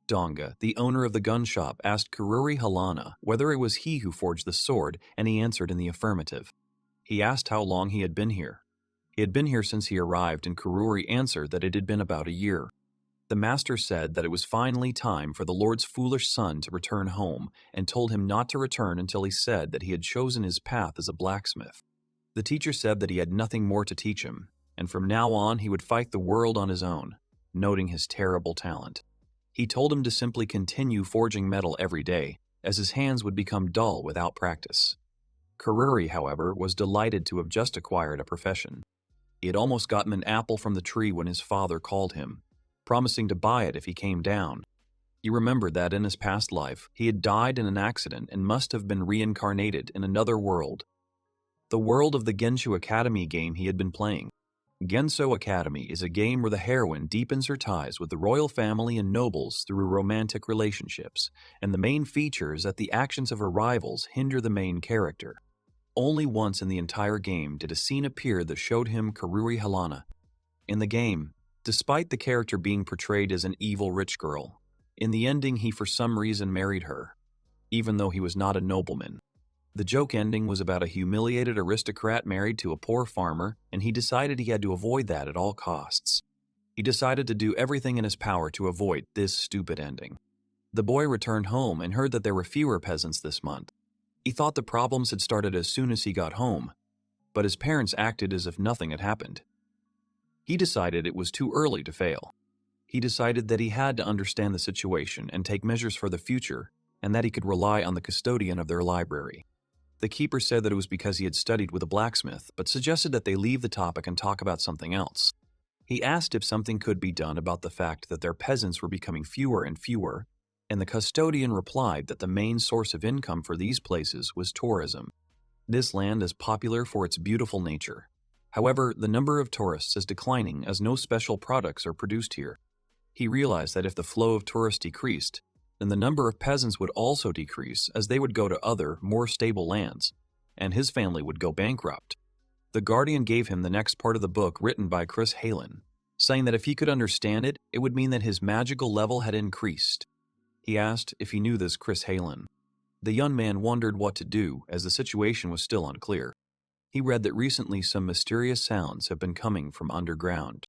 Donga, the owner of the gun shop, asked Kururi Helan whether it was he who forged the sword, and he answered in the affirmative. He asked how long he had been here. He had been here since he arrived, and Kururi answered that it had been about a year. The master said that it was finally time for the Lord's foolish son to return home, and told him not to return until he said that he had chosen his path as a blacksmith. The teacher said that he had nothing more to teach him, and from now on he would fight the world on his own, noting his terrible talent. He told him to simply continue forging metal every day, as his hands would become dull without practice. Kururi, however, was delighted to have just acquired a profession. He had almost gotten an apple from the tree when his father called him, promising to buy it if he came down. He remembered that in his past life, he had died in an accident and must have been reincarnated in another world. The world of the Gensho Academy game he had been playing. Gensho Academy is a game where the heroine deepens her ties with the royal family and nobles through romantic relationships, and the main feature is that the actions of her rivals hinder the main character. Only once in the entire game did a scene appear that showed him Kururi Helan. In the game, despite the character being portrayed as an evil rich girl, in the ending he for some reason married her, even though he was not a nobleman. The joke ending was about a humiliated aristocrat married to a poor farmer, and he decided he had to avoid that at all costs. He decided to do everything in his power to avoid this stupid ending. The boy returned home and heard that there were fewer peasants this month. He thought the problems had started as soon as he got home, but his parents acted as if nothing had happened. He decided it was too early to fail. He decided that he had to understand the situation and take measures for the future, and that he could rely on the custodian of their library. The keeper said that it was because he had studied with a blacksmith, but suggested that they leave the topic and talk about something else. He asked if something could be done about the fact that their peasants were becoming fewer and fewer, and the custodian replied that the main source of income for these places was tourism. This land is popular for its beautiful nature. However, the number of tourists is declining as no special products are produced here. He realized that if the flow of tourists decreased, then the number of peasants would also decrease as they would go to other, more stable lands, and his family would go bankrupt. The Guardian gave him the next part of the book written by Kururi Helan, saying that if he could understand it, it would mean that his magical level had increased. He asked if he knew this Kururi Helan. The young man wondered what to do as the situation was still unclear. He read that recently some mysterious sounds have been coming from underground.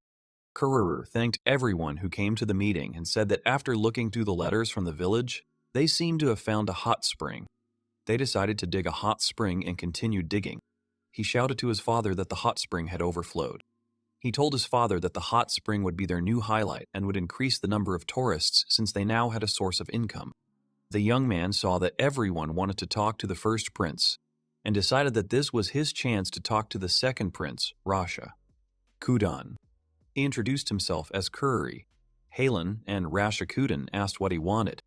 Kururu thanked everyone who came to the meeting and said that after looking through the letters from the village, they seemed to have found a hot spring. They decided to dig a hot spring and continued digging. He shouted to his father that the hot spring had overflowed. He told his father that the hot spring would be their new highlight and would increase the number of tourists since they now had a source of income. The young man saw that everyone wanted to talk to the first prince and decided that this was his chance to talk to the second prince, Rasha. Kudan. He introduced himself as Kururi Helan, and Rasha Kudan asked what he wanted.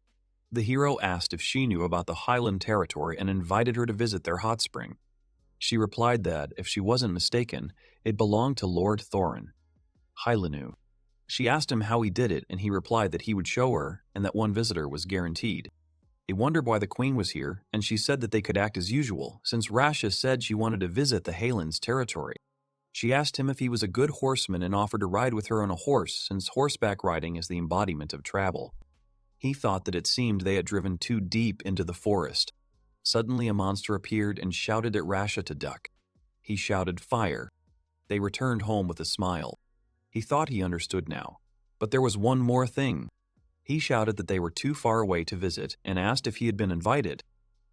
The hero asked if she knew about the Highland territory and invited her to visit their hot spring. She replied that, if she wasn't mistaken, it belonged to Lord Thorin, Hylanu. She asked him how he did it, and he replied that he would show her and that one visitor was guaranteed. He wondered why the queen was here, and she said that they could act as usual, since Rasha said she wanted to visit the Helan's territory. She asked him if he was a good horseman and offered to ride with her on a horse, since horseback riding is the embodiment of travel. He thought that it seemed they had driven too deep into the forest. Suddenly a monster appeared and shouted at Rasha to duck. He shouted, "Fire!" They returned home with a smile. He thought he understood now. But there was one more thing. He shouted that they were too far away to visit and asked if he had been invited.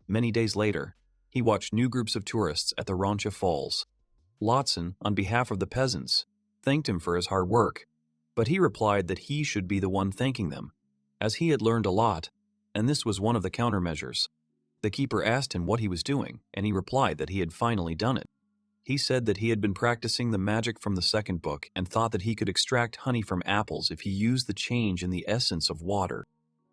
Many days later, he watched new groups of tourists at the Rancha Falls. Lotson, on behalf of the peasants, thanked him for his hard work, but he replied that he should be the one thanking them, as he had learned a lot, and this was one of the countermeasures. The keeper asked him what he was doing, and he replied that he had finally done it. He said that he had been practicing the magic from the second book and thought that he could extract honey from apples if he used the change in the essence of water.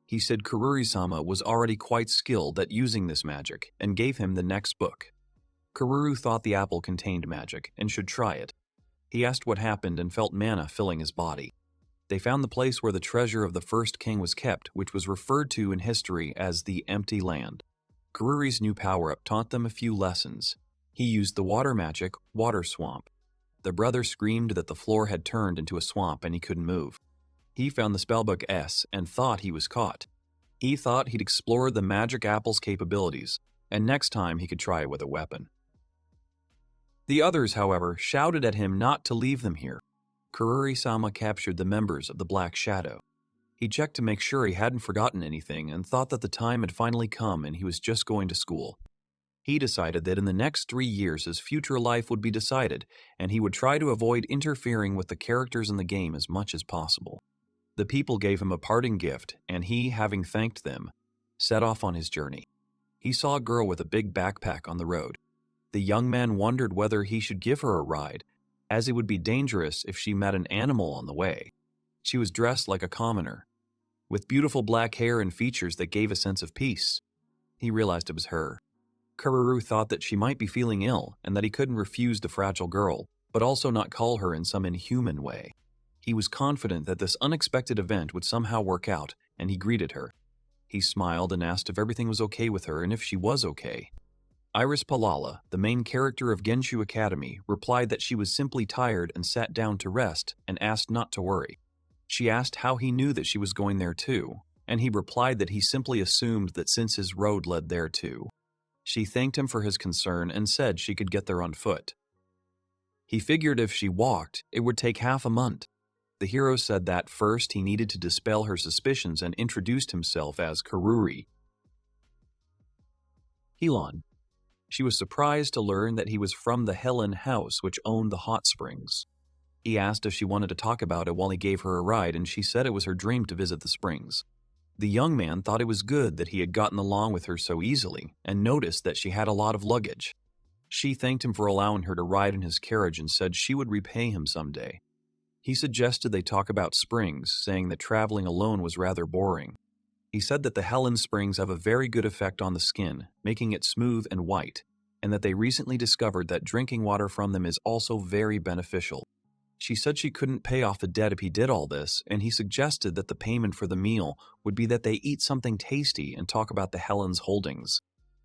He said Kururi-sama was already quite skilled at using this magic and gave him the next book. Kururu thought the apple contained magic and should try it. He asked what happened and felt mana filling his body. They found the place where the treasure of the first king was kept, which was referred to in history as the Empty Land. Kururi's new power-up taught them a few lessons. He used the water magic, Water Swamp. The brother screamed that the floor had turned into a swamp and he couldn't move. He found the spellbook S and thought he was caught. He thought he'd explored the magic apple's capabilities, and next time he could try it with a weapon. The others, however, shouted at him not to leave them here. Kururi-sama captured the members of the Black Shadow. He checked to make sure he hadn't forgotten anything and thought that the time had finally come and he was just going to school. He decided that in the next 3 years his future life would be decided, and he would try to avoid interfering with the characters in the game as much as possible. The people gave him a parting gift, and he, having thanked them, set off on his journey. He saw a girl with a big backpack on the road. The young man wondered whether he should give her a ride, as it would be dangerous if she met an animal on the way. She was dressed like a commoner, with beautiful black hair and features that gave a sense of peace. He realized it was her. Kururu thought that she might be feeling ill and that he couldn't refuse the fragile girl, but also not call her in some inhuman way. He was confident that this unexpected event would somehow work out, and he greeted her. He smiled and asked if everything was okay with her and if she was okay. Iris Palala, the main character of Genshu Academy, replied that she was simply tired and sat down to rest and asked not to worry. She asked how he knew that she was going there too, and he replied that he simply assumed that since his road led there too. She thanked him for his concern and said she could get there on foot. He figured if she walked, it would take half a month. The hero said that first he needed to dispel her suspicions and introduced himself as Kururi Helan. She was surprised to learn that he was from the Helan house which owned the hot springs. He asked if she wanted to talk about it while he gave her a ride, and she said it was her dream to visit the springs. The young man thought it was good that he had gotten along with her so easily and noticed that she had a lot of luggage. She thanked him for allowing her to ride in his carriage and said she would repay him someday. He suggested they talk about springs, saying that traveling alone was rather boring. He said that the Helan springs have a very good effect on the skin, making it smooth and white, and that they recently discovered that drinking water from them is also very beneficial. She said she couldn't pay off the debt if he did all this, and he suggested that the payment for the meal would be that they eat something tasty and talk about the Helan's holdings.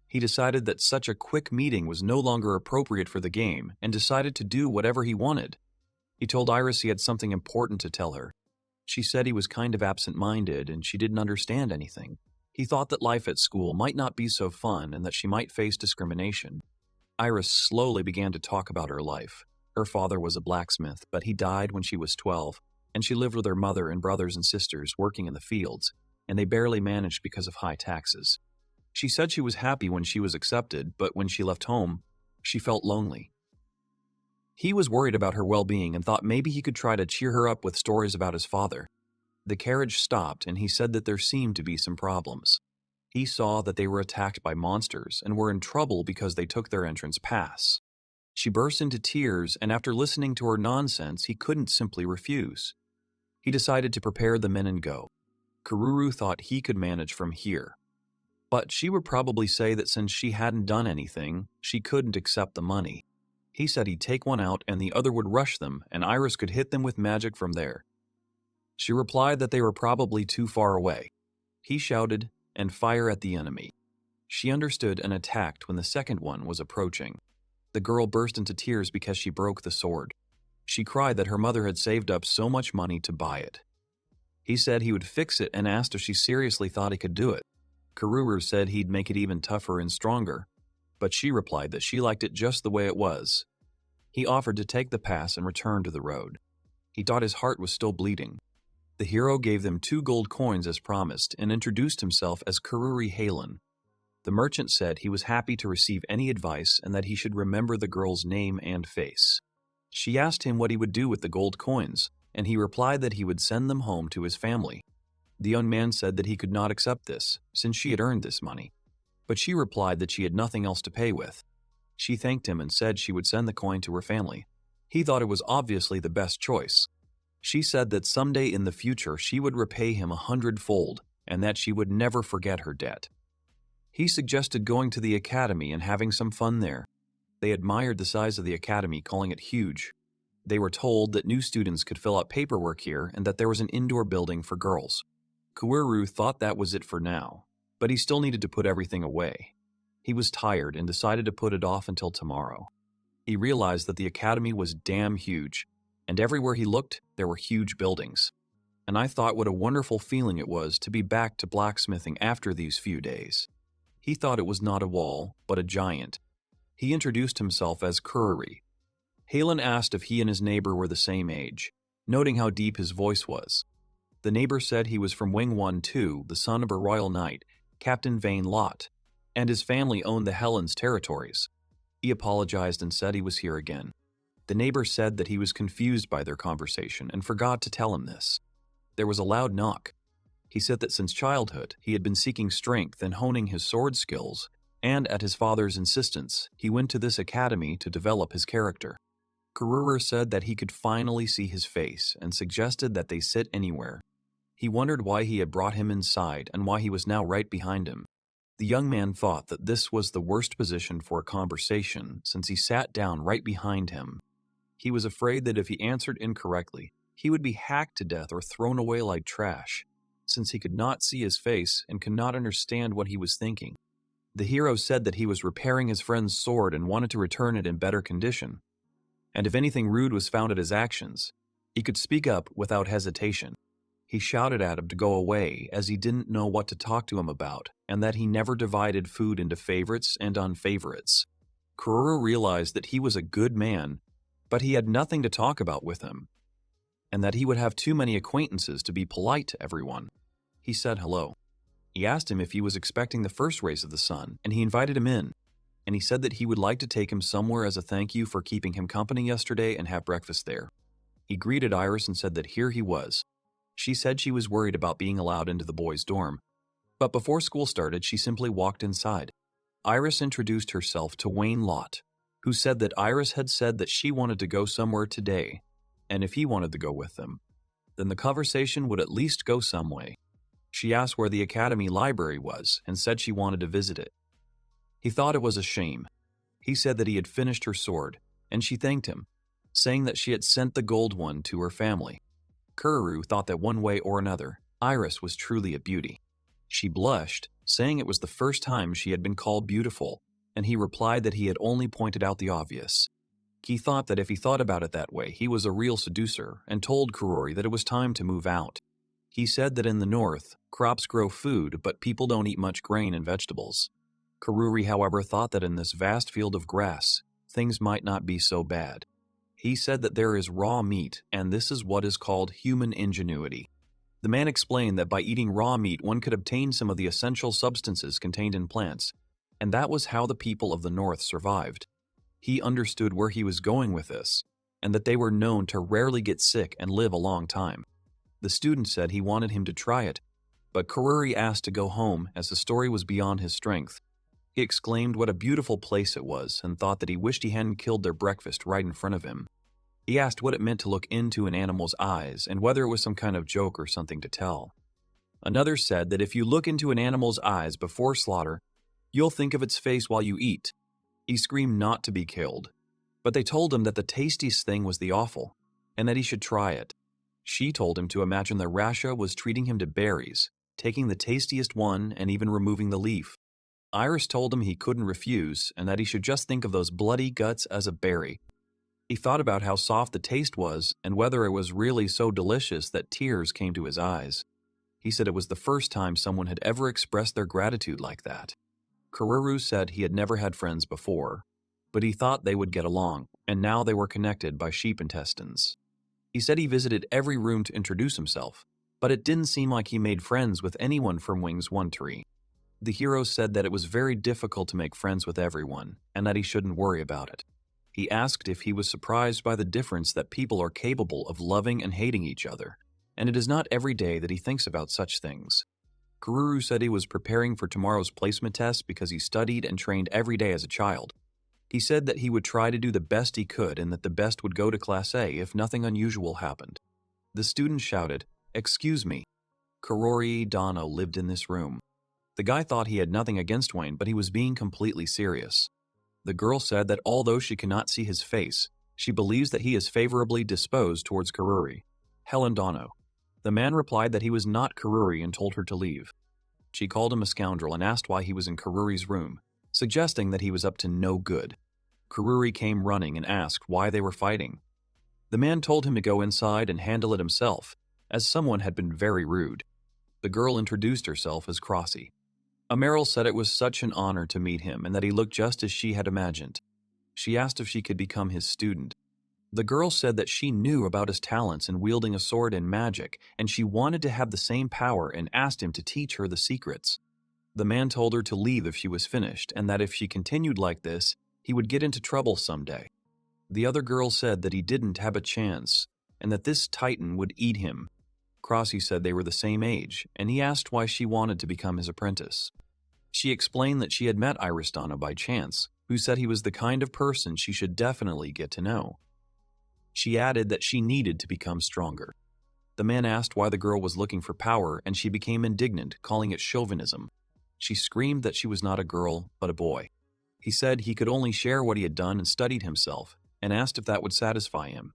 He decided that such a quick meeting was no longer appropriate for the game and decided to do whatever he wanted. He told Iris he had something important to tell her. She said he was kind of absent-minded and she didn't understand anything. He thought that life at school might not be so fun and that she might face discrimination. Iris slowly began to talk about her life. Her father was a blacksmith, but he died when she was 12, and she lived with her mother and brothers and sisters working in the fields, and they barely managed because of high taxes. She said she was happy when she was accepted, but when she left home, she felt lonely. He was worried about her well-being and thought maybe he could try to cheer her up with stories about his father. The carriage stopped, and he said that there seemed to be some problems. He saw that they were attacked by monsters and were in trouble because they took their entrance pass. She burst into tears, and after listening to her nonsense, he couldn't simply refuse. He decided to prepare the men and go. Kururu thought he could manage from here. But she would probably say that since she hadn't done anything, she couldn't accept the money. He said he'd take one out and the other would rush them, and Iris could hit them with magic from there. She replied that they were probably too far away. He shouted, and fire at the enemy. She understood and attacked when the second one was approaching. The girl burst into tears because she broke the sword. She cried that her mother had saved up so much money to buy it. He said he would fix it and asked if she seriously thought he could do it. Kururu said he'd make it even tougher and stronger, but she replied that she liked it just the way it was. He offered to take the pass and return to the road. He thought his heart was still bleeding. The hero gave them 2 gold coins as promised and introduced himself as Kururi Helan. The merchant said he was happy to receive any advice and that he should remember the girl's name and face. She asked him what he would do with the gold coins, and he replied that he would send them home to his family. The young man said that he could not accept this, since she had earned this money. But she replied that she had nothing else to pay with. She thanked him and said she would send the coin to her family. He thought it was obviously the best choice. She said that someday in the future she would repay him 100-fold, and that she would never forget her debt. He suggested going to the academy and having some fun there. They admired the size of the academy, calling it huge. They were told that new students could fill out paperwork here and that there was an indoor building for girls. Kururu thought that was it for now, but he still needed to put everything away. He was tired and decided to put it off until tomorrow. He realized that the academy was damn huge, and everywhere he looked, there were huge buildings. and I thought what a wonderful feeling it was to be back to blacksmithing after these few days. He thought it was not a wall, but a giant. He introduced himself as Kururi. Helan asked if he and his neighbor were the same age, noting how deep his voice was. The neighbor said he was from Wing 1-2, the son of a royal knight, Captain Vane Lot, and his family owned the Helen's territories. He apologized and said he was here again. The neighbor said that he was confused by their conversation and forgot to tell him this. There was a loud knock. He said that since childhood, he had been seeking strength and honing his sword skills, and at his father's insistence, he went to this academy to develop his character. Kururi said that he could finally see his face and suggested that they sit anywhere. He wondered why he had brought him inside and why he was now right behind him. The young man thought that this was the worst position for a conversation since he sat down right behind him. He was afraid that if he answered incorrectly, he would be hacked to death or thrown away like trash, since he could not see his face and could not understand what he was thinking. The hero said that he was repairing his friend's sword and wanted to return it in better condition. And if anything rude was found at his actions, he could speak up without hesitation. He shouted at him to go away as he didn't know what to talk to him about, and that he never divided food into favorites and unfavorites. Kururi realized that he was a good man, but he had nothing to talk about with him, and that he would have too many acquaintances to be polite to everyone. He said hello. He asked him if he was expecting the first rays of the sun, and he invited him in, and he said that he would like to take him somewhere as a thank you for keeping him company yesterday and have breakfast there. He greeted Iris and said that here he was. She said she was worried about being allowed into the boys' dorm, but before school started, she simply walked inside. Iris introduced herself to Wayne Lot, who said that Iris had said that she wanted to go somewhere today, and if he wanted to go with them, then the conversation would at least go some way. She asked where the academy library was and said she wanted to visit it. He thought it was a shame. He said that he had finished her sword, and she thanked him, saying that she had sent the gold one to her family. Kururi thought that one way or another, Iris was truly a beauty. She blushed, saying it was the first time she had been called beautiful, and he replied that he had only pointed out the obvious. He thought that if he thought about it that way, he was a real seducer, and told Kururi that it was time to move out. He said that in the north, crops grow food, but people don't eat much grain and vegetables. Kururi, however, thought that in this vast field of grass, things might not be so bad. He said that there is raw meat, and this is what is called human ingenuity. The man explained that by eating raw meat, one could obtain some of the essential substances contained in plants, and that was how the people of the north survived. He understood where he was going with this, and that they were known to rarely get sick and live a long time. The student said he wanted him to try it, but Kururi asked to go home as the story was beyond his strength. He exclaimed what a beautiful place it was and thought that he wished he hadn't killed their breakfast right in front of him. He asked what it meant to look into an animal's eyes and whether it was some kind of joke or something to tell. Another said that if you look into an animal's eyes before slaughter, you'll think of its face while you eat. He screamed not to be killed, but they told him that the tastiest thing was the offal, and that he should try it. She told him to imagine that Rasha was treating him to berries, taking the tastiest one and even removing the leaf. Iris told him he couldn't refuse and that he should just think of those bloody guts as a berry. He thought about how soft the taste was and whether it was really so delicious that tears came to his eyes. He said it was the first time someone had ever expressed their gratitude like that. Kururi said he had never had friends before, but he thought they would get along, and now they were connected by sheep intestines. He said he visited every room to introduce himself, but it didn't seem like he made friends with anyone from Wings 1-3. The hero said that it was very difficult to make friends with everyone, and that he shouldn't worry about it. He asked if he was surprised by the difference that people are capable of loving and hating each other, and it is not every day that he thinks about such things. Kururi said he was preparing for tomorrow's placement test because he studied and trained every day as a child. He said that he would try to do the best he could and that the best would go to Class A if nothing unusual happened. The student shouted, "Excuse me." Kururi Dano lived in this room. The guy thought he had nothing against Wayne, but he was being completely serious. The girl said that although she cannot see his face, she believes that he is favorably disposed towards Kururi. Helan Dano. The man replied that he was not Kururi and told her to leave. She called him a scoundrel and asked why he was in Kururi's room, suggesting that he was up to no good. Kururi came running and asked why they were fighting. The man told him to go inside and handle it himself, as someone had been very rude. The girl introduced herself as Crossy. Emerald said it was such an honor to meet him and that he looked just as she had imagined. She asked if she could become his student. The girl said that she knew about his talents in wielding a sword and magic, and she wanted to have the same power and asked him to teach her the secrets. The man told her to leave if she was finished, and that if she continued like this, he would get into trouble someday. The other girl said that he didn't have a chance, and that this titan would eat him. Crossy said they were the same age, and he asked why she wanted to become his apprentice. She explained that she had met Iristana by chance, who said he was the kind of person she should definitely get to know. She added that she needed to become stronger. The man asked why the girl was looking for power, and she became indignant, calling it chauvinism. She screamed that she was not a girl, but a boy. He said he could only share what he had done and studied himself, and asked if that would satisfy him.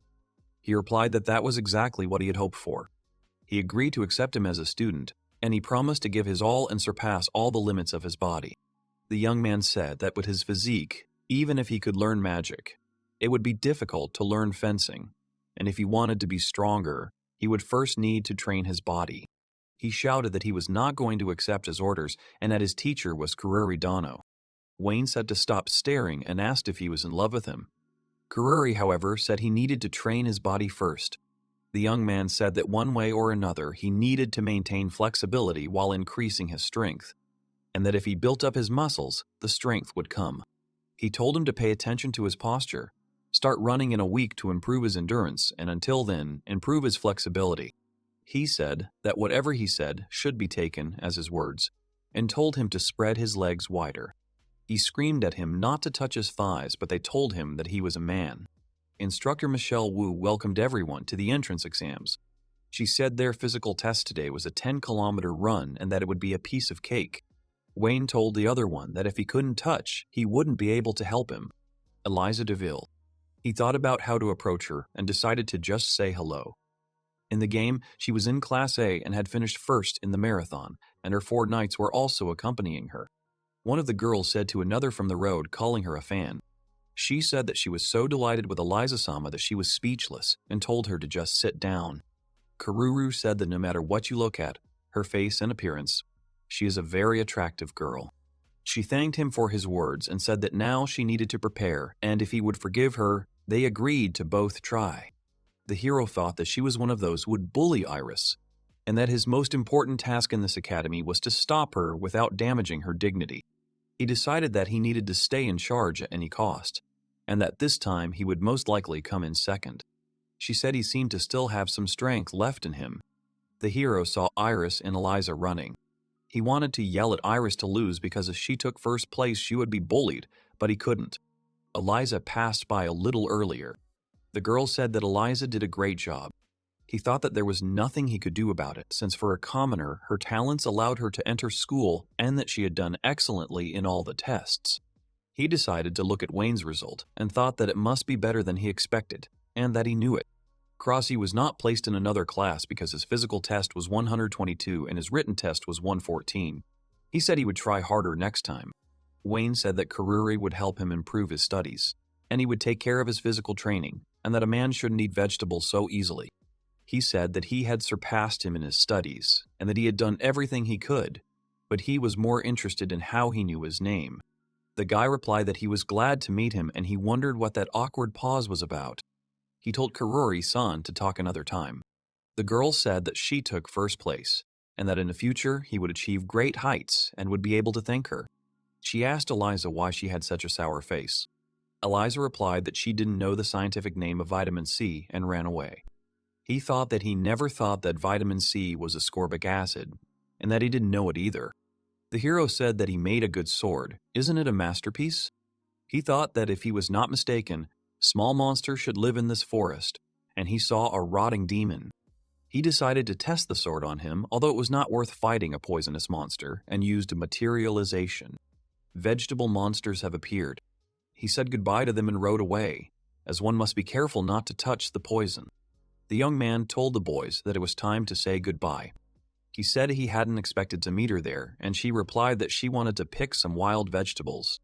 He replied that that was exactly what he had hoped for. He agreed to accept him as a student, and he promised to give his all and surpass all the limits of his body. The young man said that with his physique, even if he could learn magic, it would be difficult to learn fencing, and if he wanted to be stronger, he would first need to train his body. He shouted that he was not going to accept his orders and that his teacher was Kururi Dano. Wayne said to stop staring and asked if he was in love with him. Kururi, however, said he needed to train his body first. The young man said that one way or another he needed to maintain flexibility while increasing his strength, and that if he built up his muscles, the strength would come. He told him to pay attention to his posture, start running in a week to improve his endurance, and until then, improve his flexibility. He said that whatever he said should be taken as his words, and told him to spread his legs wider. He screamed at him not to touch his thighs, but they told him that he was a man. Instructor Michelle Wu welcomed everyone to the entrance exams. She said their physical test today was a 10-kilometer run and that it would be a piece of cake. Wayne told the other one that if he couldn't touch, he wouldn't be able to help him. Eliza DeVille. He thought about how to approach her and decided to just say hello. In the game, she was in Class A and had finished first in the marathon, and her 4 knights were also accompanying her. One of the girls said to another from the road, calling her a fan. She said that she was so delighted with Eliza-sama that she was speechless and told her to just sit down. Kururu said that no matter what you look at, her face and appearance, she is a very attractive girl. She thanked him for his words and said that now she needed to prepare, and if he would forgive her, they agreed to both try. The hero thought that she was one of those who would bully Iris, and that his most important task in this academy was to stop her without damaging her dignity. He decided that he needed to stay in charge at any cost, and that this time he would most likely come in second. She said he seemed to still have some strength left in him. The hero saw Iris and Eliza running. He wanted to yell at Iris to lose because if she took first place she would be bullied, but he couldn't. Eliza passed by a little earlier. The girl said that Eliza did a great job. He thought that there was nothing he could do about it, since for a commoner, her talents allowed her to enter school and that she had done excellently in all the tests. He decided to look at Wayne's result and thought that it must be better than he expected, and that he knew it. Crossy was not placed in another class because his physical test was 122 and his written test was 114. He said he would try harder next time. Wayne said that Kururi would help him improve his studies, and he would take care of his physical training, and that a man shouldn't eat vegetables so easily. He said that he had surpassed him in his studies, and that he had done everything he could, but he was more interested in how he knew his name. The guy replied that he was glad to meet him and he wondered what that awkward pause was about. He told Kururi-san to talk another time. The girl said that she took first place, and that in the future he would achieve great heights and would be able to thank her. She asked Eliza why she had such a sour face. Eliza replied that she didn't know the scientific name of vitamin C and ran away. He thought that he never thought that vitamin C was ascorbic acid, and that he didn't know it either. The hero said that he made a good sword. Isn't it a masterpiece? He thought that if he was not mistaken, small monsters should live in this forest, and he saw a rotting demon. He decided to test the sword on him, although it was not worth fighting a poisonous monster, and used materialization. Vegetable monsters have appeared. He said goodbye to them and rode away, as one must be careful not to touch the poison. The young man told the boys that it was time to say goodbye. He said he hadn't expected to meet her there, and she replied that she wanted to pick some wild vegetables.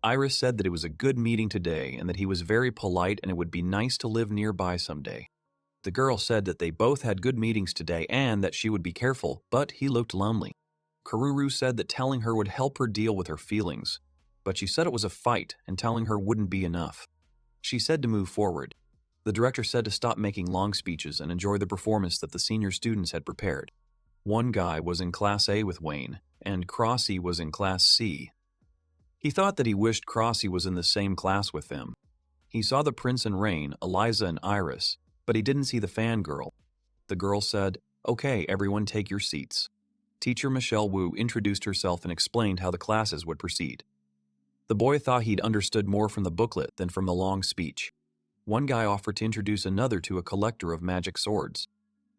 Iris said that it was a good meeting today and that he was very polite and it would be nice to live nearby someday. The girl said that they both had good meetings today and that she would be careful, but he looked lonely. Kururu said that telling her would help her deal with her feelings, but she said it was a fight and telling her wouldn't be enough. She said to move forward. The director said to stop making long speeches and enjoy the performance that the senior students had prepared. One guy was in Class A with Wayne, and Crossy was in Class C. He thought that he wished Crossy was in the same class with them. He saw the prince and Rain, Eliza and Iris, but he didn't see the fangirl. The girl said, "Okay, everyone take your seats." Teacher Michelle Wu introduced herself and explained how the classes would proceed. The boy thought he'd understood more from the booklet than from the long speech. One guy offered to introduce another to a collector of magic swords.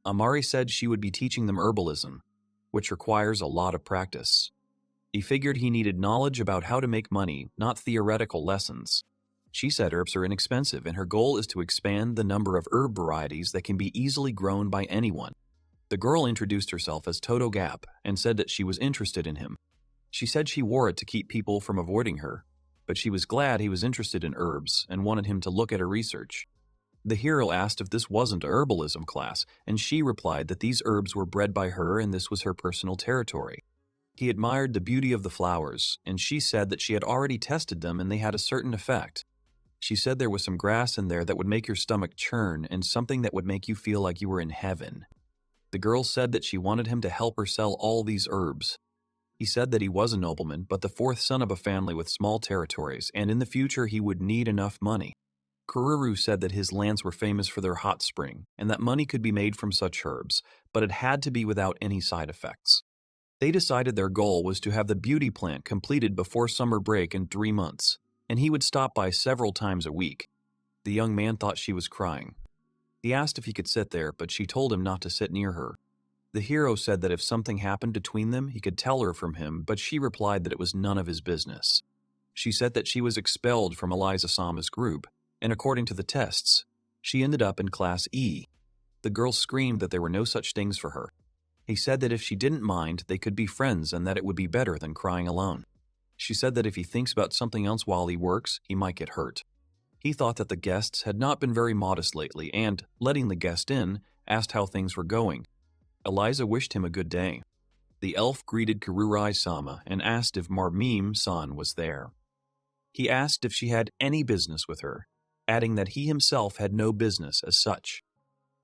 Amari said she would be teaching them herbalism, which requires a lot of practice. He figured he needed knowledge about how to make money, not theoretical lessons. She said herbs are inexpensive and her goal is to expand the number of herb varieties that can be easily grown by anyone. The girl introduced herself as Toto Gap and said that she was interested in him. She said she wore it to keep people from avoiding her, but she was glad he was interested in herbs and wanted him to look at her research. The hero asked if this wasn't a herbalism class, and she replied that these herbs were bred by her and this was her personal territory. He admired the beauty of the flowers, and she said that she had already tested them and they had a certain effect. She said there was some grass in there that would make your stomach churn and something that would make you feel like you were in heaven. The girl said that she wanted him to help her sell all these herbs. He said that he was a nobleman, but the fourth son of a family with small territories, and in the future he would need enough money. Kururu said that his lands were famous for their hot spring, and that money could be made from such herbs, but it had to be without any side effects. They decided their goal was to have the beauty plant completed before summer break in 3 months, and he would stop by several times a week. The young man thought she was crying. He asked if he could sit there, but she told him not to sit near her. The hero said that if something happened between them, he could tell her from him, but she replied that it was none of his business. She said that she was expelled from Eliza-sama's group, and according to the tests, she ended up in Class E. The girl screamed that there were no such things for her. He said that if she didn't mind, they could be friends and that it would be better than crying alone. She said that if he thinks about something else while he works, he might get hurt. He thought that the guests had not been very modest lately and, letting the guest in, asked how things were going. Eliza wished him a good day. The elf greeted Kururi-sama and asked if Marmim-san was there. He asked if she had any business with her, adding that he himself had no business as such.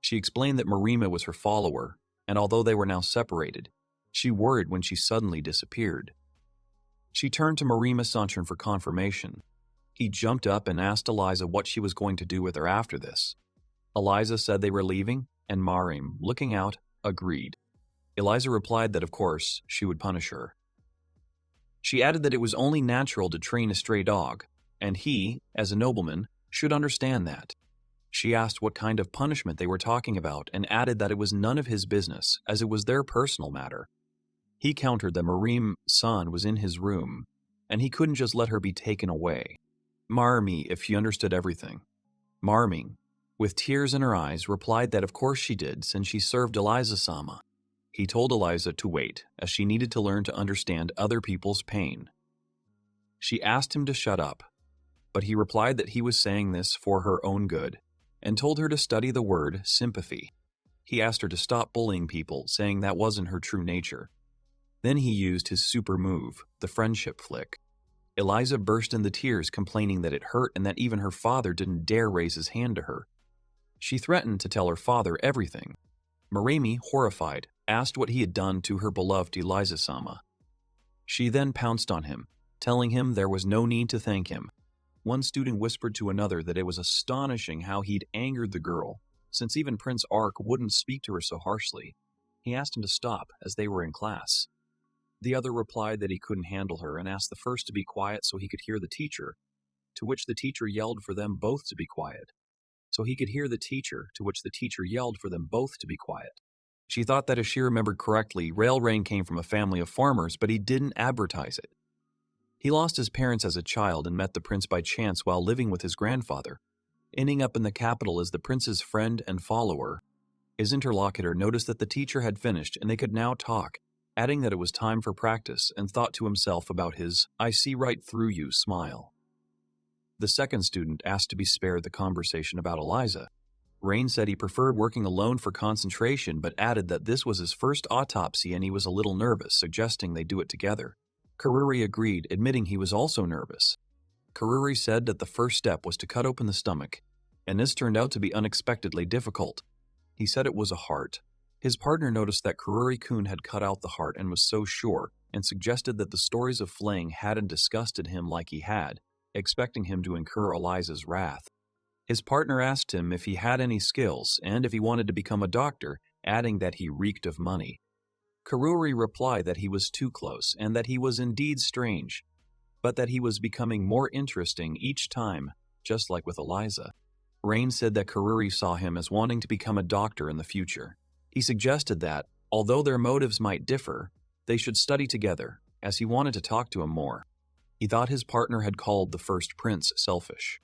She explained that Marima was her follower, and although they were now separated, she worried when she suddenly disappeared. She turned to Marima-san for confirmation. He jumped up and asked Eliza what she was going to do with her after this. Eliza said they were leaving, and Marim, looking out, agreed. Eliza replied that of course she would punish her. She added that it was only natural to train a stray dog, and he, as a nobleman, should understand that. She asked what kind of punishment they were talking about and added that it was none of his business, as it was their personal matter. He countered that Marim-san was in his room, and he couldn't just let her be taken away. Marmi, if she understood everything. Marmi, with tears in her eyes, replied that of course she did, since she served Eliza-sama. He told Eliza to wait, as she needed to learn to understand other people's pain. She asked him to shut up, but he replied that he was saying this for her own good, and told her to study the word sympathy. He asked her to stop bullying people, saying that wasn't her true nature. Then he used his super move, the friendship flick. Eliza burst into tears, complaining that it hurt and that even her father didn't dare raise his hand to her. She threatened to tell her father everything. Marimi, horrified, asked what he had done to her beloved Eliza-sama. She then pounced on him, telling him there was no need to thank him. One student whispered to another that it was astonishing how he'd angered the girl, since even Prince Ark wouldn't speak to her so harshly. He asked him to stop, as they were in class. The other replied that he couldn't handle her and asked the first to be quiet so he could hear the teacher, to which the teacher yelled for them both to be quiet. So he could hear the teacher, to which the teacher yelled for them both to be quiet. She thought that if she remembered correctly, Railrain came from a family of farmers, but he didn't advertise it. He lost his parents as a child and met the prince by chance while living with his grandfather. Ending up in the capital as the prince's friend and follower, his interlocutor noticed that the teacher had finished and they could now talk, adding that it was time for practice, and thought to himself about his "I see right through you" smile. The second student asked to be spared the conversation about Eliza. Rain said he preferred working alone for concentration, but added that this was his first autopsy and he was a little nervous, suggesting they do it together. Kururi agreed, admitting he was also nervous. Kururi said that the first step was to cut open the stomach, and this turned out to be unexpectedly difficult. He said it was a heart. His partner noticed that Kururi-kun had cut out the heart and was so sure, and suggested that the stories of flaying hadn't disgusted him like he had, expecting him to incur Eliza's wrath. His partner asked him if he had any skills and if he wanted to become a doctor, adding that he reeked of money. Kururi replied that he was too close and that he was indeed strange, but that he was becoming more interesting each time, just like with Eliza. Rain said that Kururi saw him as wanting to become a doctor in the future. He suggested that, although their motives might differ, they should study together, as he wanted to talk to him more. He thought his partner had called the first prince selfish.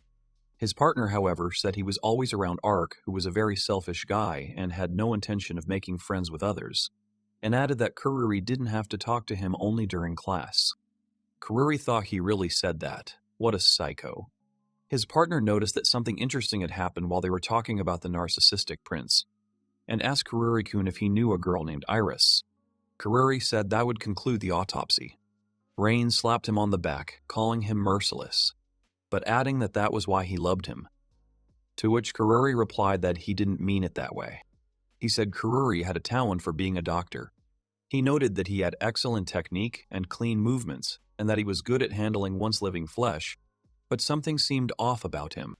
His partner, however, said he was always around Ark, who was a very selfish guy and had no intention of making friends with others, and added that Kururi didn't have to talk to him only during class. Kururi thought he really said that. What a psycho. His partner noticed that something interesting had happened while they were talking about the narcissistic prince, and asked Kururi-kun if he knew a girl named Iris. Kururi said that would conclude the autopsy. Rain slapped him on the back, calling him merciless, but adding that that was why he loved him. To which Kururi replied that he didn't mean it that way. He said Kururi had a talent for being a doctor. He noted that he had excellent technique and clean movements, and that he was good at handling once living flesh, but something seemed off about him.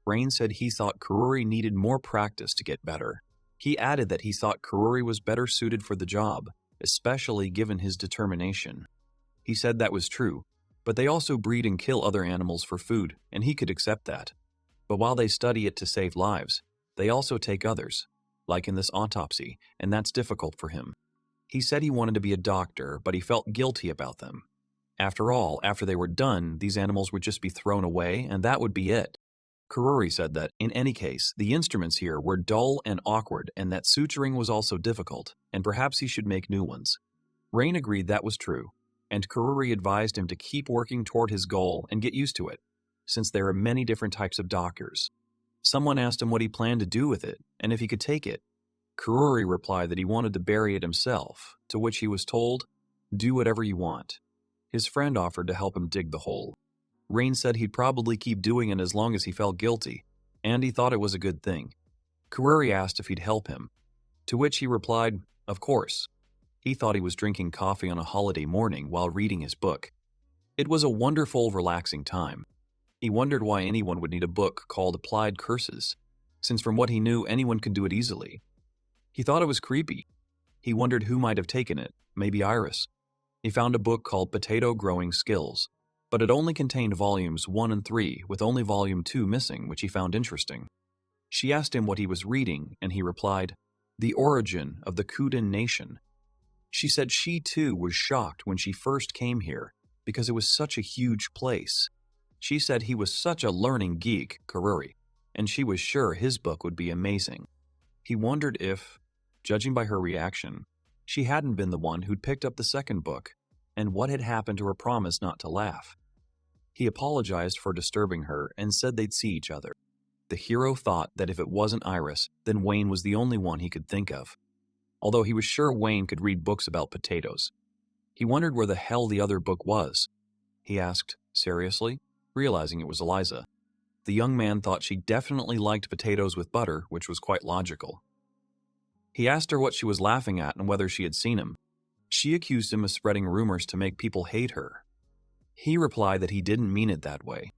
Rain said he thought Kururi needed more practice to get better. He added that he thought Kururi was better suited for the job, especially given his determination. He said that was true, but they also breed and kill other animals for food, and he could accept that. But while they study it to save lives, they also take others, like in this autopsy, and that's difficult for him. He said he wanted to be a doctor, but he felt guilty about them. After all, after they were done, these animals would just be thrown away, and that would be it. Kururi said that, in any case, the instruments here were dull and awkward, and that suturing was also difficult, and perhaps he should make new ones. Rain agreed that was true, and Kururi advised him to keep working toward his goal and get used to it, since there are many different types of doctors. Someone asked him what he planned to do with it, and if he could take it. Kururi replied that he wanted to bury it himself, to which he was told, "Do whatever you want." His friend offered to help him dig the hole. Rain said he'd probably keep doing it as long as he felt guilty, and he thought it was a good thing. Kururi asked if he'd help him, to which he replied, "Of course." He thought he was drinking coffee on a holiday morning while reading his book. It was a wonderful, relaxing time. He wondered why anyone would need a book called Applied Curses, since from what he knew, anyone could do it easily. He thought it was creepy. He wondered who might have taken it, maybe Iris. He found a book called Potato Growing Skills, but it only contained volumes 1 and 3, with only volume 2 missing, which he found interesting. She asked him what he was reading, and he replied, "The Origin of the Kuden Nation." She said she too was shocked when she first came here, because it was such a huge place. She said he was such a learning geek, Kururi, and she was sure his book would be amazing. He wondered if, judging by her reaction, she hadn't been the one who'd picked up the second book, and what had happened to her promise not to laugh. He apologized for disturbing her and said they'd see each other. The hero thought that if it wasn't Iris, then Wayne was the only one he could think of, although he was sure Wayne could read books about potatoes. He wondered where the hell the other book was. He asked, seriously, realizing it was Eliza. The young man thought she definitely liked potatoes with butter, which was quite logical. He asked her what she was laughing at and whether she had seen him. She accused him of spreading rumors to make people hate her. He replied that he didn't mean it that way.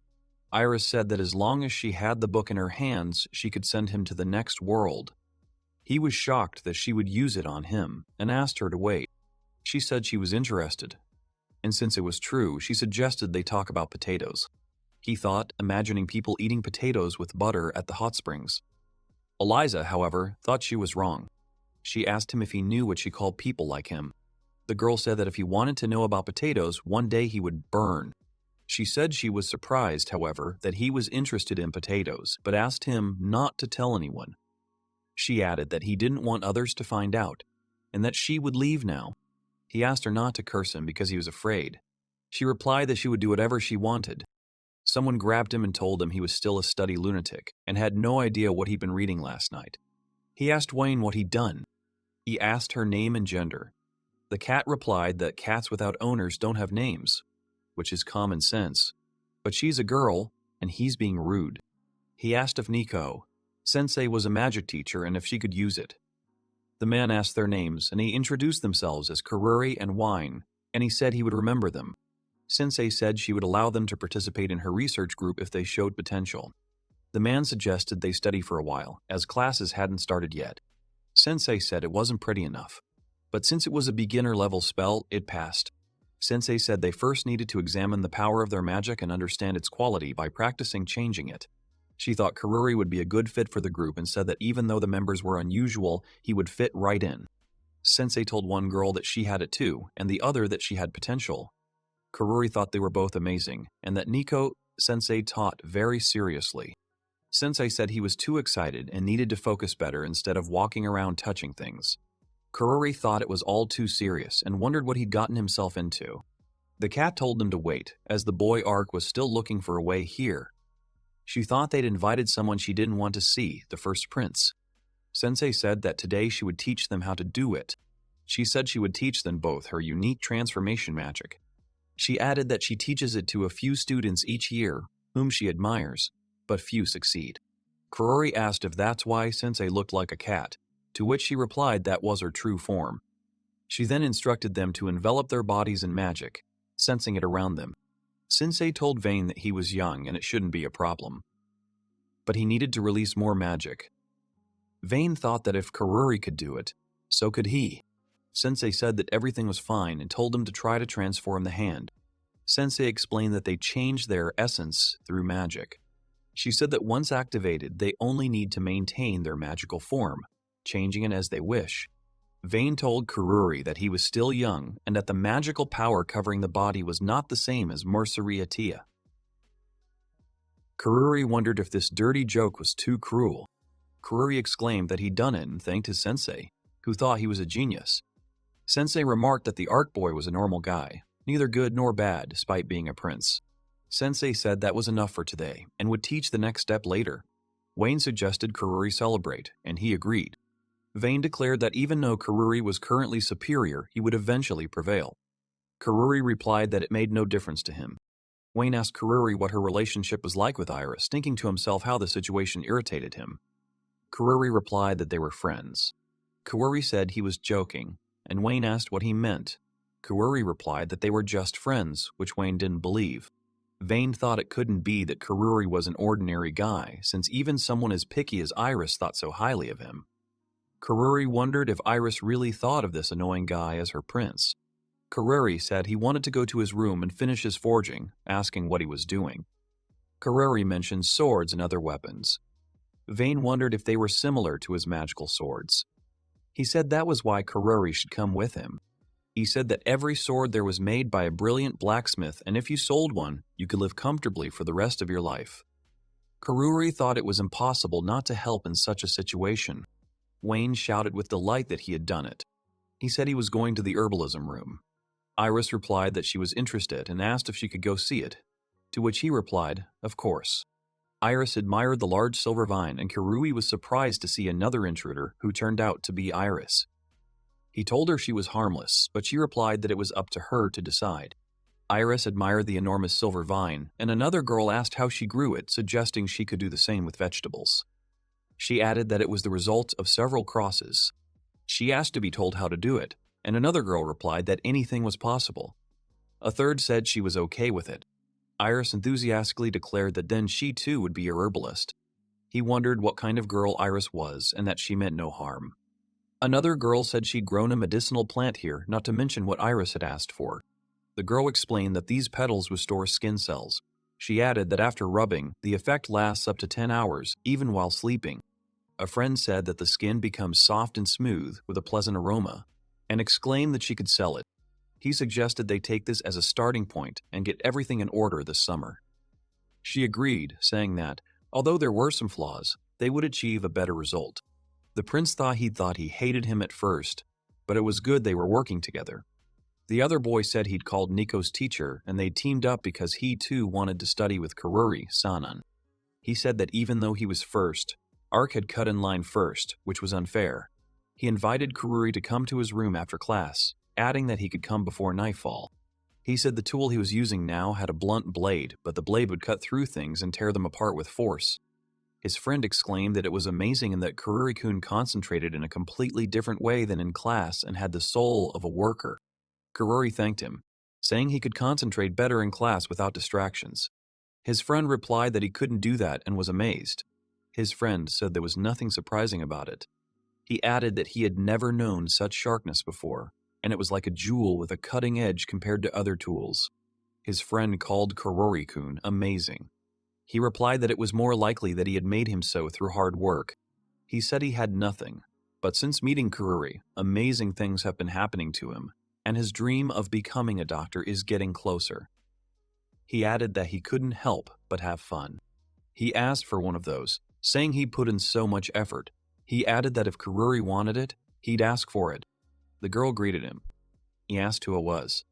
Iris said that as long as she had the book in her hands, she could send him to the next world. He was shocked that she would use it on him and asked her to wait. She said she was interested, and since it was true, she suggested they talk about potatoes. He thought, imagining people eating potatoes with butter at the hot springs. Eliza, however, thought she was wrong. She asked him if he knew what she called people like him. The girl said that if he wanted to know about potatoes, one day he would burn. She said she was surprised, however, that he was interested in potatoes, but asked him not to tell anyone. She added that he didn't want others to find out, and that she would leave now. He asked her not to curse him because he was afraid. She replied that she would do whatever she wanted. Someone grabbed him and told him he was still a study lunatic and had no idea what he'd been reading last night. He asked Wayne what he'd done. He asked her name and gender. The cat replied that cats without owners don't have names, which is common sense. But she's a girl, and he's being rude. He asked if Nico, Sensei, was a magic teacher and if she could use it. The man asked their names, and he introduced themselves as Kururi and Wine, and he said he would remember them. Sensei said she would allow them to participate in her research group if they showed potential. The man suggested they study for a while, as classes hadn't started yet. Sensei said it wasn't pretty enough, but since it was a beginner-level spell, it passed. Sensei said they first needed to examine the power of their magic and understand its quality by practicing changing it. She thought Kururi would be a good fit for the group and said that even though the members were unusual, he would fit right in. Sensei told one girl that she had it too, and the other that she had potential. Kururi thought they were both amazing, and that Nico, Sensei taught very seriously. Sensei said he was too excited and needed to focus better instead of walking around touching things. Kururi thought it was all too serious and wondered what he'd gotten himself into. The cat told them to wait, as the boy Ark was still looking for a way here. She thought they'd invited someone she didn't want to see, the first prince. Sensei said that today she would teach them how to do it. She said she would teach them both her unique transformation magic. She added that she teaches it to a few students each year, whom she admires, but few succeed. Kururi asked if that's why Sensei looked like a cat, to which she replied that was her true form. She then instructed them to envelop their bodies in magic, sensing it around them. Sensei told Vane that he was young and it shouldn't be a problem, but he needed to release more magic. Vane thought that if Kururi could do it, so could he. Sensei said that everything was fine and told him to try to transform the hand. Sensei explained that they changed their essence through magic. She said that once activated, they only need to maintain their magical form, changing it as they wish. Vane told Kururi that he was still young and that the magical power covering the body was not the same as Merceria Tia. Kururi wondered if this dirty joke was too cruel. Kururi exclaimed that he'd done it and thanked his sensei, who thought he was a genius. Sensei remarked that the Ark boy was a normal guy, neither good nor bad despite being a prince. Sensei said that was enough for today and would teach the next step later. Wayne suggested Kururi celebrate, and he agreed. Vane declared that even though Kururi was currently superior, he would eventually prevail. Kururi replied that it made no difference to him. Wayne asked Kururi what her relationship was like with Iris, thinking to himself how the situation irritated him. Kururi replied that they were friends. Kururi said he was joking, and Wayne asked what he meant. Kururi replied that they were just friends, which Wayne didn't believe. Vane thought it couldn't be that Kururi was an ordinary guy, since even someone as picky as Iris thought so highly of him. Kururi wondered if Iris really thought of this annoying guy as her prince. Kururi said he wanted to go to his room and finish his forging, asking what he was doing. Kururi mentioned swords and other weapons. Vane wondered if they were similar to his magical swords. He said that was why Kururi should come with him. He said that every sword there was made by a brilliant blacksmith, and if you sold one, you could live comfortably for the rest of your life. Kururi thought it was impossible not to help in such a situation. Wayne shouted with delight that he had done it. He said he was going to the herbalism room. Iris replied that she was interested and asked if she could go see it, to which he replied, of course. Iris admired the large silver vine, and Kururi was surprised to see another intruder who turned out to be Iris. He told her she was harmless, but she replied that it was up to her to decide. Iris admired the enormous silver vine, and another girl asked how she grew it, suggesting she could do the same with vegetables. She added that it was the result of several crosses. She asked to be told how to do it, and another girl replied that anything was possible. A third said she was okay with it. Iris enthusiastically declared that then she too would be a herbalist. He wondered what kind of girl Iris was and that she meant no harm. Another girl said she'd grown a medicinal plant here, not to mention what Iris had asked for. The girl explained that these petals restore skin cells. She added that after rubbing, the effect lasts up to 10 hours, even while sleeping. A friend said that the skin becomes soft and smooth with a pleasant aroma, and exclaimed that she could sell it. He suggested they take this as a starting point and get everything in order this summer. She agreed, saying that, although there were some flaws, they would achieve a better result. The prince thought he hated him at first, but it was good they were working together. The other boy said he'd called Nico's teacher and they'd teamed up because he too wanted to study with Kururi-sanan. He said that even though he was first, Ark had cut in line first, which was unfair. He invited Kururi to come to his room after class, adding that he could come before nightfall. He said the tool he was using now had a blunt blade, but the blade would cut through things and tear them apart with force. His friend exclaimed that it was amazing and that Kururi-kun concentrated in a completely different way than in class and had the soul of a worker. Kururi thanked him, saying he could concentrate better in class without distractions. His friend replied that he couldn't do that and was amazed. His friend said there was nothing surprising about it. He added that he had never known such sharpness before, and it was like a jewel with a cutting edge compared to other tools. His friend called Kururi-kun amazing. He replied that it was more likely that he had made him so through hard work. He said he had nothing, but since meeting Kururi, amazing things have been happening to him, and his dream of becoming a doctor is getting closer. He added that he couldn't help but have fun. He asked for one of those, saying he put in so much effort. He added that if Kururi wanted it, he'd ask for it. The girl greeted him. He asked who it was.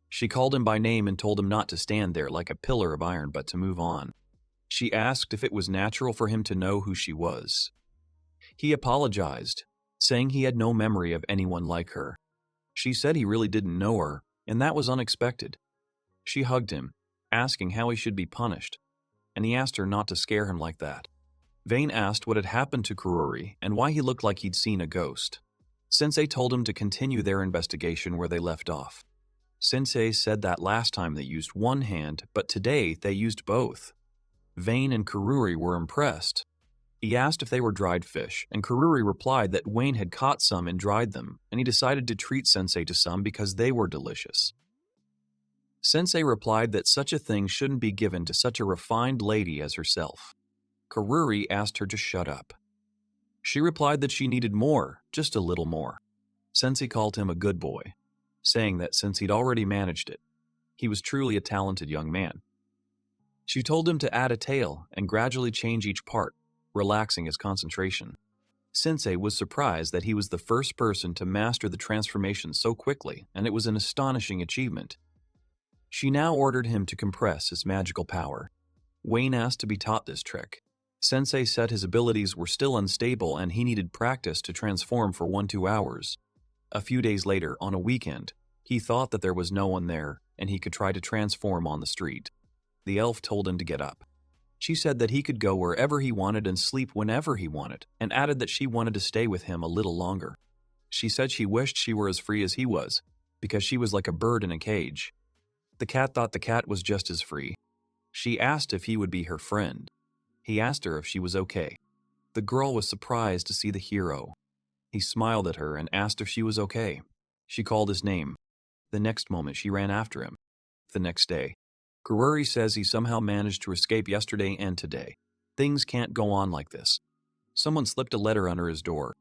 She called him by name and told him not to stand there like a pillar of iron but to move on. She asked if it was natural for him to know who she was. He apologized, saying he had no memory of anyone like her. She said he really didn't know her, and that was unexpected. She hugged him, asking how he should be punished, and he asked her not to scare him like that. Vane asked what had happened to Kururi and why he looked like he'd seen a ghost. Sensei told him to continue their investigation where they left off. Sensei said that last time they used one hand, but today they used both. Vane and Kururi were impressed. He asked if they were dried fish, and Kururi replied that Wayne had caught some and dried them, and he decided to treat Sensei to some because they were delicious. Sensei replied that such a thing shouldn't be given to such a refined lady as herself. Kururi asked her to shut up. She replied that she needed more, just a little more. Sensei called him a good boy, saying that since he'd already managed it, he was truly a talented young man. She told him to add a tail and gradually change each part, relaxing his concentration. Sensei was surprised that he was the first person to master the transformation so quickly, and it was an astonishing achievement. She now ordered him to compress his magical power. Wayne asked to be taught this trick. Sensei said his abilities were still unstable and he needed practice to transform for 1-2 hours. A few days later, on a weekend, he thought that there was no one there and he could try to transform on the street. The elf told him to get up. She said that he could go wherever he wanted and sleep whenever he wanted, and added that she wanted to stay with him a little longer. She said she wished she were as free as he was, because she was like a bird in a cage. The cat thought the cat was just as free. She asked if he would be her friend. He asked her if she was okay. The girl was surprised to see the hero. He smiled at her and asked if she was okay. She called his name. The next moment she ran after him. The next day, Kururi says he somehow managed to escape yesterday and today. Things can't go on like this. Someone slipped a letter under his door.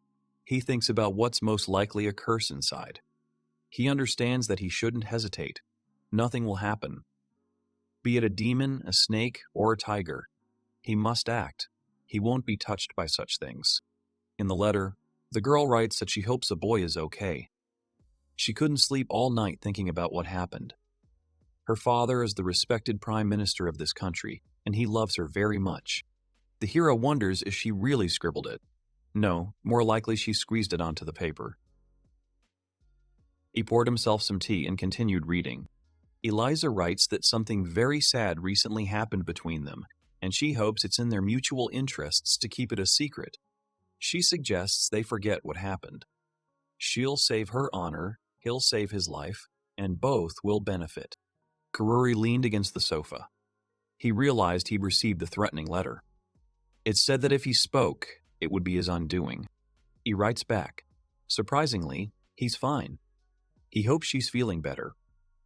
He thinks about what's most likely a curse inside. He understands that he shouldn't hesitate. Nothing will happen. Be it a demon, a snake, or a tiger, he must act. He won't be touched by such things. In the letter, the girl writes that she hopes the boy is okay. She couldn't sleep all night thinking about what happened. Her father is the respected prime minister of this country, and he loves her very much. The hero wonders if she really scribbled it. No, more likely she squeezed it onto the paper. He poured himself some tea and continued reading. Eliza writes that something very sad recently happened between them, and she hopes it's in their mutual interests to keep it a secret. She suggests they forget what happened. She'll save her honor, he'll save his life, and both will benefit. Kururi leaned against the sofa. He realized he'd received the threatening letter. It said that if he spoke, it would be his undoing. He writes back. Surprisingly, he's fine. He hopes she's feeling better.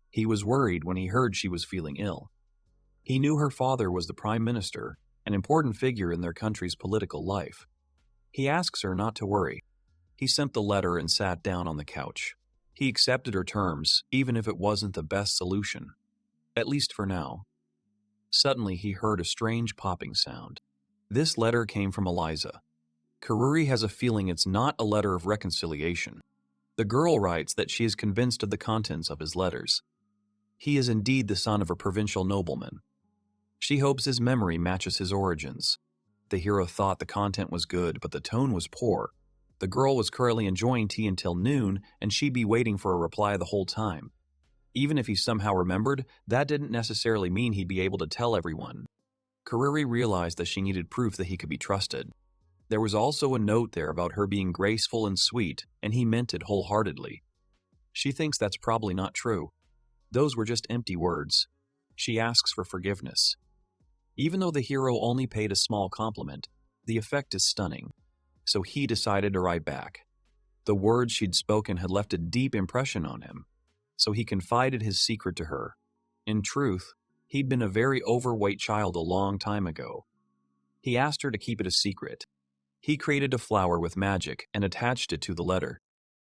He was worried when he heard she was feeling ill. He knew her father was the prime minister, an important figure in their country's political life. He asks her not to worry. He sent the letter and sat down on the couch. He accepted her terms, even if it wasn't the best solution. At least for now. Suddenly he heard a strange popping sound. This letter came from Eliza. Kururi has a feeling it's not a letter of reconciliation. The girl writes that she is convinced of the contents of his letters. He is indeed the son of a provincial nobleman. She hopes his memory matches his origins. The hero thought the content was good, but the tone was poor. The girl was currently enjoying tea until noon, and she'd be waiting for a reply the whole time. Even if he somehow remembered, that didn't necessarily mean he'd be able to tell everyone. Kururi realized that she needed proof that he could be trusted. There was also a note there about her being graceful and sweet, and he meant it wholeheartedly. She thinks that's probably not true. Those were just empty words. She asks for forgiveness. Even though the hero only paid a small compliment, the effect is stunning. So he decided to write back. The words she'd spoken had left a deep impression on him, so he confided his secret to her. In truth, he'd been a very overweight child a long time ago. He asked her to keep it a secret. He created a flower with magic and attached it to the letter.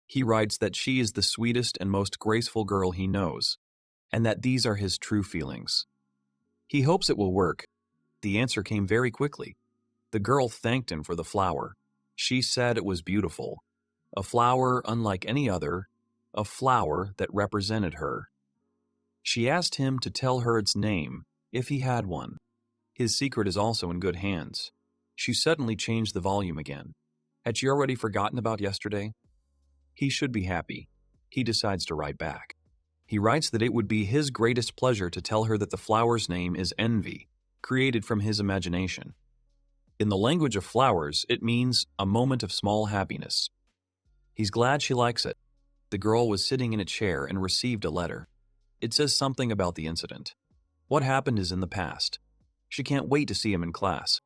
He writes that she is the sweetest and most graceful girl he knows, and that these are his true feelings. He hopes it will work. The answer came very quickly. The girl thanked him for the flower. She said it was beautiful. A flower unlike any other, a flower that represented her. She asked him to tell her its name, if he had one. His secret is also in good hands. She suddenly changed the volume again. Had she already forgotten about yesterday? He should be happy. He decides to write back. He writes that it would be his greatest pleasure to tell her that the flower's name is envy, created from his imagination. In the language of flowers, it means a moment of small happiness. He's glad she likes it. The girl was sitting in a chair and received a letter. It says something about the incident. What happened is in the past. She can't wait to see him in class.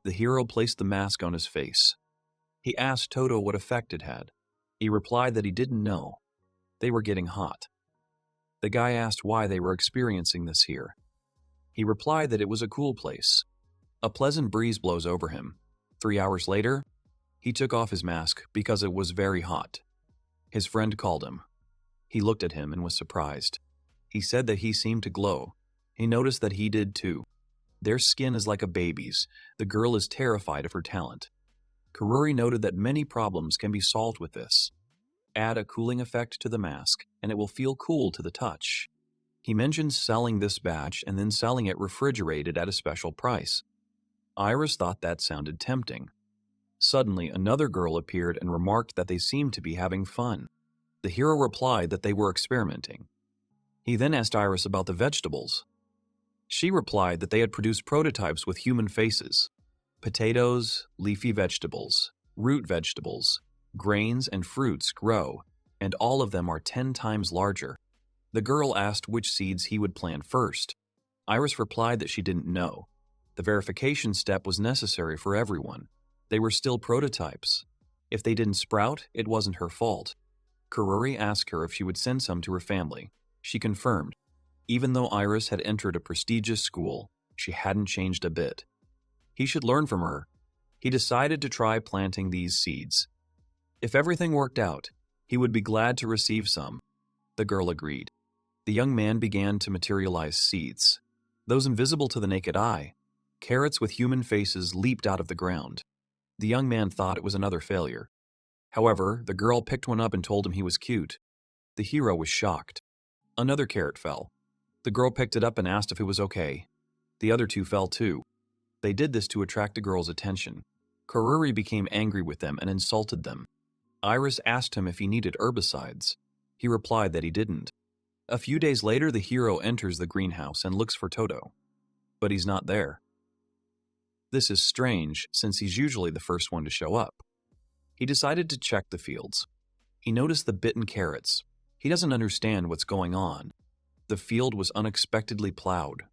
The hero placed the mask on his face. He asked Toto what effect it had. He replied that he didn't know. They were getting hot. The guy asked why they were experiencing this here. He replied that it was a cool place. A pleasant breeze blows over him. 3 hours later, he took off his mask because it was very hot. His friend called him. He looked at him and was surprised. He said that he seemed to glow. He noticed that he did too. Their skin is like a baby's. The girl is terrified of her talent. Kururi noted that many problems can be solved with this. Add a cooling effect to the mask, and it will feel cool to the touch. He mentioned selling this batch and then selling it refrigerated at a special price. Iris thought that sounded tempting. Suddenly, another girl appeared and remarked that they seemed to be having fun. The hero replied that they were experimenting. He then asked Iris about the vegetables. She replied that they had produced prototypes with human faces. Potatoes, leafy vegetables, root vegetables, grains and fruits grow, and all of them are 10 times larger. The girl asked which seeds he would plant first. Iris replied that she didn't know. The verification step was necessary for everyone. They were still prototypes. If they didn't sprout, it wasn't her fault. Kururi asked her if she would send some to her family. She confirmed. Even though Iris had entered a prestigious school, she hadn't changed a bit. He should learn from her. He decided to try planting these seeds. If everything worked out, he would be glad to receive some. The girl agreed. The young man began to materialize seeds. Those invisible to the naked eye, carrots with human faces leaped out of the ground. The young man thought it was another failure. However, the girl picked one up and told him he was cute. The hero was shocked. Another carrot fell. The girl picked it up and asked if it was okay. The other 2 fell too. They did this to attract the girl's attention. Kururi became angry with them and insulted them. Iris asked him if he needed herbicides. He replied that he didn't. A few days later, the hero enters the greenhouse and looks for Toto. But he's not there. This is strange, since he's usually the first one to show up. He decided to check the fields. He noticed the bitten carrots. He doesn't understand what's going on. The field was unexpectedly plowed.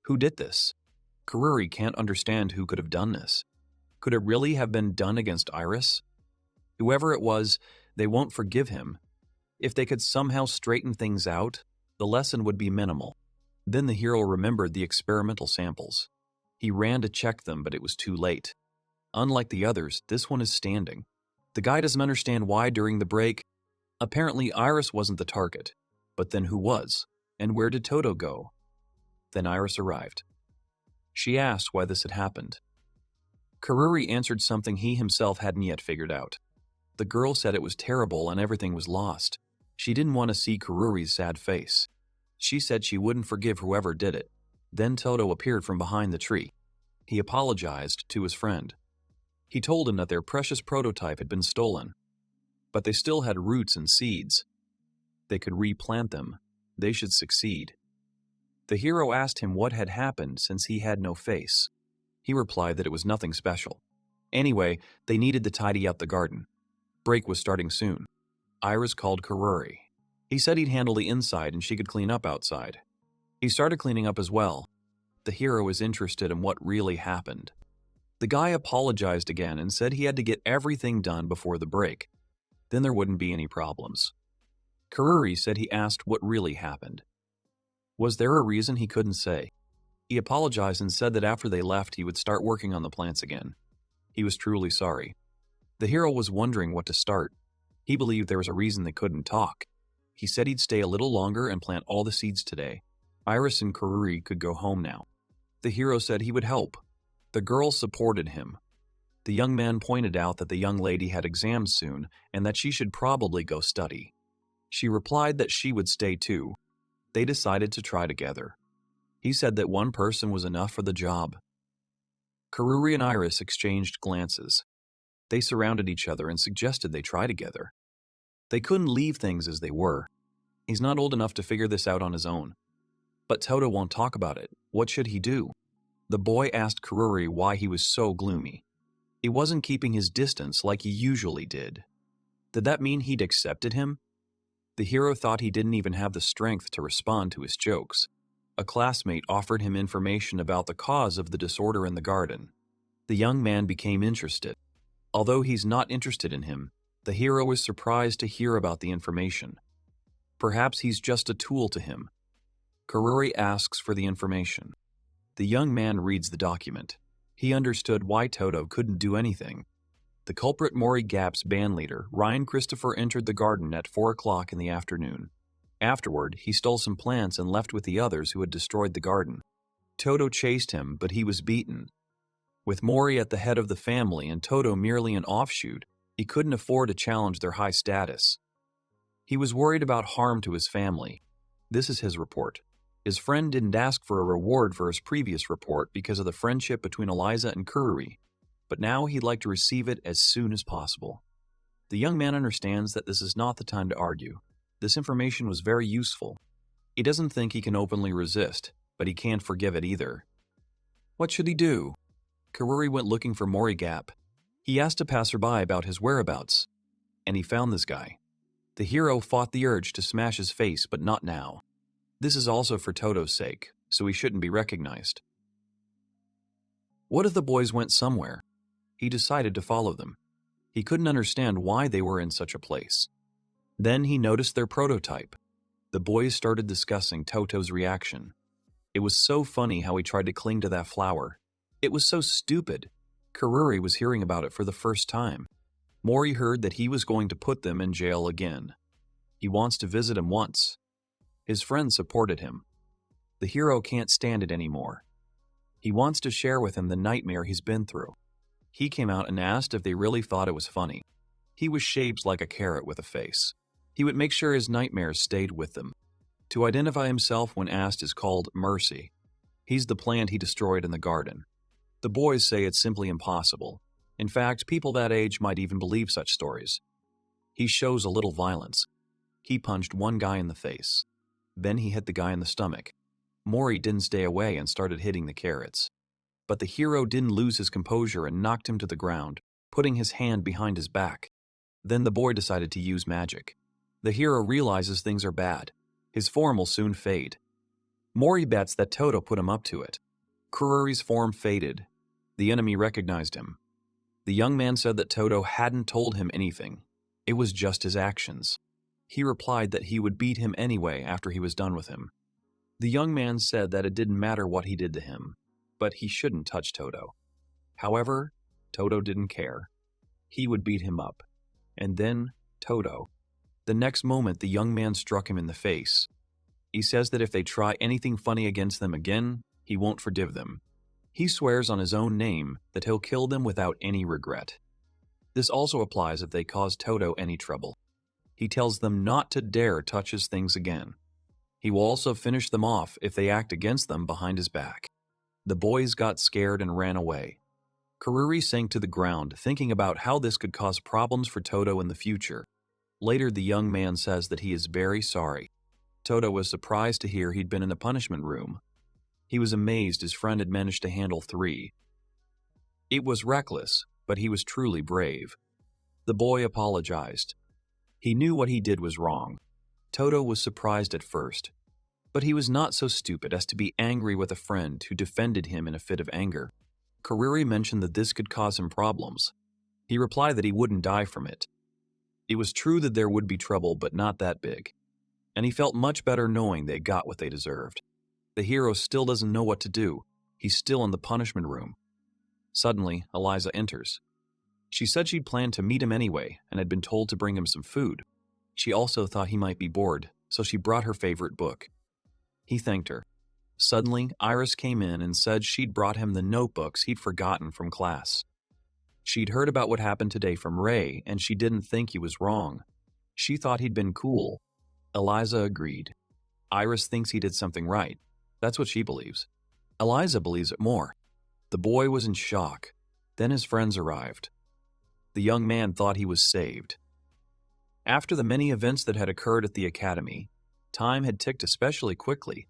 Who did this? Kururi can't understand who could have done this. Could it really have been done against Iris? Whoever it was, they won't forgive him. If they could somehow straighten things out, the lesson would be minimal. Then the hero remembered the experimental samples. He ran to check them, but it was too late. Unlike the others, this one is standing. The guy doesn't understand why during the break. Apparently Iris wasn't the target. But then who was? And where did Toto go? Then Iris arrived. She asked why this had happened. Kururi answered something he himself hadn't yet figured out. The girl said it was terrible and everything was lost. She didn't want to see Kururi's sad face. She said she wouldn't forgive whoever did it. Then Toto appeared from behind the tree. He apologized to his friend. He told him that their precious prototype had been stolen, but they still had roots and seeds. They could replant them. They should succeed. The hero asked him what had happened since he had no face. He replied that it was nothing special. Anyway, they needed to tidy up the garden. Break was starting soon. Iris called Kururi. He said he'd handle the inside and she could clean up outside. He started cleaning up as well. The hero was interested in what really happened. The guy apologized again and said he had to get everything done before the break. Then there wouldn't be any problems. Kururi said he asked what really happened. Was there a reason he couldn't say? He apologized and said that after they left he would start working on the plants again. He was truly sorry. The hero was wondering what to start. He believed there was a reason they couldn't talk. He said he'd stay a little longer and plant all the seeds today. Iris and Kururi could go home now. The hero said he would help. The girl supported him. The young man pointed out that the young lady had exams soon and that she should probably go study. She replied that she would stay too. They decided to try together. He said that one person was enough for the job. Kururi and Iris exchanged glances. They surrounded each other and suggested they try together. They couldn't leave things as they were. He's not old enough to figure this out on his own. But Toto won't talk about it. What should he do? The boy asked Kururi why he was so gloomy. He wasn't keeping his distance like he usually did. Did that mean he'd accepted him? The hero thought he didn't even have the strength to respond to his jokes. A classmate offered him information about the cause of the disorder in the garden. The young man became interested. Although he's not interested in him, the hero is surprised to hear about the information. Perhaps he's just a tool to him. Kururi asks for the information. The young man reads the document. He understood why Toto couldn't do anything. The culprit Mori Gap's bandleader, Ryan Christopher, entered the garden at 4 o'clock in the afternoon. Afterward, he stole some plants and left with the others who had destroyed the garden. Toto chased him, but he was beaten. With Mori at the head of the family and Toto merely an offshoot, he couldn't afford to challenge their high status. He was worried about harm to his family. This is his report. His friend didn't ask for a reward for his previous report because of the friendship between Eliza and Kururi, but now he'd like to receive it as soon as possible. The young man understands that this is not the time to argue. This information was very useful. He doesn't think he can openly resist, but he can't forgive it either. What should he do? Kururi went looking for Mori Gap. He asked a passerby about his whereabouts, and he found this guy. The hero fought the urge to smash his face, but not now. This is also for Toto's sake, so he shouldn't be recognized. What if the boys went somewhere? He decided to follow them. He couldn't understand why they were in such a place. Then he noticed their prototype. The boys started discussing Toto's reaction. It was so funny how he tried to cling to that flower. It was so stupid. Kururi was hearing about it for the first time. Mori heard that he was going to put them in jail again. He wants to visit him once. His friends supported him. The hero can't stand it anymore. He wants to share with him the nightmare he's been through. He came out and asked if they really thought it was funny. He was shaped like a carrot with a face. He would make sure his nightmares stayed with them. To identify himself when asked is called mercy. He's the plant he destroyed in the garden. The boys say it's simply impossible. In fact, people that age might even believe such stories. He shows a little violence. He punched one guy in the face. Then he hit the guy in the stomach. Mori didn't stay away and started hitting the carrots. But the hero didn't lose his composure and knocked him to the ground, putting his hand behind his back. Then the boy decided to use magic. The hero realizes things are bad. His form will soon fade. Mori bets that Toto put him up to it. Kururi's form faded. The enemy recognized him. The young man said that Toto hadn't told him anything. It was just his actions. He replied that he would beat him anyway after he was done with him. The young man said that it didn't matter what he did to him, but he shouldn't touch Toto. However, Toto didn't care. He would beat him up. And then, Toto. The next moment, the young man struck him in the face. He says that if they try anything funny against them again, he won't forgive them. He swears on his own name that he'll kill them without any regret. This also applies if they cause Toto any trouble. He tells them not to dare touch his things again. He will also finish them off if they act against them behind his back. The boys got scared and ran away. Kururi sank to the ground, thinking about how this could cause problems for Toto in the future. Later, the young man says that he is very sorry. Toto was surprised to hear he'd been in the punishment room. He was amazed his friend had managed to handle 3. It was reckless, but he was truly brave. The boy apologized. He knew what he did was wrong. Toto was surprised at first, but he was not so stupid as to be angry with a friend who defended him in a fit of anger. Kururi mentioned that this could cause him problems. He replied that he wouldn't die from it. It was true that there would be trouble, but not that big. And he felt much better knowing they got what they deserved. The hero still doesn't know what to do. He's still in the punishment room. Suddenly, Eliza enters. She said she'd planned to meet him anyway and had been told to bring him some food. She also thought he might be bored, so she brought her favorite book. He thanked her. Suddenly, Iris came in and said she'd brought him the notebooks he'd forgotten from class. She'd heard about what happened today from Ray, and she didn't think he was wrong. She thought he'd been cool. Eliza agreed. Iris thinks he did something right. That's what she believes. Eliza believes it more. The boy was in shock. Then his friends arrived. The young man thought he was saved. After the many events that had occurred at the academy, time had ticked especially quickly,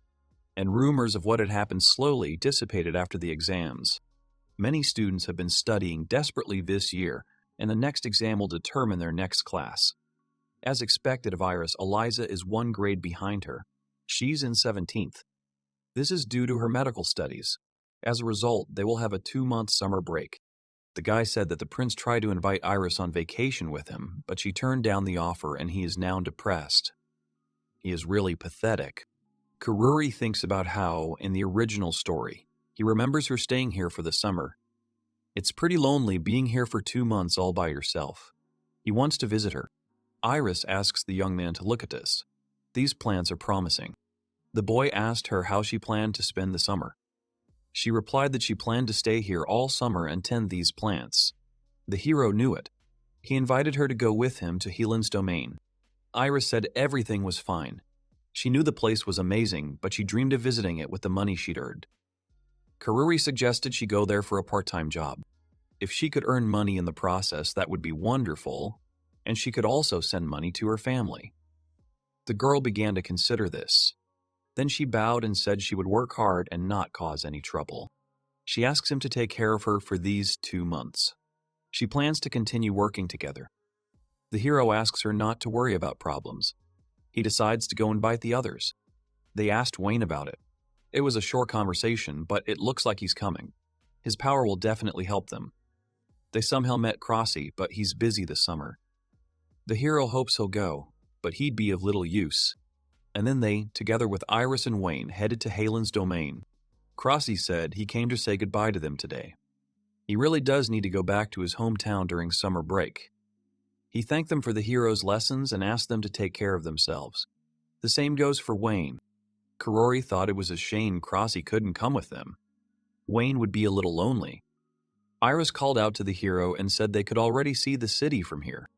and rumors of what had happened slowly dissipated after the exams. Many students have been studying desperately this year, and the next exam will determine their next class. As expected of Iris, Eliza is 1 grade behind her. She's in 17th. This is due to her medical studies. As a result, they will have a 2-month summer break. The guy said that the prince tried to invite Iris on vacation with him, but she turned down the offer and he is now depressed. He is really pathetic. Kururi thinks about how, in the original story, he remembers her staying here for the summer. It's pretty lonely being here for 2 months all by yourself. He wants to visit her. Iris asks the young man to look at this. These plants are promising. The boy asked her how she planned to spend the summer. She replied that she planned to stay here all summer and tend these plants. The hero knew it. He invited her to go with him to Helan's domain. Iris said everything was fine. She knew the place was amazing, but she dreamed of visiting it with the money she'd earned. Kururi suggested she go there for a part-time job. If she could earn money in the process, that would be wonderful, and she could also send money to her family. The girl began to consider this. Then she bowed and said she would work hard and not cause any trouble. She asks him to take care of her for these 2 months. She plans to continue working together. The hero asks her not to worry about problems. He decides to go invite the others. They asked Wayne about it. It was a short conversation, but it looks like he's coming. His power will definitely help them. They somehow met Crossy, but he's busy this summer. The hero hopes he'll go, but he'd be of little use. And then they, together with Iris and Wayne, headed to Helan's domain. Crossy said he came to say goodbye to them today. He really does need to go back to his hometown during summer break. He thanked them for the hero's lessons and asked them to take care of themselves. The same goes for Wayne. Kururi thought it was a shame Crossy couldn't come with them. Wayne would be a little lonely. Iris called out to the hero and said they could already see the city from here.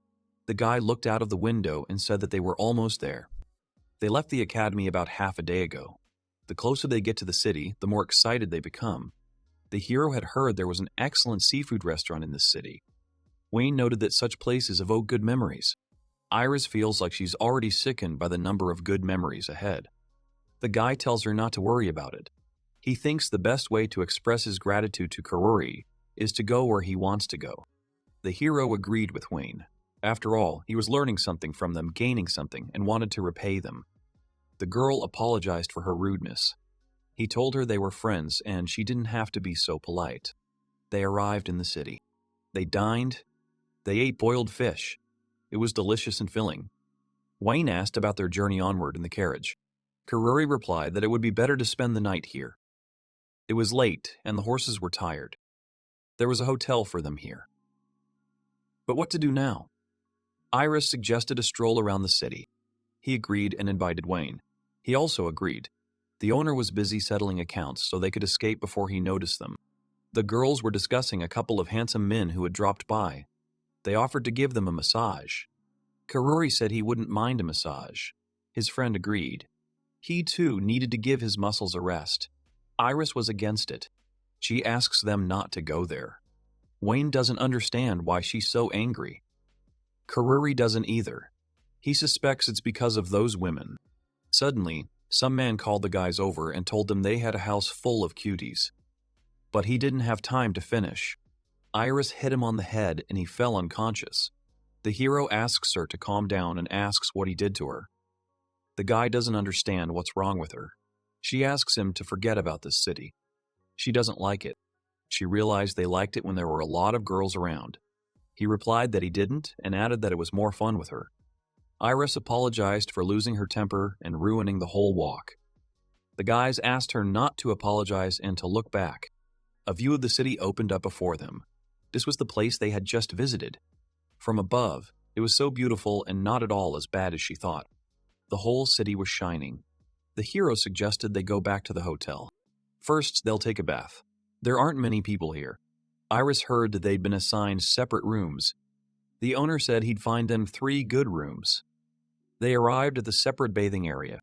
The guy looked out of the window and said that they were almost there. They left the academy about half a day ago. The closer they get to the city, the more excited they become. The hero had heard there was an excellent seafood restaurant in this city. Wayne noted that such places evoke good memories. Iris feels like she's already sickened by the number of good memories ahead. The guy tells her not to worry about it. He thinks the best way to express his gratitude to Kururi is to go where he wants to go. The hero agreed with Wayne. After all, he was learning something from them, gaining something, and wanted to repay them. The girl apologized for her rudeness. He told her they were friends and she didn't have to be so polite. They arrived in the city. They dined. They ate boiled fish. It was delicious and filling. Wayne asked about their journey onward in the carriage. Kururi replied that it would be better to spend the night here. It was late and the horses were tired. There was a hotel for them here. But what to do now? Iris suggested a stroll around the city. He agreed and invited Wayne. He also agreed. The owner was busy settling accounts so they could escape before he noticed them. The girls were discussing a couple of handsome men who had dropped by. They offered to give them a massage. Kururi said he wouldn't mind a massage. His friend agreed. He too needed to give his muscles a rest. Iris was against it. She asks them not to go there. Wayne doesn't understand why she's so angry. Kururi doesn't either. He suspects it's because of those women. Suddenly, some man called the guys over and told them they had a house full of cuties. But he didn't have time to finish. Iris hit him on the head and he fell unconscious. The hero asks her to calm down and asks what he did to her. The guy doesn't understand what's wrong with her. She asks him to forget about this city. She doesn't like it. She realized they liked it when there were a lot of girls around. He replied that he didn't and added that it was more fun with her. Iris apologized for losing her temper and ruining the whole walk. The guys asked her not to apologize and to look back. A view of the city opened up before them. This was the place they had just visited. From above, it was so beautiful and not at all as bad as she thought. The whole city was shining. The hero suggested they go back to the hotel. First, they'll take a bath. There aren't many people here. Iris heard that they'd been assigned separate rooms. The owner said he'd find them 3 good rooms. They arrived at the separate bathing area.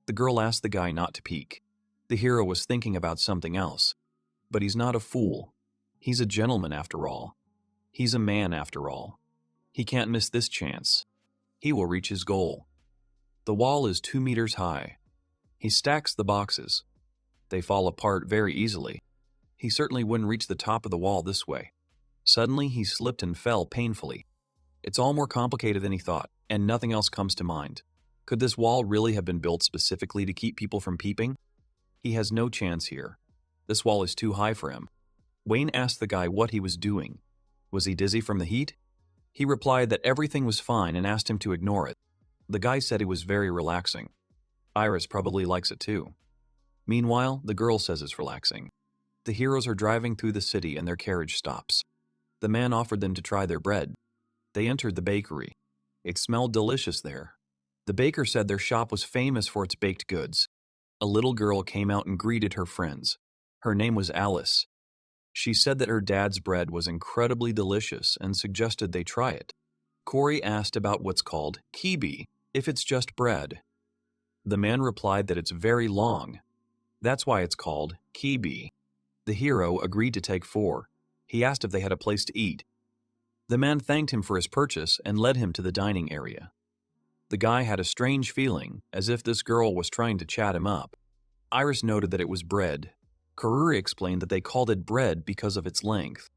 The girl asked the guy not to peek. The hero was thinking about something else. But he's not a fool. He's a gentleman after all. He's a man after all. He can't miss this chance. He will reach his goal. The wall is 2 meters high. He stacks the boxes. They fall apart very easily. He certainly wouldn't reach the top of the wall this way. Suddenly, he slipped and fell painfully. It's all more complicated than he thought, and nothing else comes to mind. Could this wall really have been built specifically to keep people from peeping? He has no chance here. This wall is too high for him. Wayne asked the guy what he was doing. Was he dizzy from the heat? He replied that everything was fine and asked him to ignore it. The guy said it was very relaxing. Iris probably likes it too. Meanwhile, the girl says it's relaxing. The heroes are driving through the city and their carriage stops. The man offered them to try their bread. They entered the bakery. It smelled delicious there. The baker said their shop was famous for its baked goods. A little girl came out and greeted her friends. Her name was Alice. She said that her dad's bread was incredibly delicious and suggested they try it. Corey asked about what's called kibi, if it's just bread. The man replied that it's very long. That's why it's called kibi. The hero agreed to take 4. He asked if they had a place to eat. The man thanked him for his purchase and led him to the dining area. The guy had a strange feeling, as if this girl was trying to chat him up. Iris noted that it was bread. Kururi explained that they called it bread because of its length.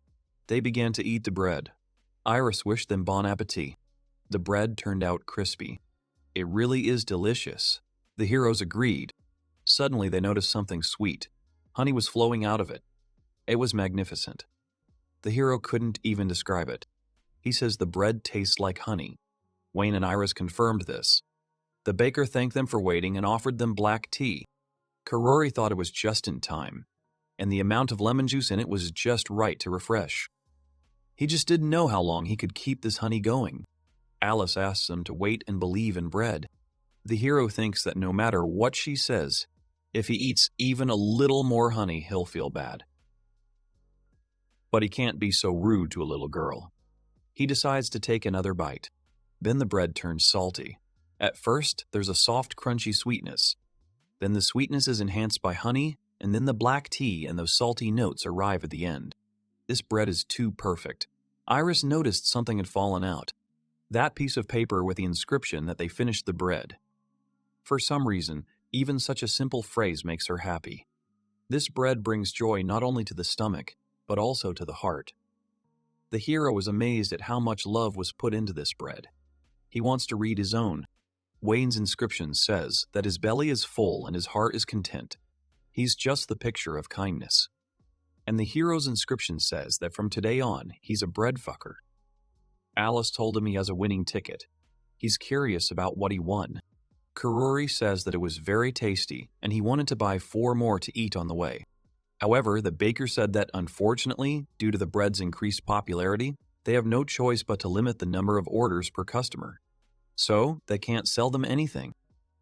They began to eat the bread. Iris wished them bon appetit. The bread turned out crispy. It really is delicious. The heroes agreed. Suddenly they noticed something sweet. Honey was flowing out of it. It was magnificent. The hero couldn't even describe it. He says the bread tastes like honey. Wayne and Iris confirmed this. The baker thanked them for waiting and offered them black tea. Kururi thought it was just in time, and the amount of lemon juice in it was just right to refresh. He just didn't know how long he could keep this honey going. Alice asks him to wait and believe in bread. The hero thinks that no matter what she says, if he eats even a little more honey, he'll feel bad. But he can't be so rude to a little girl. He decides to take another bite. Then the bread turns salty. At first, there's a soft, crunchy sweetness. Then the sweetness is enhanced by honey, and then the black tea and those salty notes arrive at the end. This bread is too perfect. Iris noticed something had fallen out. That piece of paper with the inscription that they finished the bread. For some reason, even such a simple phrase makes her happy. This bread brings joy not only to the stomach, but also to the heart. The hero is amazed at how much love was put into this bread. He wants to read his own. Wayne's inscription says that his belly is full and his heart is content. He's just the picture of kindness. And the hero's inscription says that from today on, he's a bread fucker. Alice told him he has a winning ticket. He's curious about what he won. Kururi says that it was very tasty, and he wanted to buy 4 more to eat on the way. However, the baker said that unfortunately, due to the bread's increased popularity, they have no choice but to limit the number of orders per customer. So, they can't sell them anything.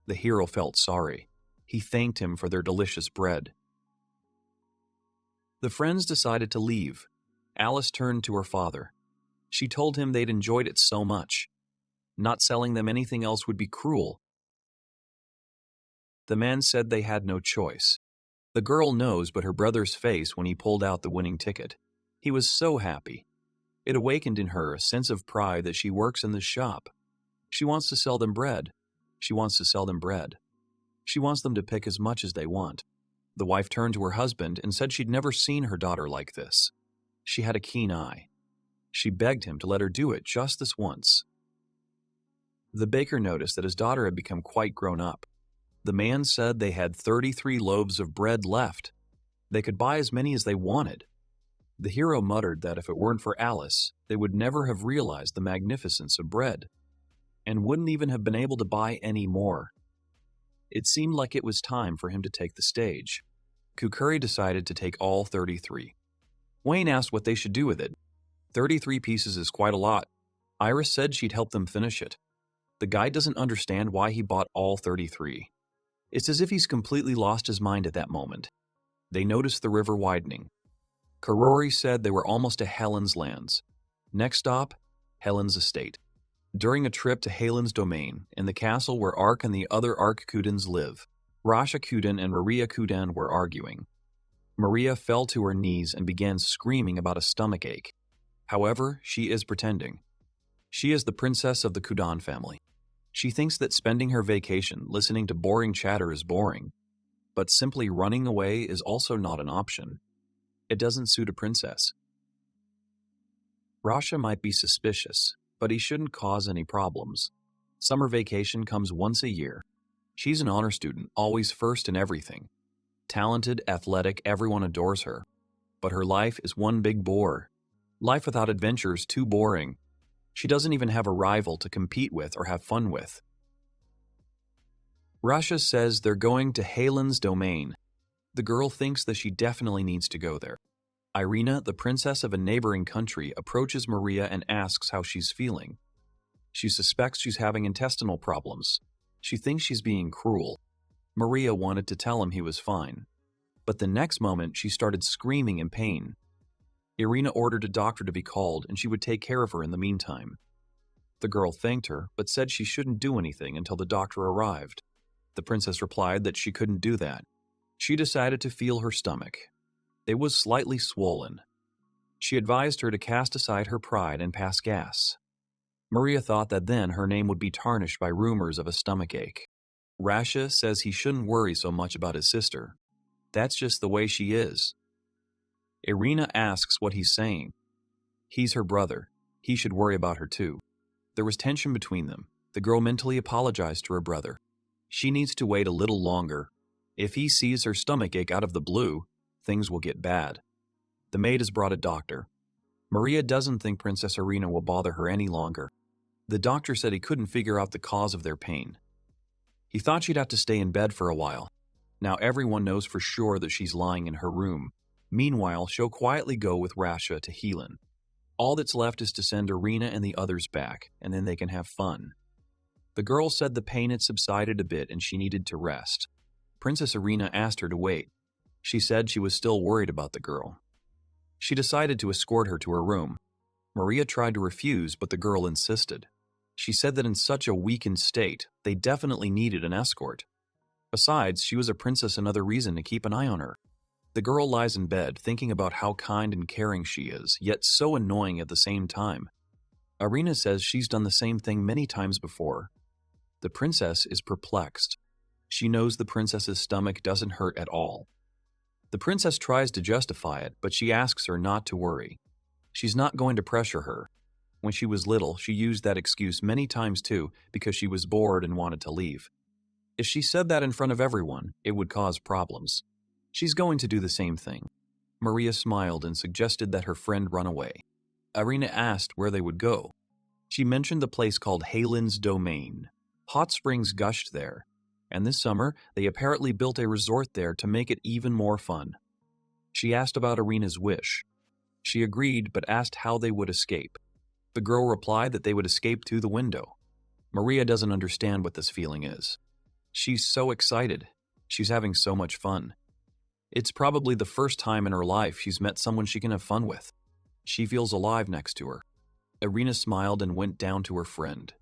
The hero felt sorry. He thanked him for their delicious bread. The friends decided to leave. Alice turned to her father. She told him they'd enjoyed it so much. Not selling them anything else would be cruel. The man said they had no choice. The girl knows but her brother's face when he pulled out the winning ticket. He was so happy. It awakened in her a sense of pride that she works in this shop. She wants to sell them bread. She wants to sell them bread. She wants them to pick as much as they want. The wife turned to her husband and said she'd never seen her daughter like this. She had a keen eye. She begged him to let her do it just this once. The baker noticed that his daughter had become quite grown up. The man said they had 33 loaves of bread left. They could buy as many as they wanted. The hero muttered that if it weren't for Alice, they would never have realized the magnificence of bread, and wouldn't even have been able to buy any more. It seemed like it was time for him to take the stage. Kururi decided to take all 33. Wayne asked what they should do with it. 33 pieces is quite a lot. Iris said she'd help them finish it. The guy doesn't understand why he bought all 33. It's as if he's completely lost his mind at that moment. They noticed the river widening. Kururi said they were almost to Helen's lands. Next stop, Helen's estate. During a trip to Helen's domain, in the castle where Ark and the other Ark Kudens live, Rasha Kuden and Maria Kuden were arguing. Maria fell to her knees and began screaming about a stomachache. However, she is pretending. She is the princess of the Kudan family. She thinks that spending her vacation listening to boring chatter is boring, but simply running away is also not an option. It doesn't suit a princess. Rasha might be suspicious, but he shouldn't cause any problems. Summer vacation comes once a year. She's an honor student, always first in everything. Talented, athletic, everyone adores her. But her life is one big bore. Life without adventure is too boring. She doesn't even have a rival to compete with or have fun with. Rasha says they're going to Helen's domain. The girl thinks that she definitely needs to go there. Irina, the princess of a neighboring country, approaches Maria and asks how she's feeling. She suspects she's having intestinal problems. She thinks she's being cruel. Maria wanted to tell him he was fine. But the next moment, she started screaming in pain. Irina ordered a doctor to be called, and she would take care of her in the meantime. The girl thanked her, but said she shouldn't do anything until the doctor arrived. The princess replied that she couldn't do that. She decided to feel her stomach. It was slightly swollen. She advised her to cast aside her pride and pass gas. Maria thought that then her name would be tarnished by rumors of a stomachache. Rasha says he shouldn't worry so much about his sister. That's just the way she is. Irina asks what he's saying. He's her brother. He should worry about her too. There was tension between them. The girl mentally apologized to her brother. She needs to wait a little longer. If he sees her stomachache out of the blue, things will get bad. The maid has brought a doctor. Maria doesn't think Princess Irina will bother her any longer. The doctor said he couldn't figure out the cause of their pain. He thought she'd have to stay in bed for a while. Now everyone knows for sure that she's lying in her room. Meanwhile, she'll quietly go with Rasha to Helan. All that's left is to send Irina and the others back, and then they can have fun. The girl said the pain had subsided a bit and she needed to rest. Princess Irina asked her to wait. She said she was still worried about the girl. She decided to escort her to her room. Maria tried to refuse, but the girl insisted. She said that in such a weakened state, they definitely needed an escort. Besides, she was a princess, another reason to keep an eye on her. The girl lies in bed, thinking about how kind and caring she is, yet so annoying at the same time. Irina says she's done the same thing many times before. The princess is perplexed. She knows the princess's stomach doesn't hurt at all. The princess tries to justify it, but she asks her not to worry. She's not going to pressure her. When she was little, she used that excuse many times too, because she was bored and wanted to leave. If she said that in front of everyone, it would cause problems. She's going to do the same thing. Maria smiled and suggested that her friend run away. Irina asked where they would go. She mentioned the place called Helen's Domain. Hot springs gushed there, and this summer they apparently built a resort there to make it even more fun. She asked about Irina's wish. She agreed, but asked how they would escape. The girl replied that they would escape through the window. Maria doesn't understand what this feeling is. She's so excited. She's having so much fun. It's probably the first time in her life she's met someone she can have fun with. She feels alive next to her. Irina smiled and went down to her friend.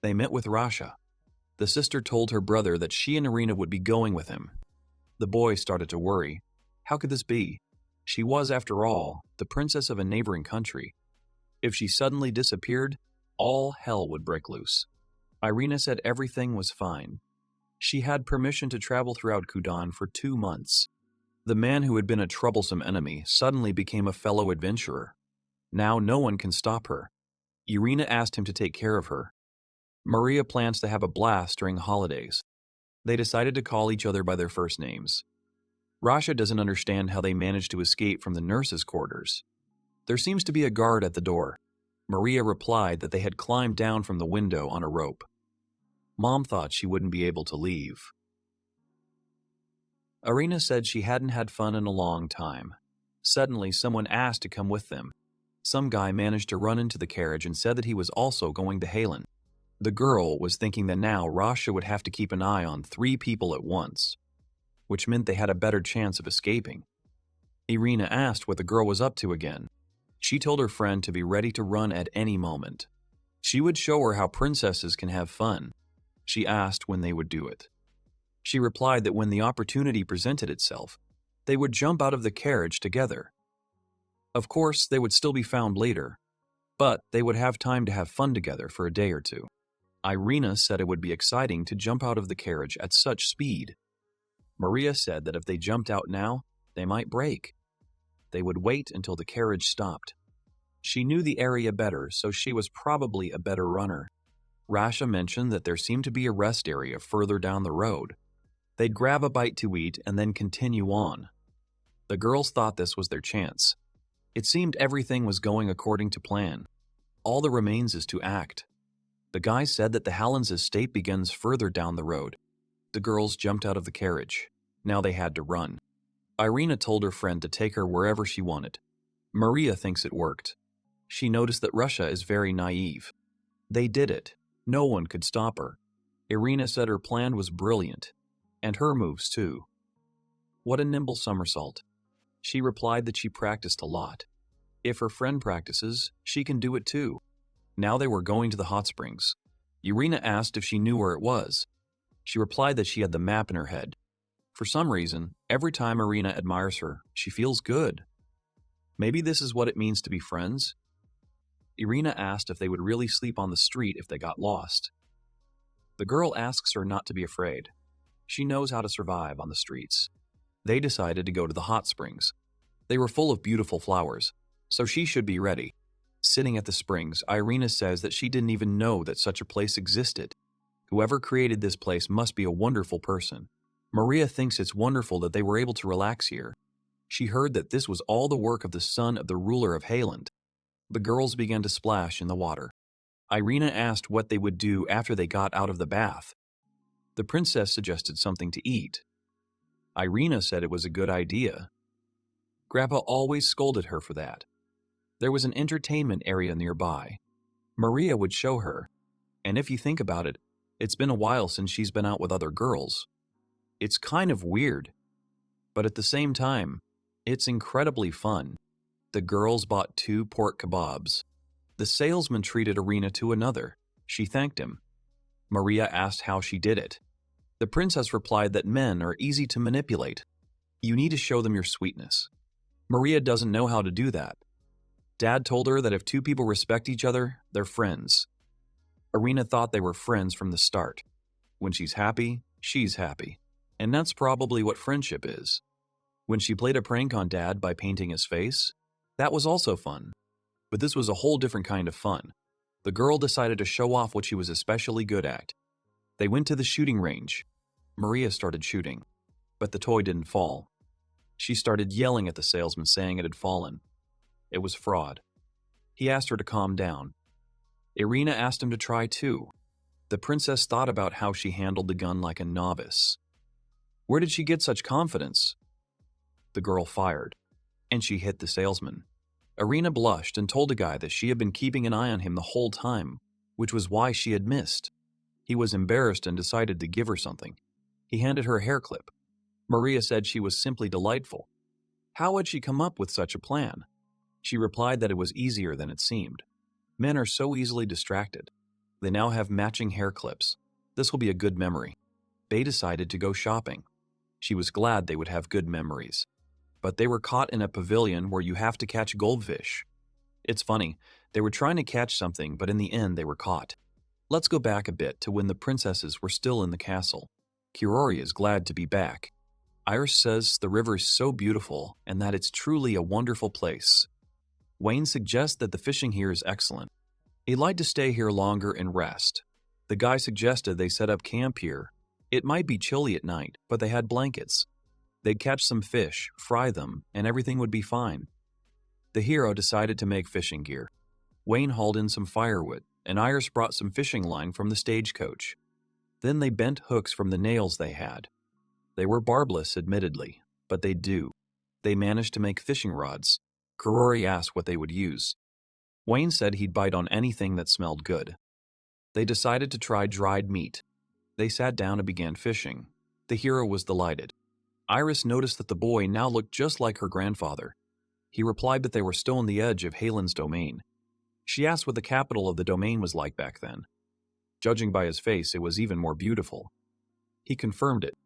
They met with Rasha. The sister told her brother that she and Irina would be going with him. The boy started to worry. How could this be? She was, after all, the princess of a neighboring country. If she suddenly disappeared, all hell would break loose. Irina said everything was fine. She had permission to travel throughout Kudan for 2 months. The man who had been a troublesome enemy suddenly became a fellow adventurer. Now no one can stop her. Irina asked him to take care of her. Maria plans to have a blast during holidays. They decided to call each other by their first names. Rasha doesn't understand how they managed to escape from the nurses' quarters. There seems to be a guard at the door. Maria replied that they had climbed down from the window on a rope. Mom thought she wouldn't be able to leave. Irina said she hadn't had fun in a long time. Suddenly, someone asked to come with them. Some guy managed to run into the carriage and said that he was also going to Helan. The girl was thinking that now Rasha would have to keep an eye on 3 people at once, which meant they had a better chance of escaping. Irina asked what the girl was up to again. She told her friend to be ready to run at any moment. She would show her how princesses can have fun. She asked when they would do it. She replied that when the opportunity presented itself, they would jump out of the carriage together. Of course, they would still be found later, but they would have time to have fun together for a day or 2. Irina said it would be exciting to jump out of the carriage at such speed. Maria said that if they jumped out now, they might break. They would wait until the carriage stopped. She knew the area better, so she was probably a better runner. Rasha mentioned that there seemed to be a rest area further down the road. They'd grab a bite to eat and then continue on. The girls thought this was their chance. It seemed everything was going according to plan. All that remains is to act. The guy said that the Hallan's estate begins further down the road. The girls jumped out of the carriage. Now they had to run. Irina told her friend to take her wherever she wanted. Maria thinks it worked. She noticed that Russia is very naive. They did it. No one could stop her. Irina said her plan was brilliant, and her moves too. What a nimble somersault. She replied that she practiced a lot. If her friend practices, she can do it too. Now they were going to the hot springs. Irina asked if she knew where it was. She replied that she had the map in her head. For some reason, every time Irina admires her, she feels good. Maybe this is what it means to be friends. Irina asked if they would really sleep on the street if they got lost. The girl asks her not to be afraid. She knows how to survive on the streets. They decided to go to the hot springs. They were full of beautiful flowers, so she should be ready. Sitting at the springs, Irina says that she didn't even know that such a place existed. Whoever created this place must be a wonderful person. Maria thinks it's wonderful that they were able to relax here. She heard that this was all the work of the son of the ruler of Helan. The girls began to splash in the water. Irina asked what they would do after they got out of the bath. The princess suggested something to eat. Irina said it was a good idea. Grandpa always scolded her for that. There was an entertainment area nearby. Maria would show her, and if you think about it, it's been a while since she's been out with other girls. It's kind of weird, but at the same time, it's incredibly fun. The girls bought 2 pork kebabs. The salesman treated Irina to another. She thanked him. Maria asked how she did it. The princess replied that men are easy to manipulate. You need to show them your sweetness. Maria doesn't know how to do that. Dad told her that if 2 people respect each other, they're friends. Irina thought they were friends from the start. When she's happy, she's happy. And that's probably what friendship is. When she played a prank on Dad by painting his face, that was also fun. But this was a whole different kind of fun. The girl decided to show off what she was especially good at. They went to the shooting range. Maria started shooting, but the toy didn't fall. She started yelling at the salesman, saying it had fallen. It was fraud. He asked her to calm down. Irina asked him to try too. The princess thought about how she handled the gun like a novice. Where did she get such confidence? The girl fired, and she hit the salesman. Irina blushed and told the guy that she had been keeping an eye on him the whole time, which was why she had missed. He was embarrassed and decided to give her something. He handed her a hair clip. Maria said she was simply delightful. How had she come up with such a plan? She replied that it was easier than it seemed. Men are so easily distracted. They now have matching hair clips. This will be a good memory. Bei decided to go shopping. She was glad they would have good memories. But they were caught in a pavilion where you have to catch goldfish. It's funny, they were trying to catch something, but in the end they were caught. Let's go back a bit to when the princesses were still in the castle. Kururi is glad to be back. Iris says the river is so beautiful and that it's truly a wonderful place. Wayne suggests that the fishing here is excellent. He'd like to stay here longer and rest. The guy suggested they set up camp here. It might be chilly at night, but they had blankets. They'd catch some fish, fry them, and everything would be fine. The hero decided to make fishing gear. Wayne hauled in some firewood, and Iris brought some fishing line from the stagecoach. Then they bent hooks from the nails they had. They were barbless, admittedly, but they'd do. They managed to make fishing rods. Kururi asked what they would use. Wayne said he'd bite on anything that smelled good. They decided to try dried meat. They sat down and began fishing. The hero was delighted. Iris noticed that the boy now looked just like her grandfather. He replied that they were still on the edge of Helan's domain. She asked what the capital of the domain was like back then. Judging by his face, it was even more beautiful. He confirmed it.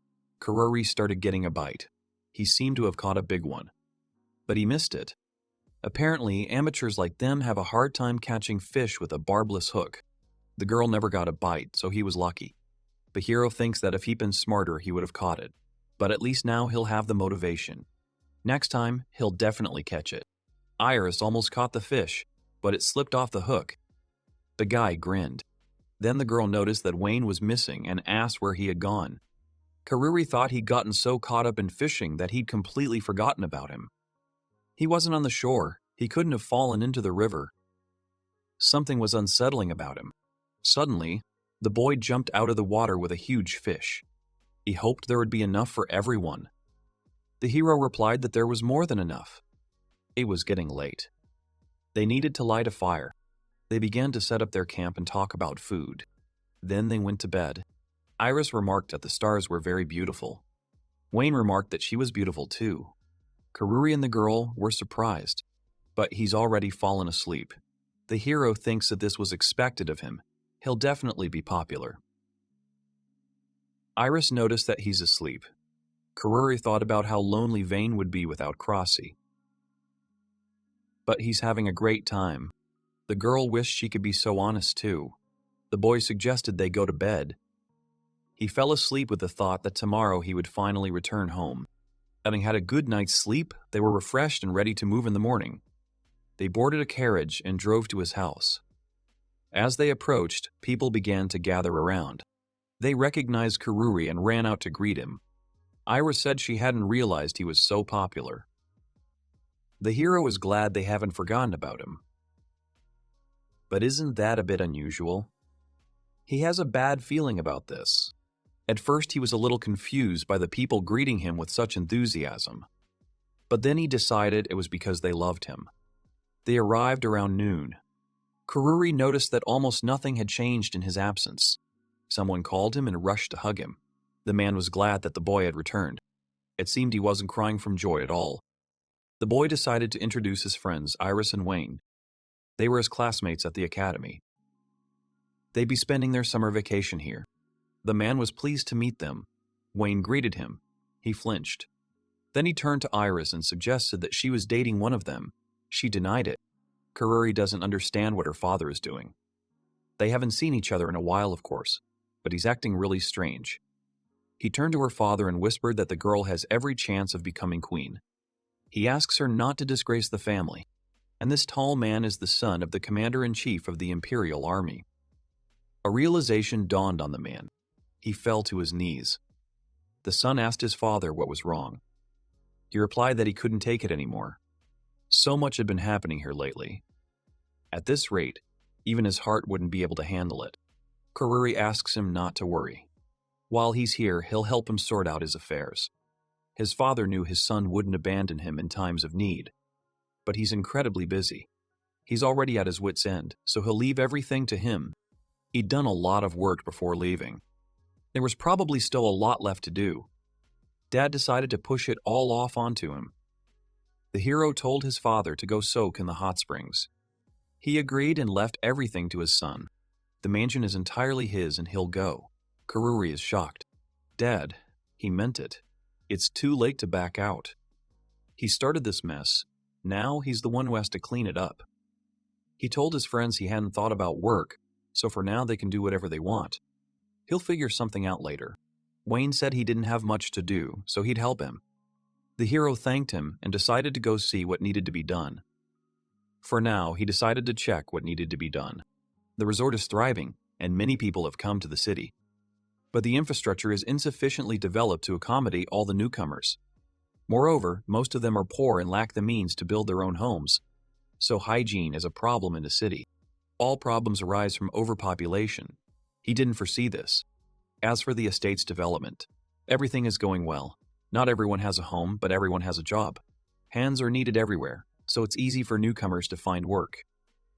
Kururi started getting a bite. He seemed to have caught a big one. But he missed it. Apparently, amateurs like them have a hard time catching fish with a barbless hook. The girl never got a bite, so he was lucky. The hero thinks that if he'd been smarter, he would have caught it. But at least now he'll have the motivation. Next time, he'll definitely catch it. Iris almost caught the fish, but it slipped off the hook. The guy grinned. Then the girl noticed that Wayne was missing and asked where he had gone. Kururi thought he'd gotten so caught up in fishing that he'd completely forgotten about him. He wasn't on the shore. He couldn't have fallen into the river. Something was unsettling about him. Suddenly, the boy jumped out of the water with a huge fish. He hoped there would be enough for everyone. The hero replied that there was more than enough. It was getting late. They needed to light a fire. They began to set up their camp and talk about food. Then they went to bed. Iris remarked that the stars were very beautiful. Wayne remarked that she was beautiful too. Kururi and the girl were surprised, but he's already fallen asleep. The hero thinks that this was expected of him. He'll definitely be popular. Iris noticed that he's asleep. Kururi thought about how lonely Vane would be without Crossy. But he's having a great time. The girl wished she could be so honest too. The boy suggested they go to bed. He fell asleep with the thought that tomorrow he would finally return home. Having had a good night's sleep, they were refreshed and ready to move in the morning. They boarded a carriage and drove to his house. As they approached, people began to gather around. They recognized Kururi and ran out to greet him. Iris said she hadn't realized he was so popular. The hero is glad they haven't forgotten about him. But isn't that a bit unusual? He has a bad feeling about this. At first he was a little confused by the people greeting him with such enthusiasm. But then he decided it was because they loved him. They arrived around noon. Kururi noticed that almost nothing had changed in his absence. Someone called him and rushed to hug him. The man was glad that the boy had returned. It seemed he wasn't crying from joy at all. The boy decided to introduce his friends, Iris and Wayne. They were his classmates at the academy. They'd be spending their summer vacation here. The man was pleased to meet them. Wayne greeted him. He flinched. Then he turned to Iris and suggested that she was dating one of them. She denied it. Kururi doesn't understand what her father is doing. They haven't seen each other in a while, of course, but he's acting really strange. He turned to her father and whispered that the girl has every chance of becoming queen. He asks her not to disgrace the family, and this tall man is the son of the commander-in-chief of the Imperial Army. A realization dawned on the man. He fell to his knees. The son asked his father what was wrong. He replied that he couldn't take it anymore. So much had been happening here lately. At this rate, even his heart wouldn't be able to handle it. Kururi asks him not to worry. While he's here, he'll help him sort out his affairs. His father knew his son wouldn't abandon him in times of need. But he's incredibly busy. He's already at his wit's end, so he'll leave everything to him. He'd done a lot of work before leaving. There was probably still a lot left to do. Dad decided to push it all off onto him. The hero told his father to go soak in the hot springs. He agreed and left everything to his son. The mansion is entirely his and he'll go. Kururi is shocked. Dad, he meant it. It's too late to back out. He started this mess. Now he's the one who has to clean it up. He told his friends he hadn't thought about work, so for now they can do whatever they want. He'll figure something out later. Wayne said he didn't have much to do, so he'd help him. The hero thanked him and decided to go see what needed to be done. For now, he decided to check what needed to be done. The resort is thriving, and many people have come to the city. But the infrastructure is insufficiently developed to accommodate all the newcomers. Moreover, most of them are poor and lack the means to build their own homes. So hygiene is a problem in the city. All problems arise from overpopulation. He didn't foresee this. As for the estate's development, everything is going well. Not everyone has a home, but everyone has a job. Hands are needed everywhere, so it's easy for newcomers to find work.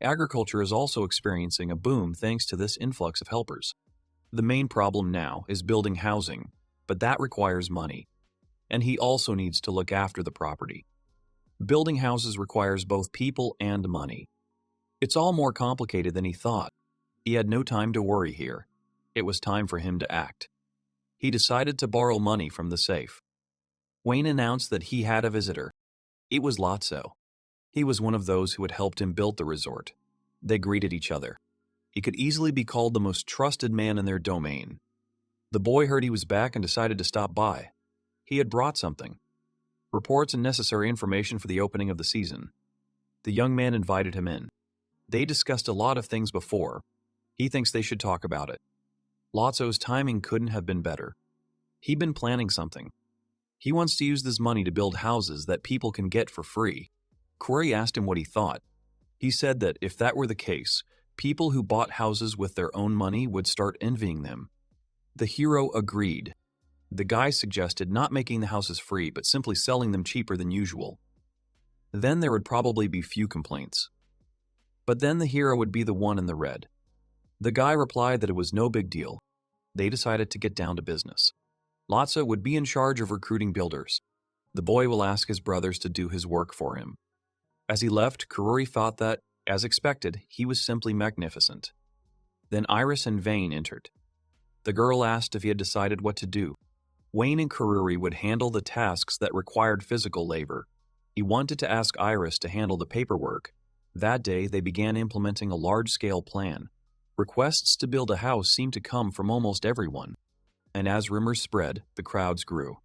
Agriculture is also experiencing a boom thanks to this influx of helpers. The main problem now is building housing, but that requires money. And he also needs to look after the property. Building houses requires both people and money. It's all more complicated than he thought. He had no time to worry here. It was time for him to act. He decided to borrow money from the safe. Wayne announced that he had a visitor. It was Lotso. He was one of those who had helped him build the resort. They greeted each other. He could easily be called the most trusted man in their domain. The boy heard he was back and decided to stop by. He had brought something. Reports and necessary information for the opening of the season. The young man invited him in. They discussed a lot of things before. He thinks they should talk about it. Lotso's timing couldn't have been better. He'd been planning something. He wants to use this money to build houses that people can get for free. Corey asked him what he thought. He said that if that were the case, people who bought houses with their own money would start envying them. The hero agreed. The guy suggested not making the houses free, but simply selling them cheaper than usual. Then there would probably be few complaints. But then the hero would be the one in the red. The guy replied that it was no big deal. They decided to get down to business. Lotso would be in charge of recruiting builders. The boy will ask his brothers to do his work for him. As he left, Kururi thought that, as expected, he was simply magnificent. Then Iris and Vane entered. The girl asked if he had decided what to do. Wayne and Kururi would handle the tasks that required physical labor. He wanted to ask Iris to handle the paperwork. That day, they began implementing a large-scale plan. Requests to build a house seemed to come from almost everyone. And as rumors spread, the crowds grew.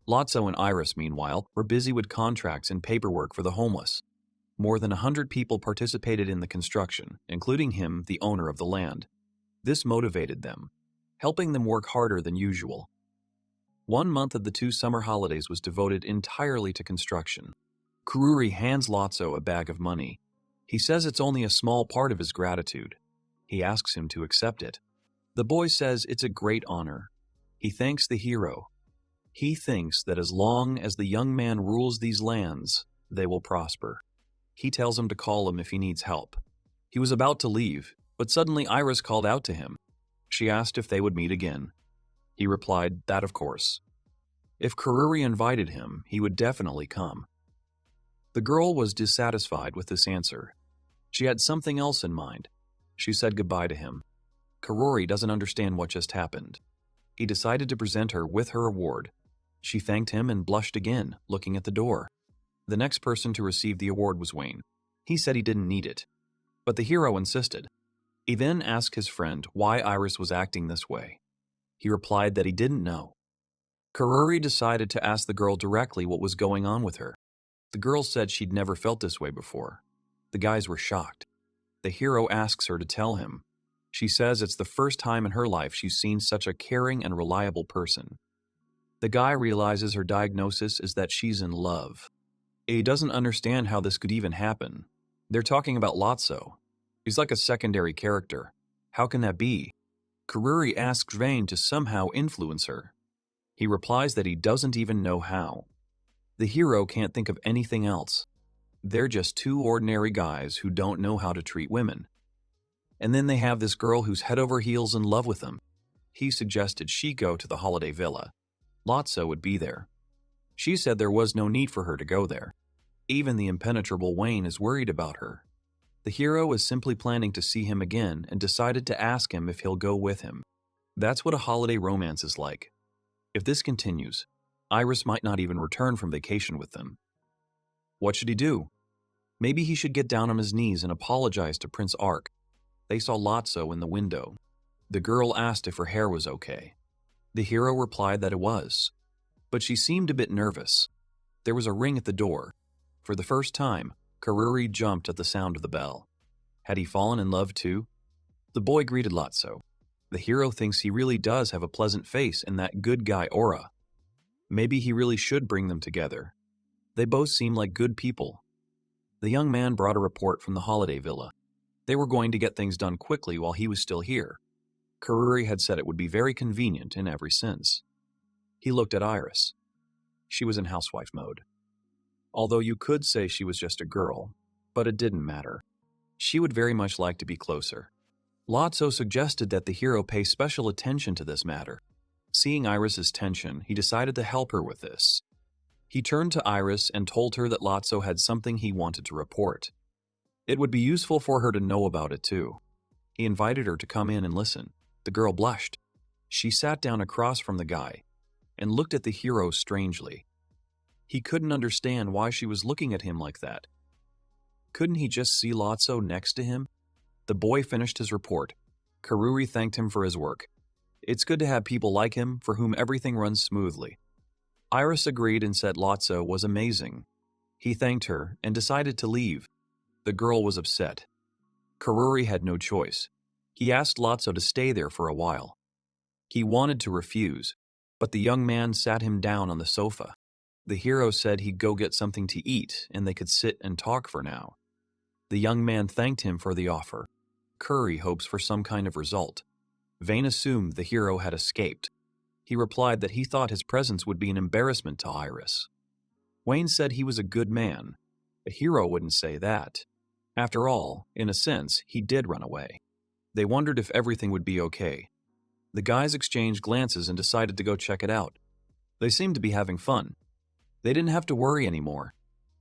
Lotso and Iris, meanwhile, were busy with contracts and paperwork for the homeless. More than 100 people participated in the construction, including him, the owner of the land. This motivated them, helping them work harder than usual. 1 month of the 2 summer holidays was devoted entirely to construction. Kururi hands Lotso a bag of money. He says it's only a small part of his gratitude. He asks him to accept it. The boy says it's a great honor. He thanks the hero. He thinks that as long as the young man rules these lands, they will prosper. He tells him to call him if he needs help. He was about to leave, but suddenly Iris called out to him. She asked if they would meet again. He replied that of course. If Kururi invited him, he would definitely come. The girl was dissatisfied with this answer. She had something else in mind. She said goodbye to him. Kururi doesn't understand what just happened. He decided to present her with her award. She thanked him and blushed again, looking at the door. The next person to receive the award was Wayne. He said he didn't need it. But the hero insisted. He then asked his friend why Iris was acting this way. He replied that he didn't know. Kururi decided to ask the girl directly what was going on with her. The girl said she'd never felt this way before. The guys were shocked. The hero asks her to tell him. She says it's the first time in her life she's seen such a caring and reliable person. The guy realizes her diagnosis is that she's in love. He doesn't understand how this could even happen. They're talking about Lotso. He's like a secondary character. How can that be? Kururi asks Vane to somehow influence her. He replies that he doesn't even know how. The hero can't think of anything else. They're just 2 ordinary guys who don't know how to treat women. And then they have this girl who's head over heels in love with them. He suggested she go to the holiday villa. Lotso would be there. She said there was no need for her to go there. Even the impenetrable Wayne is worried about her. The hero is simply planning to see him again and decided to ask him if he'll go with him. That's what a holiday romance is like. If this continues, Iris might not even return from vacation with them. What should he do? Maybe he should get down on his knees and apologize to Prince Ark. They saw Lotso in the window. The girl asked if her hair was okay. The hero replied that it was, but she seemed a bit nervous. There was a ring at the door. For the first time, Kururi jumped at the sound of the bell. Had he fallen in love too? The boy greeted Lotso. The hero thinks he really does have a pleasant face and that good guy aura. Maybe he really should bring them together. They both seem like good people. The young man brought a report from the holiday villa. They were going to get things done quickly while he was still here. Kururi had said it would be very convenient in every sense. He looked at Iris. She was in housewife mode. Although you could say she was just a girl, but it didn't matter. She would very much like to be closer. Lotso suggested that the hero pay special attention to this matter. Seeing Iris's tension, he decided to help her with this. He turned to Iris and told her that Lotso had something he wanted to report. It would be useful for her to know about it too. He invited her to come in and listen. The girl blushed. She sat down across from the guy and looked at the hero strangely. He couldn't understand why she was looking at him like that. Couldn't he just see Lotso next to him? The boy finished his report. Kururi thanked him for his work. It's good to have people like him for whom everything runs smoothly. Iris agreed and said Lotso was amazing. He thanked her and decided to leave. The girl was upset. Kururi had no choice. He asked Lotso to stay there for a while. He wanted to refuse, but the young man sat him down on the sofa. The hero said he'd go get something to eat and they could sit and talk for now. The young man thanked him for the offer. Kururi hopes for some kind of result. Vane assumed the hero had escaped. He replied that he thought his presence would be an embarrassment to Iris. Wayne said he was a good man. A hero wouldn't say that. After all, in a sense, he did run away. They wondered if everything would be okay. The guys exchanged glances and decided to go check it out. They seemed to be having fun. They didn't have to worry anymore.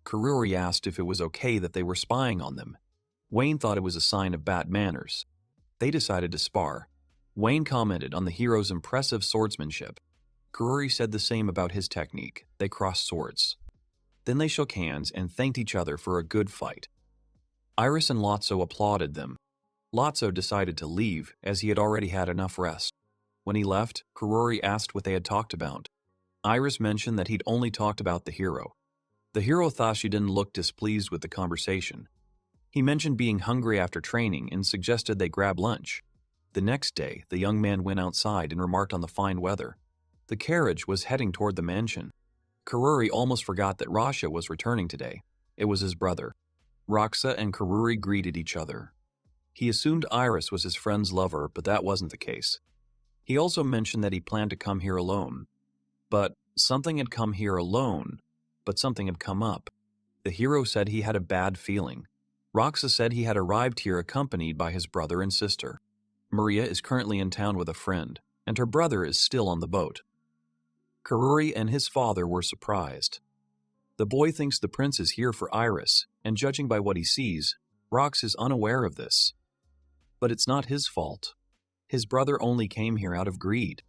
Kururi asked if it was okay that they were spying on them. Wayne thought it was a sign of bad manners. They decided to spar. Wayne commented on the hero's impressive swordsmanship. Kururi said the same about his technique. They crossed swords. Then they shook hands and thanked each other for a good fight. Iris and Lotso applauded them. Lotso decided to leave, as he had already had enough rest. When he left, Kururi asked what they had talked about. Iris mentioned that he'd only talked about the hero. The hero thought she didn't look displeased with the conversation. He mentioned being hungry after training and suggested they grab lunch. The next day, the young man went outside and remarked on the fine weather. The carriage was heading toward the mansion. Kururi almost forgot that Rasha was returning today. It was his brother. Roxa and Kururi greeted each other. He assumed Iris was his friend's lover, but that wasn't the case. He also mentioned that he planned to come here alone. But something had come here alone, but something had come up. The hero said he had a bad feeling. Roxa said he had arrived here accompanied by his brother and sister. Maria is currently in town with a friend, and her brother is still on the boat. Kururi and his father were surprised. The boy thinks the prince is here for Iris, and judging by what he sees, Rox is unaware of this. But it's not his fault. His brother only came here out of greed.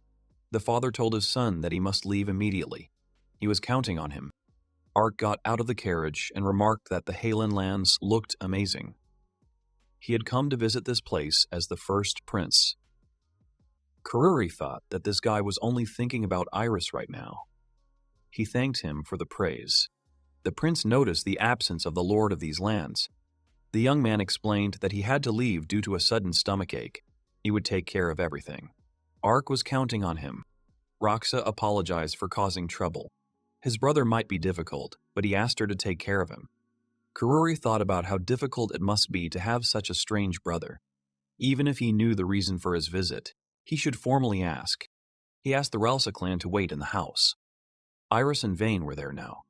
The father told his son that he must leave immediately. He was counting on him. Ark got out of the carriage and remarked that the Helan lands looked amazing. He had come to visit this place as the first prince. Kururi thought that this guy was only thinking about Iris right now. He thanked him for the praise. The prince noticed the absence of the lord of these lands. The young man explained that he had to leave due to a sudden stomachache. He would take care of everything. Ark was counting on him. Roxa apologized for causing trouble. His brother might be difficult, but he asked her to take care of him. Kururi thought about how difficult it must be to have such a strange brother. Even if he knew the reason for his visit, he should formally ask. He asked the Ralsa clan to wait in the house. Iris and Vane were there now.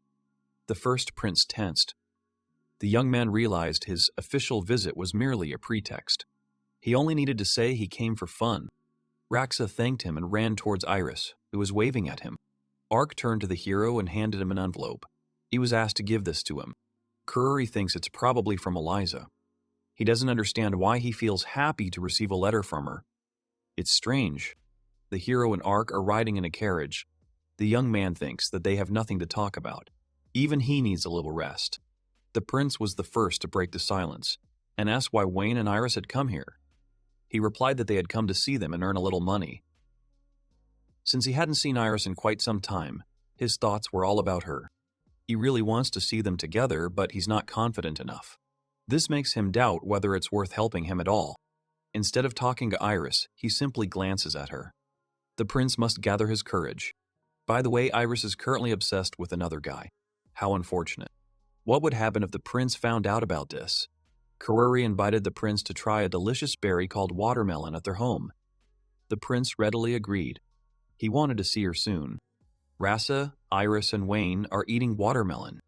The first prince tensed. The young man realized his official visit was merely a pretext. He only needed to say he came for fun. Roxa thanked him and ran towards Iris, who was waving at him. Ark turned to the hero and handed him an envelope. He was asked to give this to him. Kururi thinks it's probably from Eliza. He doesn't understand why he feels happy to receive a letter from her. It's strange. The hero and Ark are riding in a carriage. The young man thinks that they have nothing to talk about. Even he needs a little rest. The prince was the first to break the silence and asked why Wayne and Iris had come here. He replied that they had come to see them and earn a little money. Since he hadn't seen Iris in quite some time, his thoughts were all about her. He really wants to see them together, but he's not confident enough. This makes him doubt whether it's worth helping him at all. Instead of talking to Iris, he simply glances at her. The prince must gather his courage. By the way, Iris is currently obsessed with another guy. How unfortunate. What would happen if the prince found out about this? Kururi invited the prince to try a delicious berry called watermelon at their home. The prince readily agreed. He wanted to see her soon. Rasa, Iris, and Wayne are eating watermelon.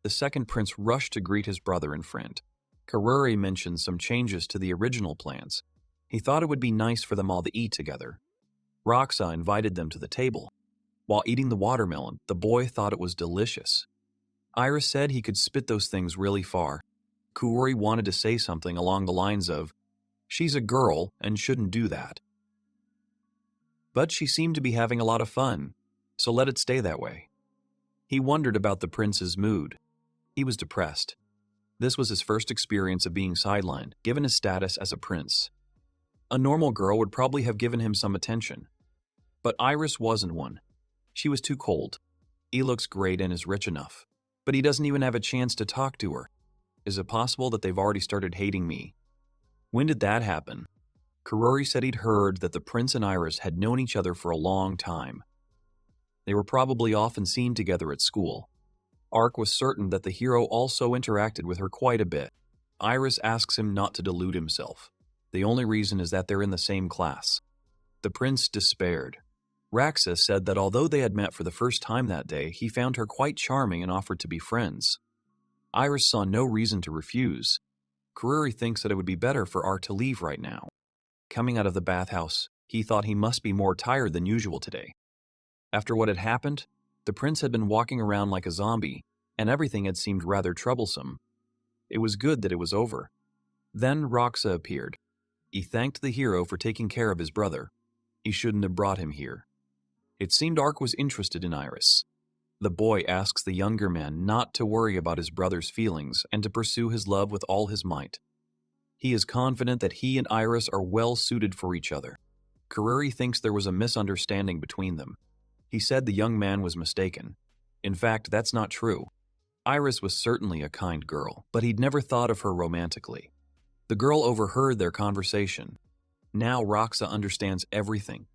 The second prince rushed to greet his brother and friend. Kururi mentioned some changes to the original plans. He thought it would be nice for them all to eat together. Roxa invited them to the table. While eating the watermelon, the boy thought it was delicious. Iris said he could spit those things really far. Kururi wanted to say something along the lines of, "She's a girl and shouldn't do that." But she seemed to be having a lot of fun, so let it stay that way. He wondered about the prince's mood. He was depressed. This was his first experience of being sidelined, given his status as a prince. A normal girl would probably have given him some attention. But Iris wasn't one. She was too cold. He looks great and is rich enough, but he doesn't even have a chance to talk to her. Is it possible that they've already started hating me? When did that happen? Kururi said he'd heard that the prince and Iris had known each other for a long time. They were probably often seen together at school. Ark was certain that the hero also interacted with her quite a bit. Iris asks him not to delude himself. The only reason is that they're in the same class. The prince despaired. Raxa said that although they had met for the first time that day, he found her quite charming and offered to be friends. Iris saw no reason to refuse. Kururi thinks that it would be better for Ark to leave right now. Coming out of the bathhouse, he thought he must be more tired than usual today. After what had happened, the prince had been walking around like a zombie, and everything had seemed rather troublesome. It was good that it was over. Then Roxa appeared. He thanked the hero for taking care of his brother. He shouldn't have brought him here. It seemed Ark was interested in Iris. The boy asks the younger man not to worry about his brother's feelings and to pursue his love with all his might. He is confident that he and Iris are well suited for each other. Kururi thinks there was a misunderstanding between them. He said the young man was mistaken. In fact, that's not true. Iris was certainly a kind girl, but he'd never thought of her romantically. The girl overheard their conversation. Now Roxa understands everything.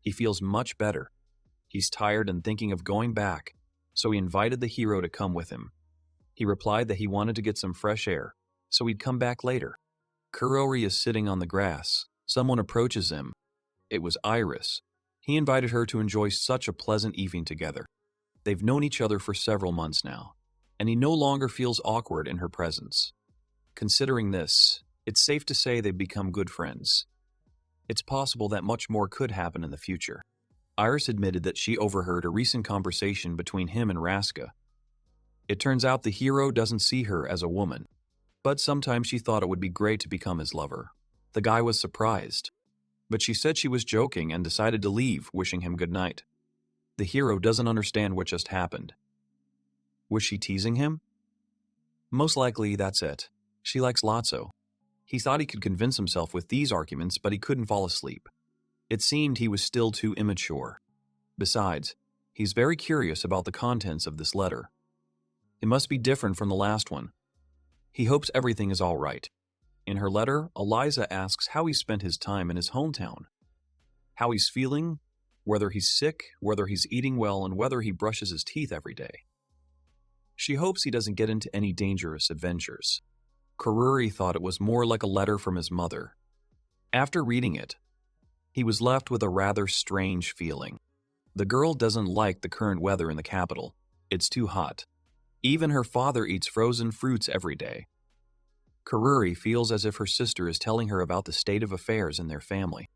He feels much better. He's tired and thinking of going back, so he invited the hero to come with him. He replied that he wanted to get some fresh air, so he'd come back later. Kururi is sitting on the grass. Someone approaches him. It was Iris. He invited her to enjoy such a pleasant evening together. They've known each other for several months now, and he no longer feels awkward in her presence. Considering this, it's safe to say they've become good friends. It's possible that much more could happen in the future. Iris admitted that she overheard a recent conversation between him and Raska. It turns out the hero doesn't see her as a woman, but sometimes she thought it would be great to become his lover. The guy was surprised, but she said she was joking and decided to leave, wishing him good night. The hero doesn't understand what just happened. Was she teasing him? Most likely that's it. She likes Lotso. He thought he could convince himself with these arguments, but he couldn't fall asleep. It seemed he was still too immature. Besides, he's very curious about the contents of this letter. It must be different from the last one. He hopes everything is all right. In her letter, Eliza asks how he spent his time in his hometown, how he's feeling, whether he's sick, whether he's eating well, and whether he brushes his teeth every day. She hopes he doesn't get into any dangerous adventures. Kururi thought it was more like a letter from his mother. After reading it, he was left with a rather strange feeling. The girl doesn't like the current weather in the capital. It's too hot. Even her father eats frozen fruits every day. Kururi feels as if her sister is telling her about the state of affairs in their family.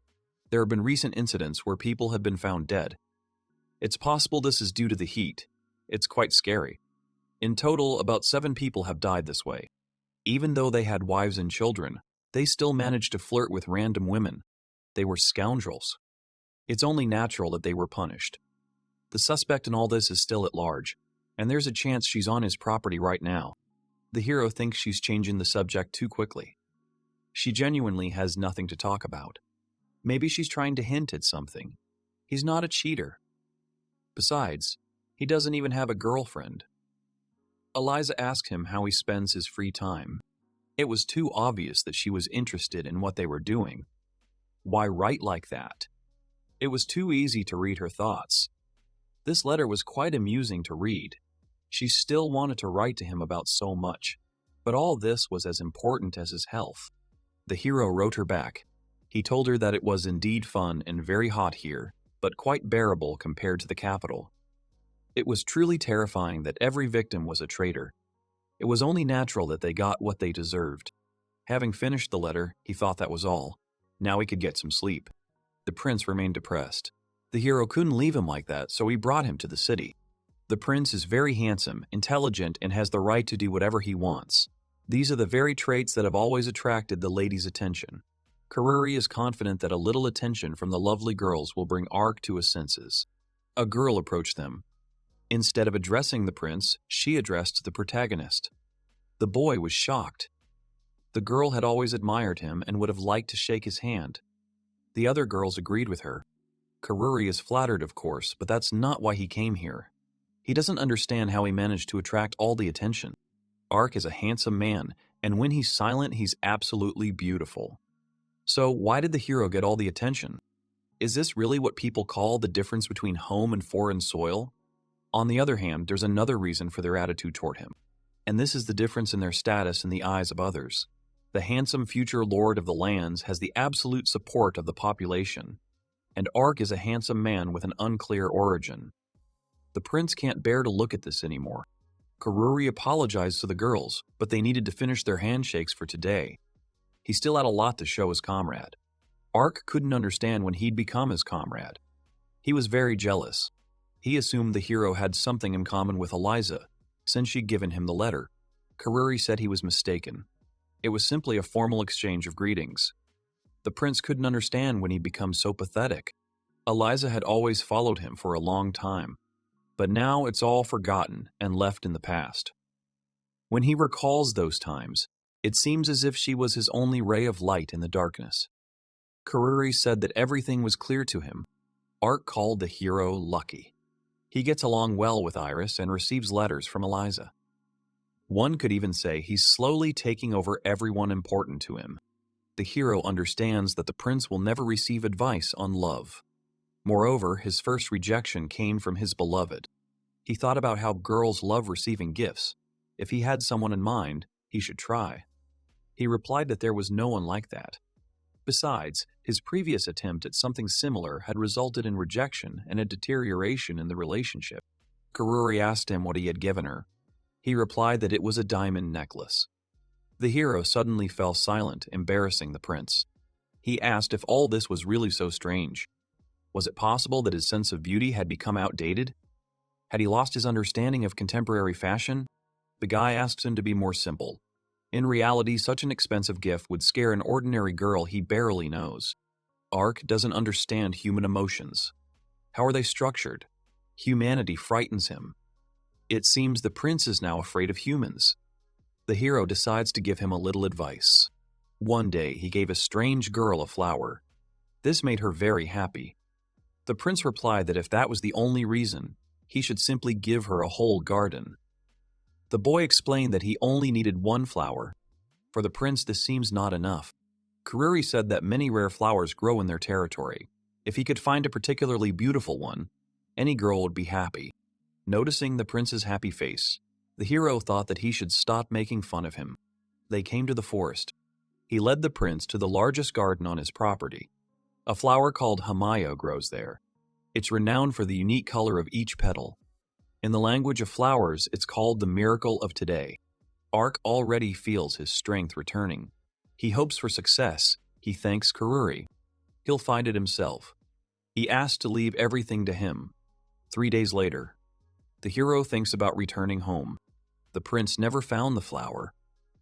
There have been recent incidents where people have been found dead. It's possible this is due to the heat. It's quite scary. In total, about 7 people have died this way. Even though they had wives and children, they still managed to flirt with random women. They were scoundrels. It's only natural that they were punished. The suspect in all this is still at large, and there's a chance she's on his property right now. The hero thinks she's changing the subject too quickly. She genuinely has nothing to talk about. Maybe she's trying to hint at something. He's not a cheater. Besides, he doesn't even have a girlfriend. Eliza asked him how he spends his free time. It was too obvious that she was interested in what they were doing. Why write like that? It was too easy to read her thoughts. This letter was quite amusing to read. She still wanted to write to him about so much, but all this was as important as his health. The hero wrote her back. He told her that it was indeed fun and very hot here, but quite bearable compared to the capital. It was truly terrifying that every victim was a traitor. It was only natural that they got what they deserved. Having finished the letter, he thought that was all. Now he could get some sleep. The prince remained depressed. The hero couldn't leave him like that, so he brought him to the city. The prince is very handsome, intelligent, and has the right to do whatever he wants. These are the very traits that have always attracted the lady's attention. Kururi is confident that a little attention from the lovely girls will bring Ark to his senses. A girl approached them. Instead of addressing the prince, she addressed the protagonist. The boy was shocked. The girl had always admired him and would have liked to shake his hand. The other girls agreed with her. Kururi is flattered, of course, but that's not why he came here. He doesn't understand how he managed to attract all the attention. Ark is a handsome man, and when he's silent, he's absolutely beautiful. So why did the hero get all the attention? Is this really what people call the difference between home and foreign soil? On the other hand, there's another reason for their attitude toward him, and this is the difference in their status in the eyes of others. The handsome future lord of the lands has the absolute support of the population, and Ark is a handsome man with an unclear origin. The prince can't bear to look at this anymore. Kururi apologized to the girls, but they needed to finish their handshakes for today. He still had a lot to show his comrade. Ark couldn't understand when he'd become his comrade. He was very jealous. He assumed the hero had something in common with Eliza, since she'd given him the letter. Kururi said he was mistaken. It was simply a formal exchange of greetings. The prince couldn't understand when he'd become so pathetic. Eliza had always followed him for a long time, but now it's all forgotten and left in the past. When he recalls those times, it seems as if she was his only ray of light in the darkness. Kururi said that everything was clear to him. Ark called the hero lucky. He gets along well with Iris and receives letters from Eliza. One could even say he's slowly taking over everyone important to him. The hero understands that the prince will never receive advice on love. Moreover, his first rejection came from his beloved. He thought about how girls love receiving gifts. If he had someone in mind, he should try. He replied that there was no one like that. Besides, his previous attempt at something similar had resulted in rejection and a deterioration in the relationship. Kururi asked him what he had given her. He replied that it was a diamond necklace. The hero suddenly fell silent, embarrassing the prince. He asked if all this was really so strange. Was it possible that his sense of beauty had become outdated? Had he lost his understanding of contemporary fashion? The guy asks him to be more simple. In reality, such an expensive gift would scare an ordinary girl he barely knows. Ark doesn't understand human emotions. How are they structured? Humanity frightens him. It seems the prince is now afraid of humans. The hero decides to give him a little advice. One day, he gave a strange girl a flower. This made her very happy. The prince replied that if that was the only reason, he should simply give her a whole garden. The boy explained that he only needed one flower. For the prince, this seems not enough. Kururi said that many rare flowers grow in their territory. If he could find a particularly beautiful one, any girl would be happy. Noticing the prince's happy face, the hero thought that he should stop making fun of him. They came to the forest. He led the prince to the largest garden on his property. A flower called Hamayo grows there. It's renowned for the unique color of each petal. In the language of flowers, it's called the miracle of today. Ark already feels his strength returning. He hopes for success. He thanks Kururi. He'll find it himself. He asks to leave everything to him. 3 days later, the hero thinks about returning home. The prince never found the flower.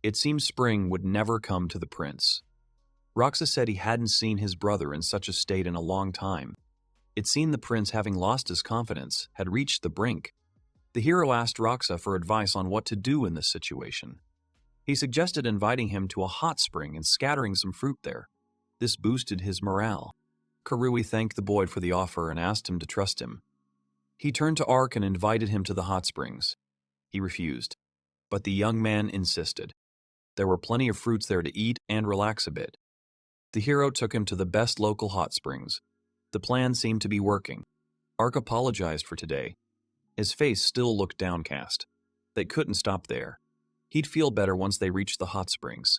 It seemed spring would never come to the prince. Roxa said he hadn't seen his brother in such a state in a long time. It seemed the prince, having lost his confidence, had reached the brink. The hero asked Roxa for advice on what to do in this situation. He suggested inviting him to a hot spring and scattering some fruit there. This boosted his morale. Kururi thanked the boy for the offer and asked him to trust him. He turned to Ark and invited him to the hot springs. He refused, but the young man insisted. There were plenty of fruits there to eat and relax a bit. The hero took him to the best local hot springs. The plan seemed to be working. Ark apologized for today. His face still looked downcast. They couldn't stop there. He'd feel better once they reached the hot springs.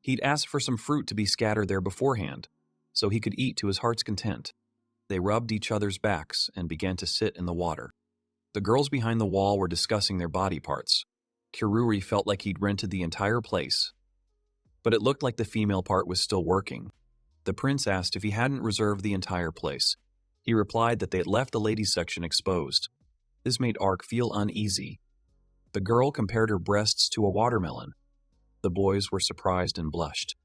He'd asked for some fruit to be scattered there beforehand, so he could eat to his heart's content. They rubbed each other's backs and began to sit in the water. The girls behind the wall were discussing their body parts. Kururi felt like he'd rented the entire place, but it looked like the female part was still working. The prince asked if he hadn't reserved the entire place. He replied that they had left the ladies' section exposed. This made Ark feel uneasy. The girl compared her breasts to a watermelon. The boys were surprised and blushed.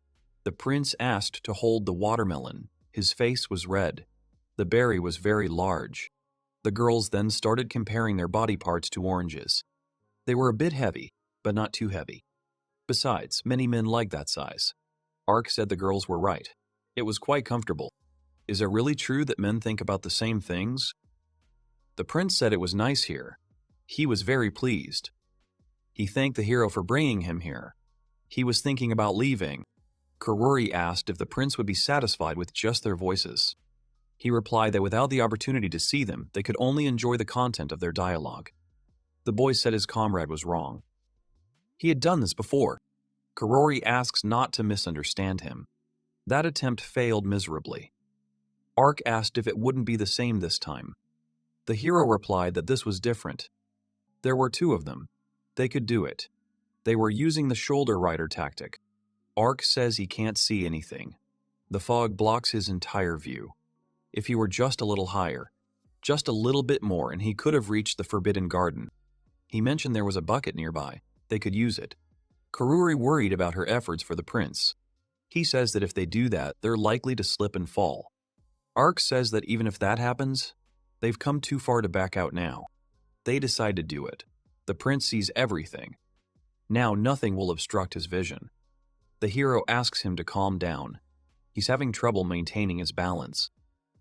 The prince asked to hold the watermelon. His face was red. The berry was very large. The girls then started comparing their body parts to oranges. They were a bit heavy, but not too heavy. Besides, many men like that size. Ark said the girls were right. It was quite comfortable. Is it really true that men think about the same things? The prince said it was nice here. He was very pleased. He thanked the hero for bringing him here. He was thinking about leaving. Kururi asked if the prince would be satisfied with just their voices. He replied that without the opportunity to see them, they could only enjoy the content of their dialogue. The boy said his comrade was wrong. He had done this before. Kururi asks not to misunderstand him. That attempt failed miserably. Ark asked if it wouldn't be the same this time. The hero replied that this was different. There were two of them. They could do it. They were using the shoulder rider tactic. Ark says he can't see anything. The fog blocks his entire view. If he were just a little higher, just a little bit more, and he could have reached the Forbidden Garden. He mentioned there was a bucket nearby. They could use it. Kururi worried about her efforts for the prince. He says that if they do that, they're likely to slip and fall. Ark says that even if that happens, they've come too far to back out now. They decide to do it. The prince sees everything. Now nothing will obstruct his vision. The hero asks him to calm down. He's having trouble maintaining his balance.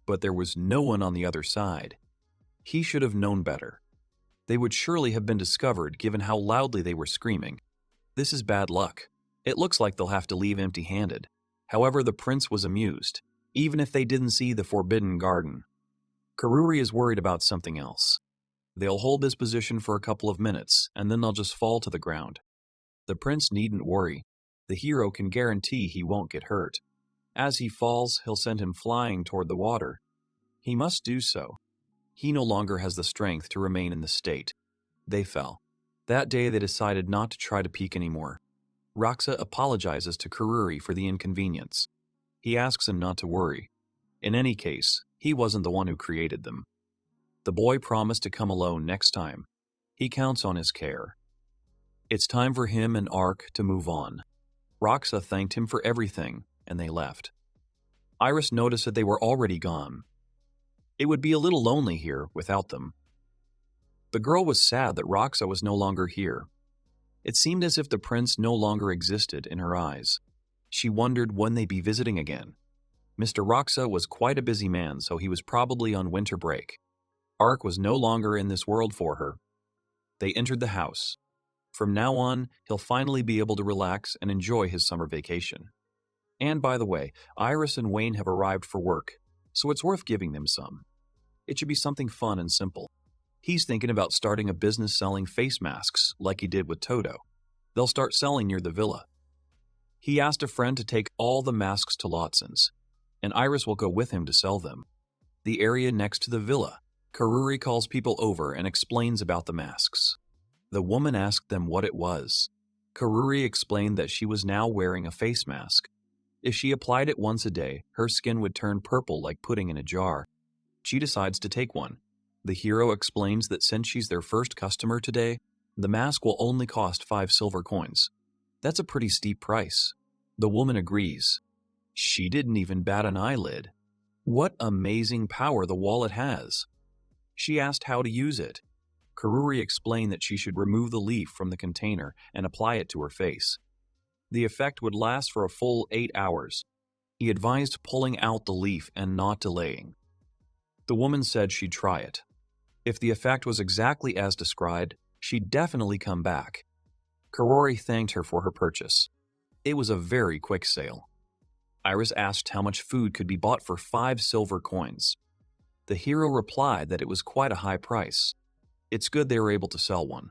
But there was no one on the other side. He should have known better. They would surely have been discovered given how loudly they were screaming. This is bad luck. It looks like they'll have to leave empty-handed. However, the prince was amused, even if they didn't see the Forbidden Garden. Kururi is worried about something else. They'll hold this position for a couple of minutes, and then they'll just fall to the ground. The prince needn't worry. The hero can guarantee he won't get hurt. As he falls, he'll send him flying toward the water. He must do so. He no longer has the strength to remain in this state. They fell. That day they decided not to try to peek anymore. Roxa apologizes to Kururi for the inconvenience. He asks him not to worry. In any case, he wasn't the one who created them. The boy promised to come alone next time. He counts on his care. It's time for him and Ark to move on. Roxa thanked him for everything, and they left. Iris noticed that they were already gone. It would be a little lonely here without them. The girl was sad that Roxa was no longer here. It seemed as if the prince no longer existed in her eyes. She wondered when they'd be visiting again. Mr. Roxa was quite a busy man, so he was probably on winter break. Ark was no longer in this world for her. They entered the house. From now on, he'll finally be able to relax and enjoy his summer vacation. And by the way, Iris and Wayne have arrived for work, so it's worth giving them some. It should be something fun and simple. He's thinking about starting a business selling face masks like he did with Toto. They'll start selling near the villa. He asked a friend to take all the masks to Lotson's, and Iris will go with him to sell them. The area next to the villa. Kururi calls people over and explains about the masks. The woman asked them what it was. Kururi explained that she was now wearing a face mask. If she applied it once a day, her skin would turn purple like pudding in a jar. She decides to take one. The hero explains that since she's their first customer today, the mask will only cost 5 silver coins. That's a pretty steep price. The woman agrees. She didn't even bat an eyelid. What amazing power the wallet has. She asked how to use it. Kururi explained that she should remove the leaf from the container and apply it to her face. The effect would last for a full 8 hours. He advised pulling out the leaf and not delaying. The woman said she'd try it. If the effect was exactly as described, she'd definitely come back. Kururi thanked her for her purchase. It was a very quick sale. Iris asked how much food could be bought for 5 silver coins. The hero replied that it was quite a high price. It's good they were able to sell one.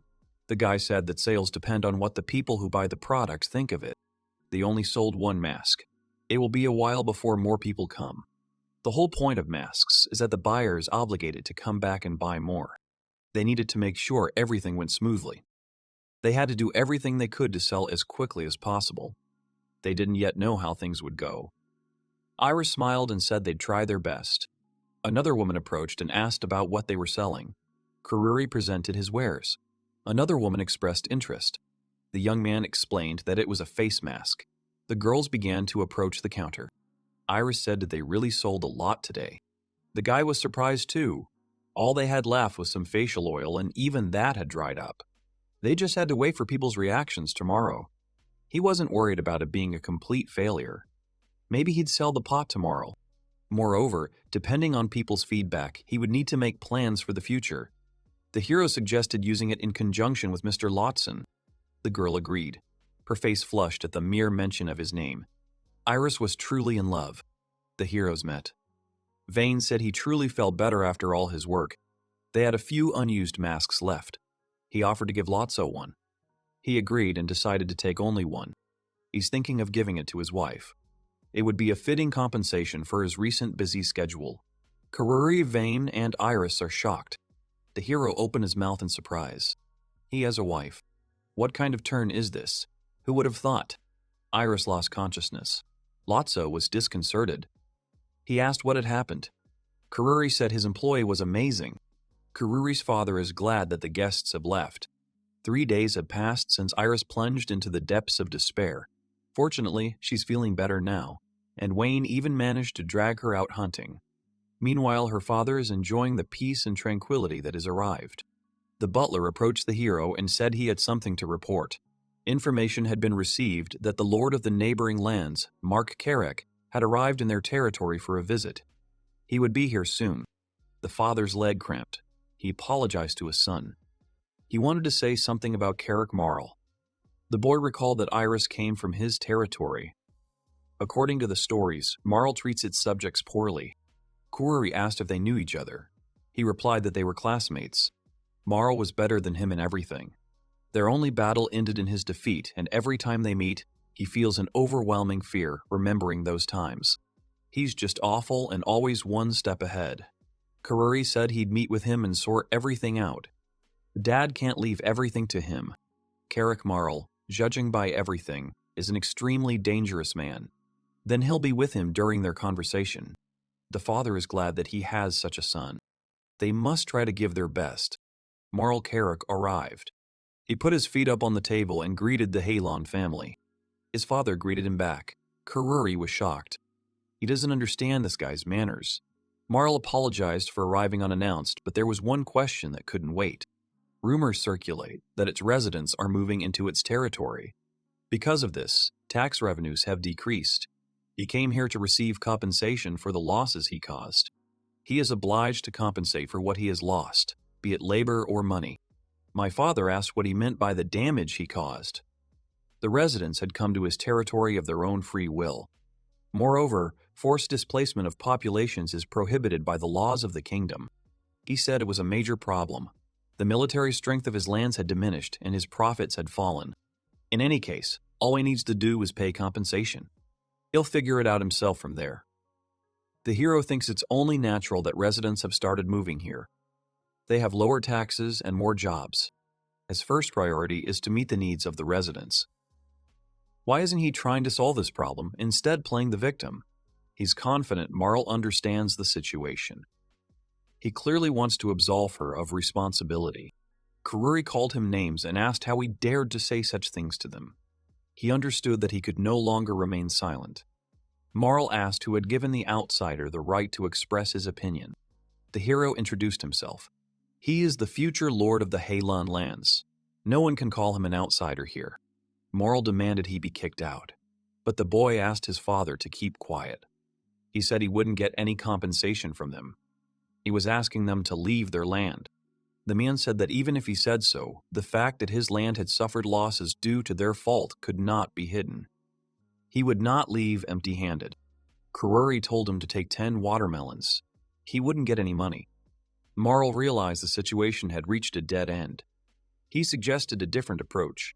The guy said that sales depend on what the people who buy the product think of it. They only sold 1 mask. It will be a while before more people come. The whole point of masks is that the buyer is obligated to come back and buy more. They needed to make sure everything went smoothly. They had to do everything they could to sell as quickly as possible. They didn't yet know how things would go. Iris smiled and said they'd try their best. Another woman approached and asked about what they were selling. Kururi presented his wares. Another woman expressed interest. The young man explained that it was a face mask. The girls began to approach the counter. Iris said that they really sold a lot today. The guy was surprised too. All they had left was some facial oil, and even that had dried up. They just had to wait for people's reactions tomorrow. He wasn't worried about it being a complete failure. Maybe he'd sell the pot tomorrow. Moreover, depending on people's feedback, he would need to make plans for the future. The hero suggested using it in conjunction with Mr. Lotson. The girl agreed. Her face flushed at the mere mention of his name. Iris was truly in love. The heroes met. Vane said he truly felt better after all his work. They had a few unused masks left. He offered to give Lotso one. He agreed and decided to take only one. He's thinking of giving it to his wife. It would be a fitting compensation for his recent busy schedule. Kururi, Vane, and Iris are shocked. The hero opened his mouth in surprise. He has a wife. What kind of turn is this? Who would have thought? Iris lost consciousness. Lotso was disconcerted. He asked what had happened. Kururi said his employee was amazing. Kururi's father is glad that the guests have left. 3 days have passed since Iris plunged into the depths of despair. Fortunately, she's feeling better now, and Wayne even managed to drag her out hunting. Meanwhile, her father is enjoying the peace and tranquility that has arrived. The butler approached the hero and said he had something to report. Information had been received that the lord of the neighboring lands, Mark Carrick, had arrived in their territory for a visit. He would be here soon. The father's leg cramped. He apologized to his son. He wanted to say something about Carrick Marl. The boy recalled that Iris came from his territory. According to the stories, Marl treats its subjects poorly. Kururi asked if they knew each other. He replied that they were classmates. Marl was better than him in everything. Their only battle ended in his defeat, and every time they meet, he feels an overwhelming fear remembering those times. He's just awful and always one step ahead. Kururi said he'd meet with him and sort everything out. Dad can't leave everything to him. Carrick Marl, judging by everything, is an extremely dangerous man. Then he'll be with him during their conversation. The father is glad that he has such a son. They must try to give their best. Marl Carrick arrived. He put his feet up on the table and greeted the Helan family. His father greeted him back. Kururi was shocked. He doesn't understand this guy's manners. Marl apologized for arriving unannounced, but there was one question that couldn't wait. Rumors circulate that its residents are moving into its territory. Because of this, tax revenues have decreased. He came here to receive compensation for the losses he caused. He is obliged to compensate for what he has lost, be it labor or money. My father asked what he meant by the damage he caused. The residents had come to his territory of their own free will. Moreover, forced displacement of populations is prohibited by the laws of the kingdom. He said it was a major problem. The military strength of his lands had diminished and his profits had fallen. In any case, all he needs to do is pay compensation. He'll figure it out himself from there. The hero thinks it's only natural that residents have started moving here. They have lower taxes and more jobs. His first priority is to meet the needs of the residents. Why isn't he trying to solve this problem, instead playing the victim? He's confident Marl understands the situation. He clearly wants to absolve her of responsibility. Kururi called him names and asked how he dared to say such things to them. He understood that he could no longer remain silent. Marl asked who had given the outsider the right to express his opinion. The hero introduced himself. He is the future lord of the Helan lands. No one can call him an outsider here. Marl demanded he be kicked out, but the boy asked his father to keep quiet. He said he wouldn't get any compensation from them. He was asking them to leave their land. The man said that even if he said so, the fact that his land had suffered losses due to their fault could not be hidden. He would not leave empty-handed. Kururi told him to take 10 watermelons. He wouldn't get any money. Marl realized the situation had reached a dead end. He suggested a different approach.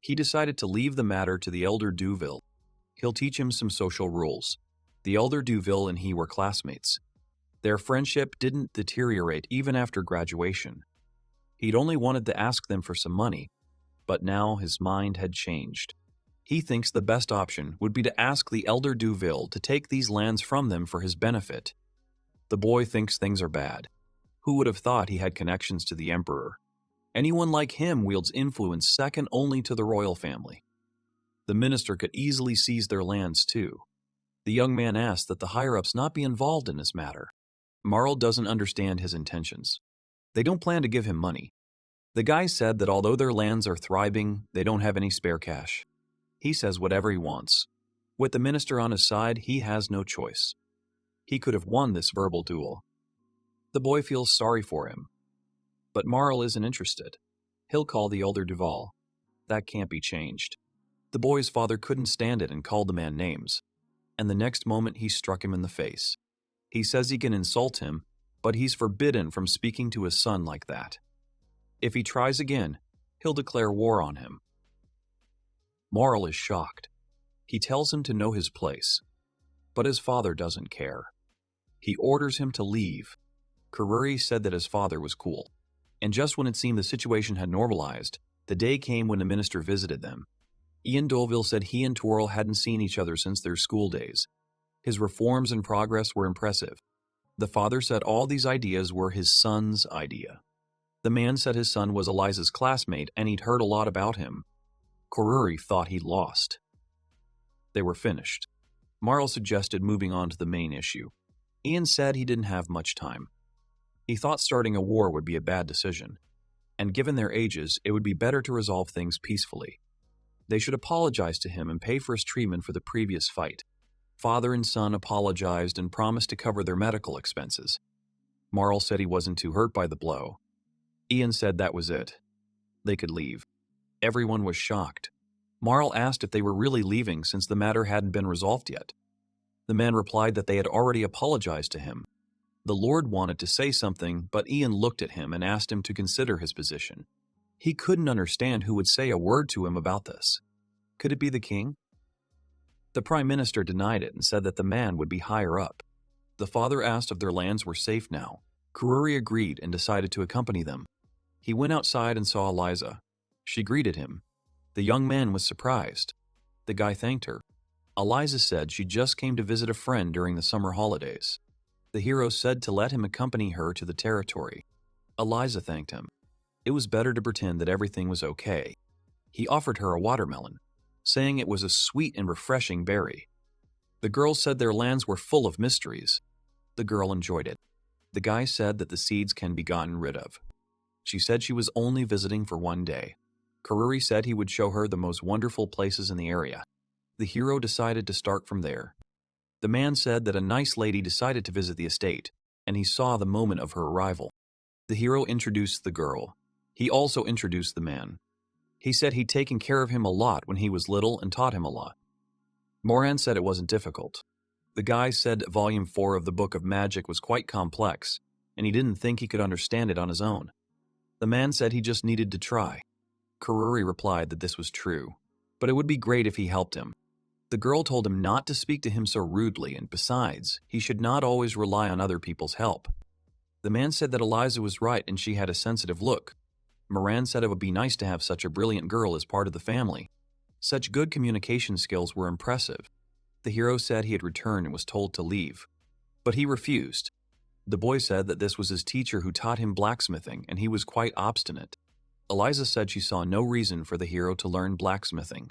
He decided to leave the matter to the elder Duville. He'll teach him some social rules. The elder Duville and he were classmates. Their friendship didn't deteriorate even after graduation. He'd only wanted to ask them for some money, but now his mind had changed. He thinks the best option would be to ask the elder Duville to take these lands from them for his benefit. The boy thinks things are bad. Who would have thought he had connections to the emperor? Anyone like him wields influence second only to the royal family. The minister could easily seize their lands too. The young man asked that the higher-ups not be involved in this matter. Marl doesn't understand his intentions. They don't plan to give him money. The guy said that although their lands are thriving, they don't have any spare cash. He says whatever he wants. With the minister on his side, he has no choice. He could have won this verbal duel. The boy feels sorry for him. But Marl isn't interested. He'll call the elder Duval. That can't be changed. The boy's father couldn't stand it and called the man names. And the next moment he struck him in the face. He says he can insult him, but he's forbidden from speaking to his son like that. If he tries again, he'll declare war on him. Marl is shocked. He tells him to know his place, but his father doesn't care. He orders him to leave. Kururi said that his father was cool, and just when it seemed the situation had normalized, the day came when the minister visited them. Ian Dolville said he and Twirl hadn't seen each other since their school days. His reforms and progress were impressive. The father said all these ideas were his son's idea. The man said his son was Eliza's classmate and he'd heard a lot about him. Kururi thought he'd lost. They were finished. Marl suggested moving on to the main issue. Ian said he didn't have much time. He thought starting a war would be a bad decision, and given their ages, it would be better to resolve things peacefully. They should apologize to him and pay for his treatment for the previous fight. Father and son apologized and promised to cover their medical expenses. Marl said he wasn't too hurt by the blow. Ian said that was it. They could leave. Everyone was shocked. Marl asked if they were really leaving since the matter hadn't been resolved yet. The man replied that they had already apologized to him. The Lord wanted to say something, but Ian looked at him and asked him to consider his position. He couldn't understand who would say a word to him about this. Could it be the king? The prime minister denied it and said that the man would be higher up. The father asked if their lands were safe now. Kururi agreed and decided to accompany them. He went outside and saw Eliza. She greeted him. The young man was surprised. The guy thanked her. Eliza said she just came to visit a friend during the summer holidays. The hero said to let him accompany her to the territory. Eliza thanked him. It was better to pretend that everything was okay. He offered her a watermelon, saying it was a sweet and refreshing berry. The girl said their lands were full of mysteries. The girl enjoyed it. The guy said that the seeds can be gotten rid of. She said she was only visiting for one day. Kururi said he would show her the most wonderful places in the area. The hero decided to start from there. The man said that a nice lady decided to visit the estate, and he saw the moment of her arrival. The hero introduced the girl. He also introduced the man. He said he'd taken care of him a lot when he was little and taught him a lot. Moran said it wasn't difficult. The guy said Volume 4 of the Book of Magic was quite complex, and he didn't think he could understand it on his own. The man said he just needed to try. Kururi replied that this was true, but it would be great if he helped him. The girl told him not to speak to him so rudely, and besides, he should not always rely on other people's help. The man said that Eliza was right and she had a sensitive look. Moran said it would be nice to have such a brilliant girl as part of the family. Such good communication skills were impressive. The hero said he had returned and was told to leave, but he refused. The boy said that this was his teacher who taught him blacksmithing, and he was quite obstinate. Eliza said she saw no reason for the hero to learn blacksmithing.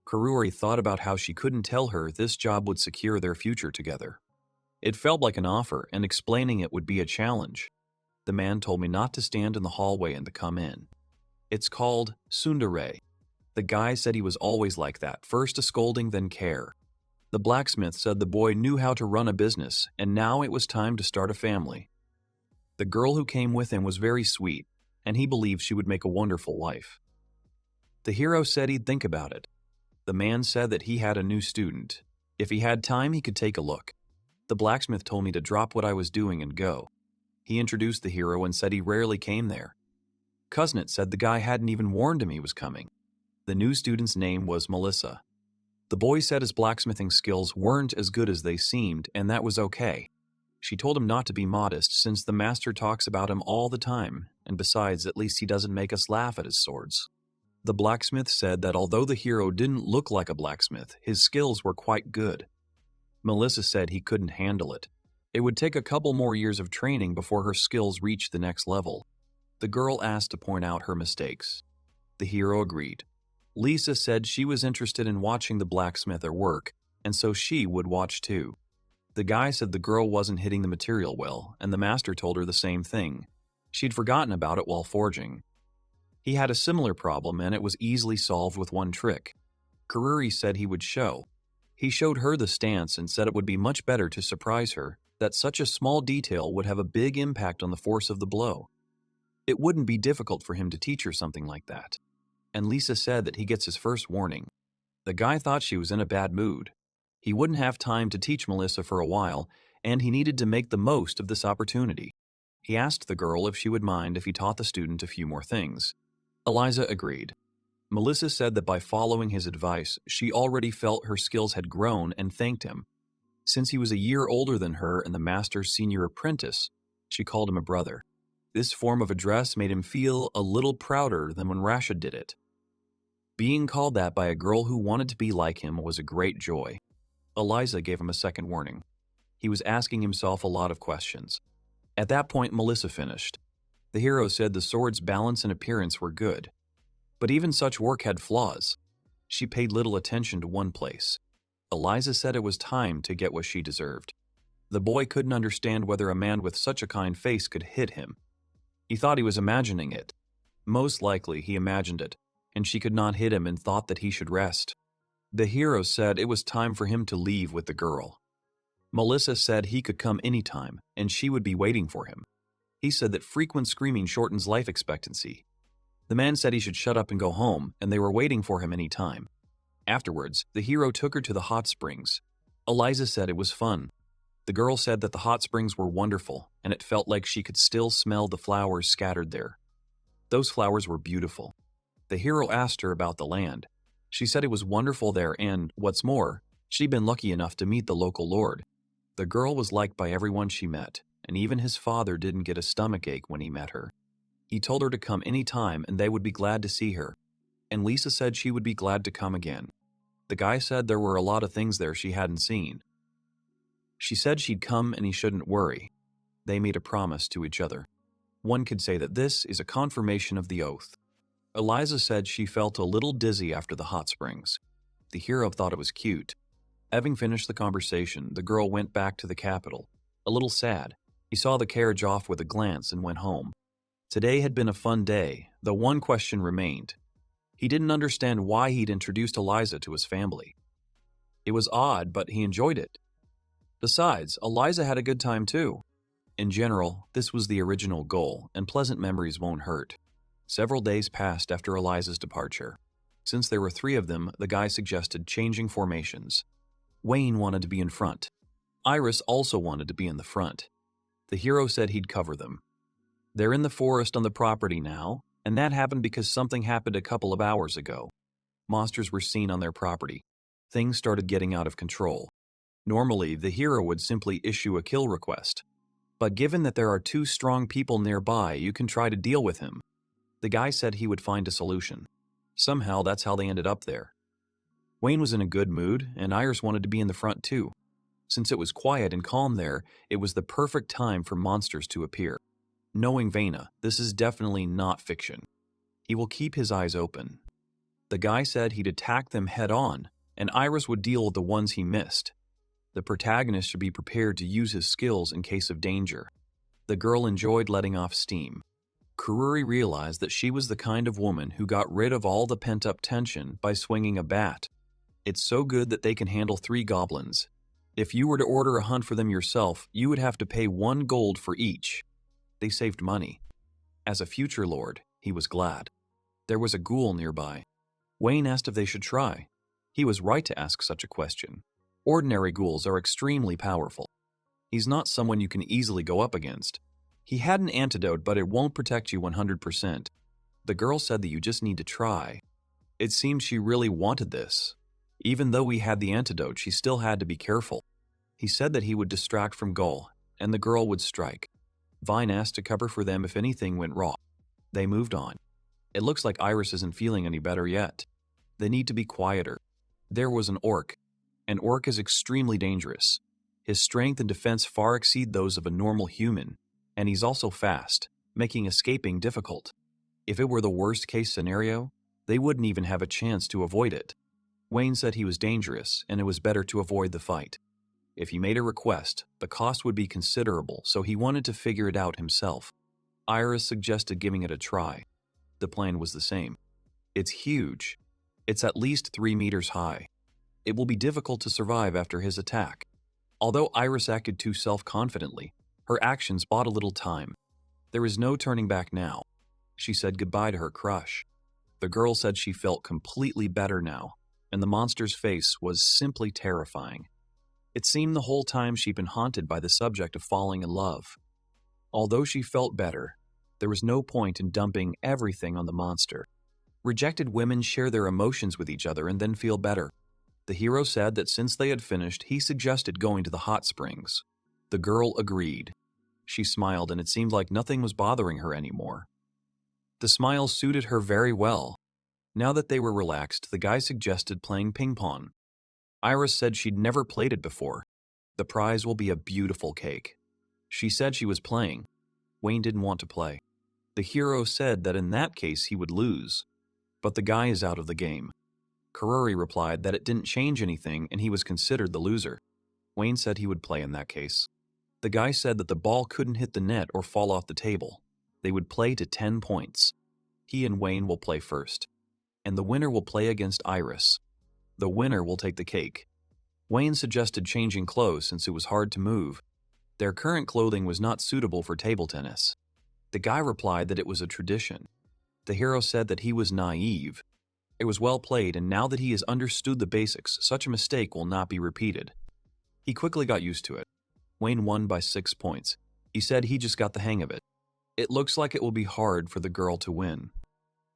Kururi thought about how she couldn't tell her this job would secure their future together. It felt like an offer, and explaining it would be a challenge. The man told me not to stand in the hallway and to come in. It's called tsundere. The guy said he was always like that, first a scolding, then care. The blacksmith said the boy knew how to run a business, and now it was time to start a family. The girl who came with him was very sweet, and he believed she would make a wonderful wife. The hero said he'd think about it. The man said that he had a new student. If he had time, he could take a look. The blacksmith told me to drop what I was doing and go. He introduced the hero and said he rarely came there. Kuznets said the guy hadn't even warned him he was coming. The new student's name was Melissa. The boy said his blacksmithing skills weren't as good as they seemed, and that was okay. She told him not to be modest, since the master talks about him all the time, and besides, at least he doesn't make us laugh at his swords. The blacksmith said that although the hero didn't look like a blacksmith, his skills were quite good. Melissa said he couldn't handle it. It would take a couple more years of training before her skills reached the next level. The girl asked to point out her mistakes. The hero agreed. Lisa said she was interested in watching the blacksmith at work, and so she would watch too. The guy said the girl wasn't hitting the material well, and the master told her the same thing. She'd forgotten about it while forging. He had a similar problem, and it was easily solved with one trick. Kururi said he would show. He showed her the stance and said it would be much better to surprise her, that such a small detail would have a big impact on the force of the blow. It wouldn't be difficult for him to teach her something like that. And Lisa said that he gets his first warning. The guy thought she was in a bad mood. He wouldn't have time to teach Melissa for a while, and he needed to make the most of this opportunity. He asked the girl if she would mind if he taught the student a few more things. Eliza agreed. Melissa said that by following his advice, she already felt her skills had grown and thanked him. Since he was a year older than her and the master's senior apprentice, she called him a brother. This form of address made him feel a little prouder than when Rashid did it. Being called that by a girl who wanted to be like him was a great joy. Eliza gave him a second warning. He was asking himself a lot of questions. At that point, Melissa finished. The hero said the sword's balance and appearance were good. But even such work had flaws. She paid little attention to one place. Eliza said it was time to get what she deserved. The boy couldn't understand whether a man with such a kind face could hit him. He thought he was imagining it. Most likely he imagined it, and she could not hit him and thought that he should rest. The hero said it was time for him to leave with the girl. Melissa said he could come anytime, and she would be waiting for him. He said that frequent screaming shortens life expectancy. The man said he should shut up and go home, and they were waiting for him any time. Afterwards, the hero took her to the hot springs. Eliza said it was fun. The girl said that the hot springs were wonderful, and it felt like she could still smell the flowers scattered there. Those flowers were beautiful. The hero asked her about the land. She said it was wonderful there and, what's more, she'd been lucky enough to meet the local lord. The girl was liked by everyone she met, and even his father didn't get a stomachache when he met her. He told her to come any time and they would be glad to see her, and Lisa said she would be glad to come again. The guy said there were a lot of things there she hadn't seen. She said she'd come and he shouldn't worry. They made a promise to each other. One could say that this is a confirmation of the oath. Eliza said she felt a little dizzy after the hot springs. The hero thought it was cute. Having finished the conversation, the girl went back to the capital. A little sad, he saw the carriage off with a glance and went home. Today had been a fun day, though one question remained. He didn't understand why he'd introduced Eliza to his family. It was odd, but he enjoyed it. Besides, Eliza had a good time too. In general, this was the original goal, and pleasant memories won't hurt. Several days passed after Eliza's departure. Since there were 3 of them, the guy suggested changing formations. Wayne wanted to be in front. Iris also wanted to be in the front. The hero said he'd cover them. They're in the forest on the property now, and that happened because something happened a couple of hours ago. Monsters were seen on their property. Things started getting out of control. Normally, the hero would simply issue a kill request. But given that there are 2 strong people nearby, you can try to deal with him. The guy said he would find a solution. Somehow, that's how they ended up there. Wayne was in a good mood, and Iris wanted to be in the front too. Since it was quiet and calm there, it was the perfect time for monsters to appear. Knowing Vena, this is definitely not fiction. He will keep his eyes open. The guy said he'd attack them head-on, and Iris would deal with the ones he missed. The protagonist should be prepared to use his skills in case of danger. The girl enjoyed letting off steam. Kururi realized that she was the kind of woman who got rid of all the pent-up tension by swinging a bat. It's so good that they can handle 3 goblins. If you were to order a hunt for them yourself, you would have to pay 1 gold for each. They saved money. As a future lord, he was glad. There was a ghoul nearby. Wayne asked if they should try. He was right to ask such a question. Ordinary ghouls are extremely powerful. He's not someone you can easily go up against. He had an antidote, but it won't protect you 100%. The girl said that you just need to try. It seemed she really wanted this. Even though he had the antidote, she still had to be careful. He said that he would distract from Gull, and the girl would strike. Vine asked to cover for them if anything went wrong. They moved on. It looks like Iris isn't feeling any better yet. They need to be quieter. There was an orc. An orc is extremely dangerous. His strength and defense far exceed those of a normal human, and he's also fast, making escaping difficult. If it were the worst-case scenario, they wouldn't even have a chance to avoid it. Wayne said he was dangerous, and it was better to avoid the fight. If he made a request, the cost would be considerable, so he wanted to figure it out himself. Iris suggested giving it a try. The plan was the same. It's huge. It's at least 3 meters high. It will be difficult to survive after his attack. Although Iris acted too self-confidently, her actions bought a little time. There is no turning back now. She said goodbye to her crush. The girl said she felt completely better now, and the monster's face was simply terrifying. It seemed the whole time she'd been haunted by the subject of falling in love. Although she felt better, there was no point in dumping everything on the monster. Rejected women share their emotions with each other and then feel better. The hero said that since they had finished, he suggested going to the hot springs. The girl agreed. She smiled, and it seemed like nothing was bothering her anymore. The smile suited her very well. Now that they were relaxed, the guy suggested playing ping pong. Iris said she'd never played it before. The prize will be a beautiful cake. She said she was playing. Wayne didn't want to play. The hero said that in that case he would lose. But the guy is out of the game. Kururi replied that it didn't change anything and he was considered the loser. Wayne said he would play in that case. The guy said that the ball couldn't hit the net or fall off the table. They would play to 10 points. He and Wayne will play first. And the winner will play against Iris. The winner will take the cake. Wayne suggested changing clothes since it was hard to move. Their current clothing was not suitable for table tennis. The guy replied that it was a tradition. The hero said that he was naive. It was well played, and now that he has understood the basics, such a mistake will not be repeated. He quickly got used to it. Wayne won by 6 points. He said he just got the hang of it. It looks like it will be hard for the girl to win.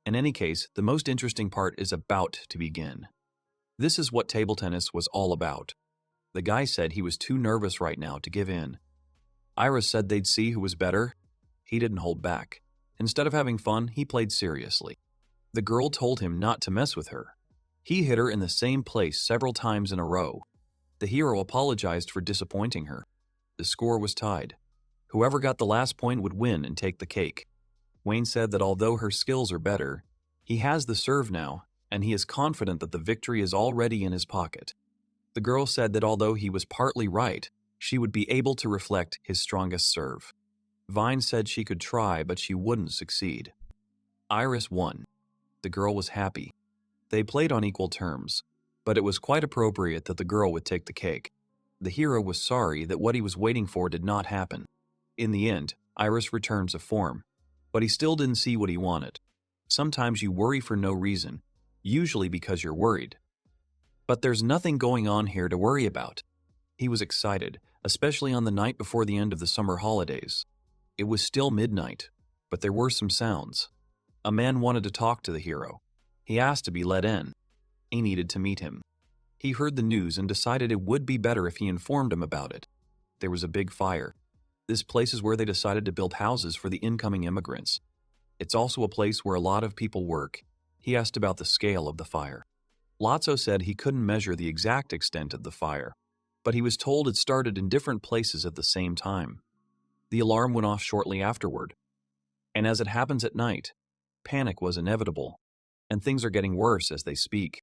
In any case, the most interesting part is about to begin. This is what table tennis was all about. The guy said he was too nervous right now to give in. Iris said they'd see who was better. He didn't hold back. Instead of having fun, he played seriously. The girl told him not to mess with her. He hit her in the same place several times in a row. The hero apologized for disappointing her. The score was tied. Whoever got the last point would win and take the cake. Wayne said that although her skills are better, he has the serve now, and he is confident that the victory is already in his pocket. The girl said that although he was partly right, she would be able to reflect his strongest serve. Vine said she could try, but she wouldn't succeed. Iris won. The girl was happy. They played on equal terms, but it was quite appropriate that the girl would take the cake. The hero was sorry that what he was waiting for did not happen. In the end, Iris returned to form, but he still didn't see what he wanted. Sometimes you worry for no reason, usually because you're worried. But there's nothing going on here to worry about. He was excited, especially on the night before the end of the summer holidays. It was still midnight, but there were some sounds. A man wanted to talk to the hero. He asked to be let in. He needed to meet him. He heard the news and decided it would be better if he informed him about it. There was a big fire. This place is where they decided to build houses for the incoming immigrants. It's also a place where a lot of people work. He asked about the scale of the fire. Lotso said he couldn't measure the exact extent of the fire, but he was told it started in different places at the same time. The alarm went off shortly afterward. And as it happens at night, panic was inevitable. and things are getting worse as they speak.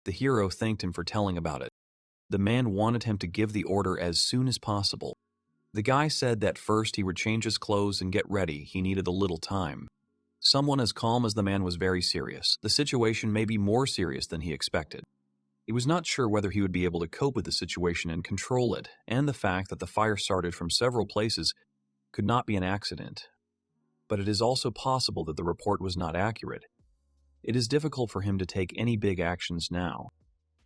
The hero thanked him for telling about it. The man wanted him to give the order as soon as possible. The guy said that first he would change his clothes and get ready. He needed a little time. Someone as calm as the man was very serious. The situation may be more serious than he expected. He was not sure whether he would be able to cope with the situation and control it, and the fact that the fire started from several places could not be an accident. But it is also possible that the report was not accurate. It is difficult for him to take any big actions now.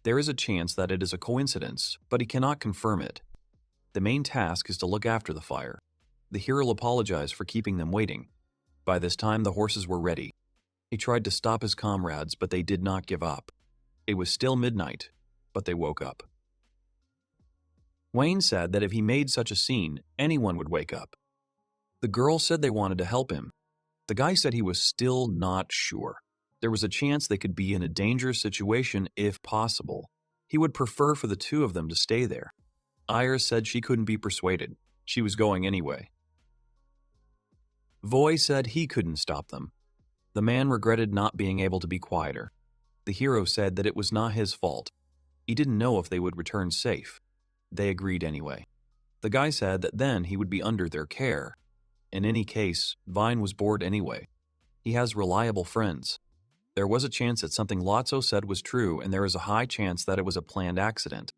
There is a chance that it is a coincidence, but he cannot confirm it. The main task is to look after the fire. The hero apologized for keeping them waiting. By this time, the horses were ready. He tried to stop his comrades, but they did not give up. It was still midnight, but they woke up. Wayne said that if he made such a scene, anyone would wake up. The girl said they wanted to help him. The guy said he was still not sure. There was a chance they could be in a dangerous situation if possible. He would prefer for the two of them to stay there. Iris said she couldn't be persuaded. She was going anyway. Voy said he couldn't stop them. The man regretted not being able to be quieter. The hero said that it was not his fault. He didn't know if they would return safe. They agreed anyway. The guy said that then he would be under their care. In any case, Vine was bored anyway. He has reliable friends. There was a chance that something Lotso said was true, and there is a high chance that it was a planned accident.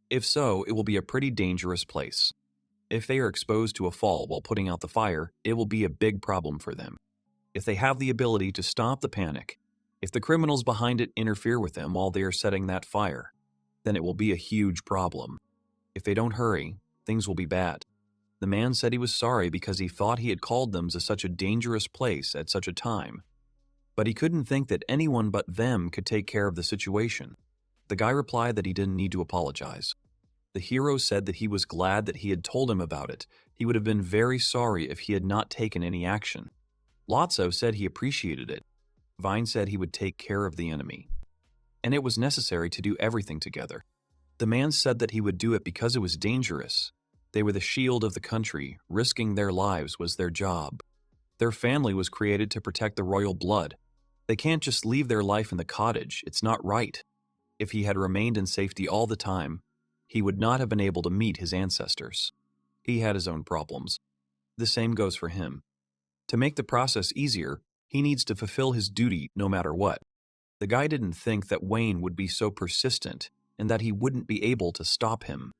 If so, it will be a pretty dangerous place. If they are exposed to a fall while putting out the fire, it will be a big problem for them. If they have the ability to stop the panic, if the criminals behind it interfere with them while they are setting that fire, then it will be a huge problem. If they don't hurry, things will be bad. The man said he was sorry because he thought he had called them to such a dangerous place at such a time. But he couldn't think that anyone but them could take care of the situation. The guy replied that he didn't need to apologize. The hero said that he was glad that he had told him about it. He would have been very sorry if he had not taken any action. Lotso said he appreciated it. Vine said he would take care of the enemy. And it was necessary to do everything together. The man said that he would do it because it was dangerous. They were the shield of the country. Risking their lives was their job. Their family was created to protect the royal blood. They can't just leave their life in the cottage. It's not right. If he had remained in safety all the time, he would not have been able to meet his ancestors. He had his own problems. The same goes for him. To make the process easier, he needs to fulfill his duty no matter what. The guy didn't think that Wayne would be so persistent and that he wouldn't be able to stop him.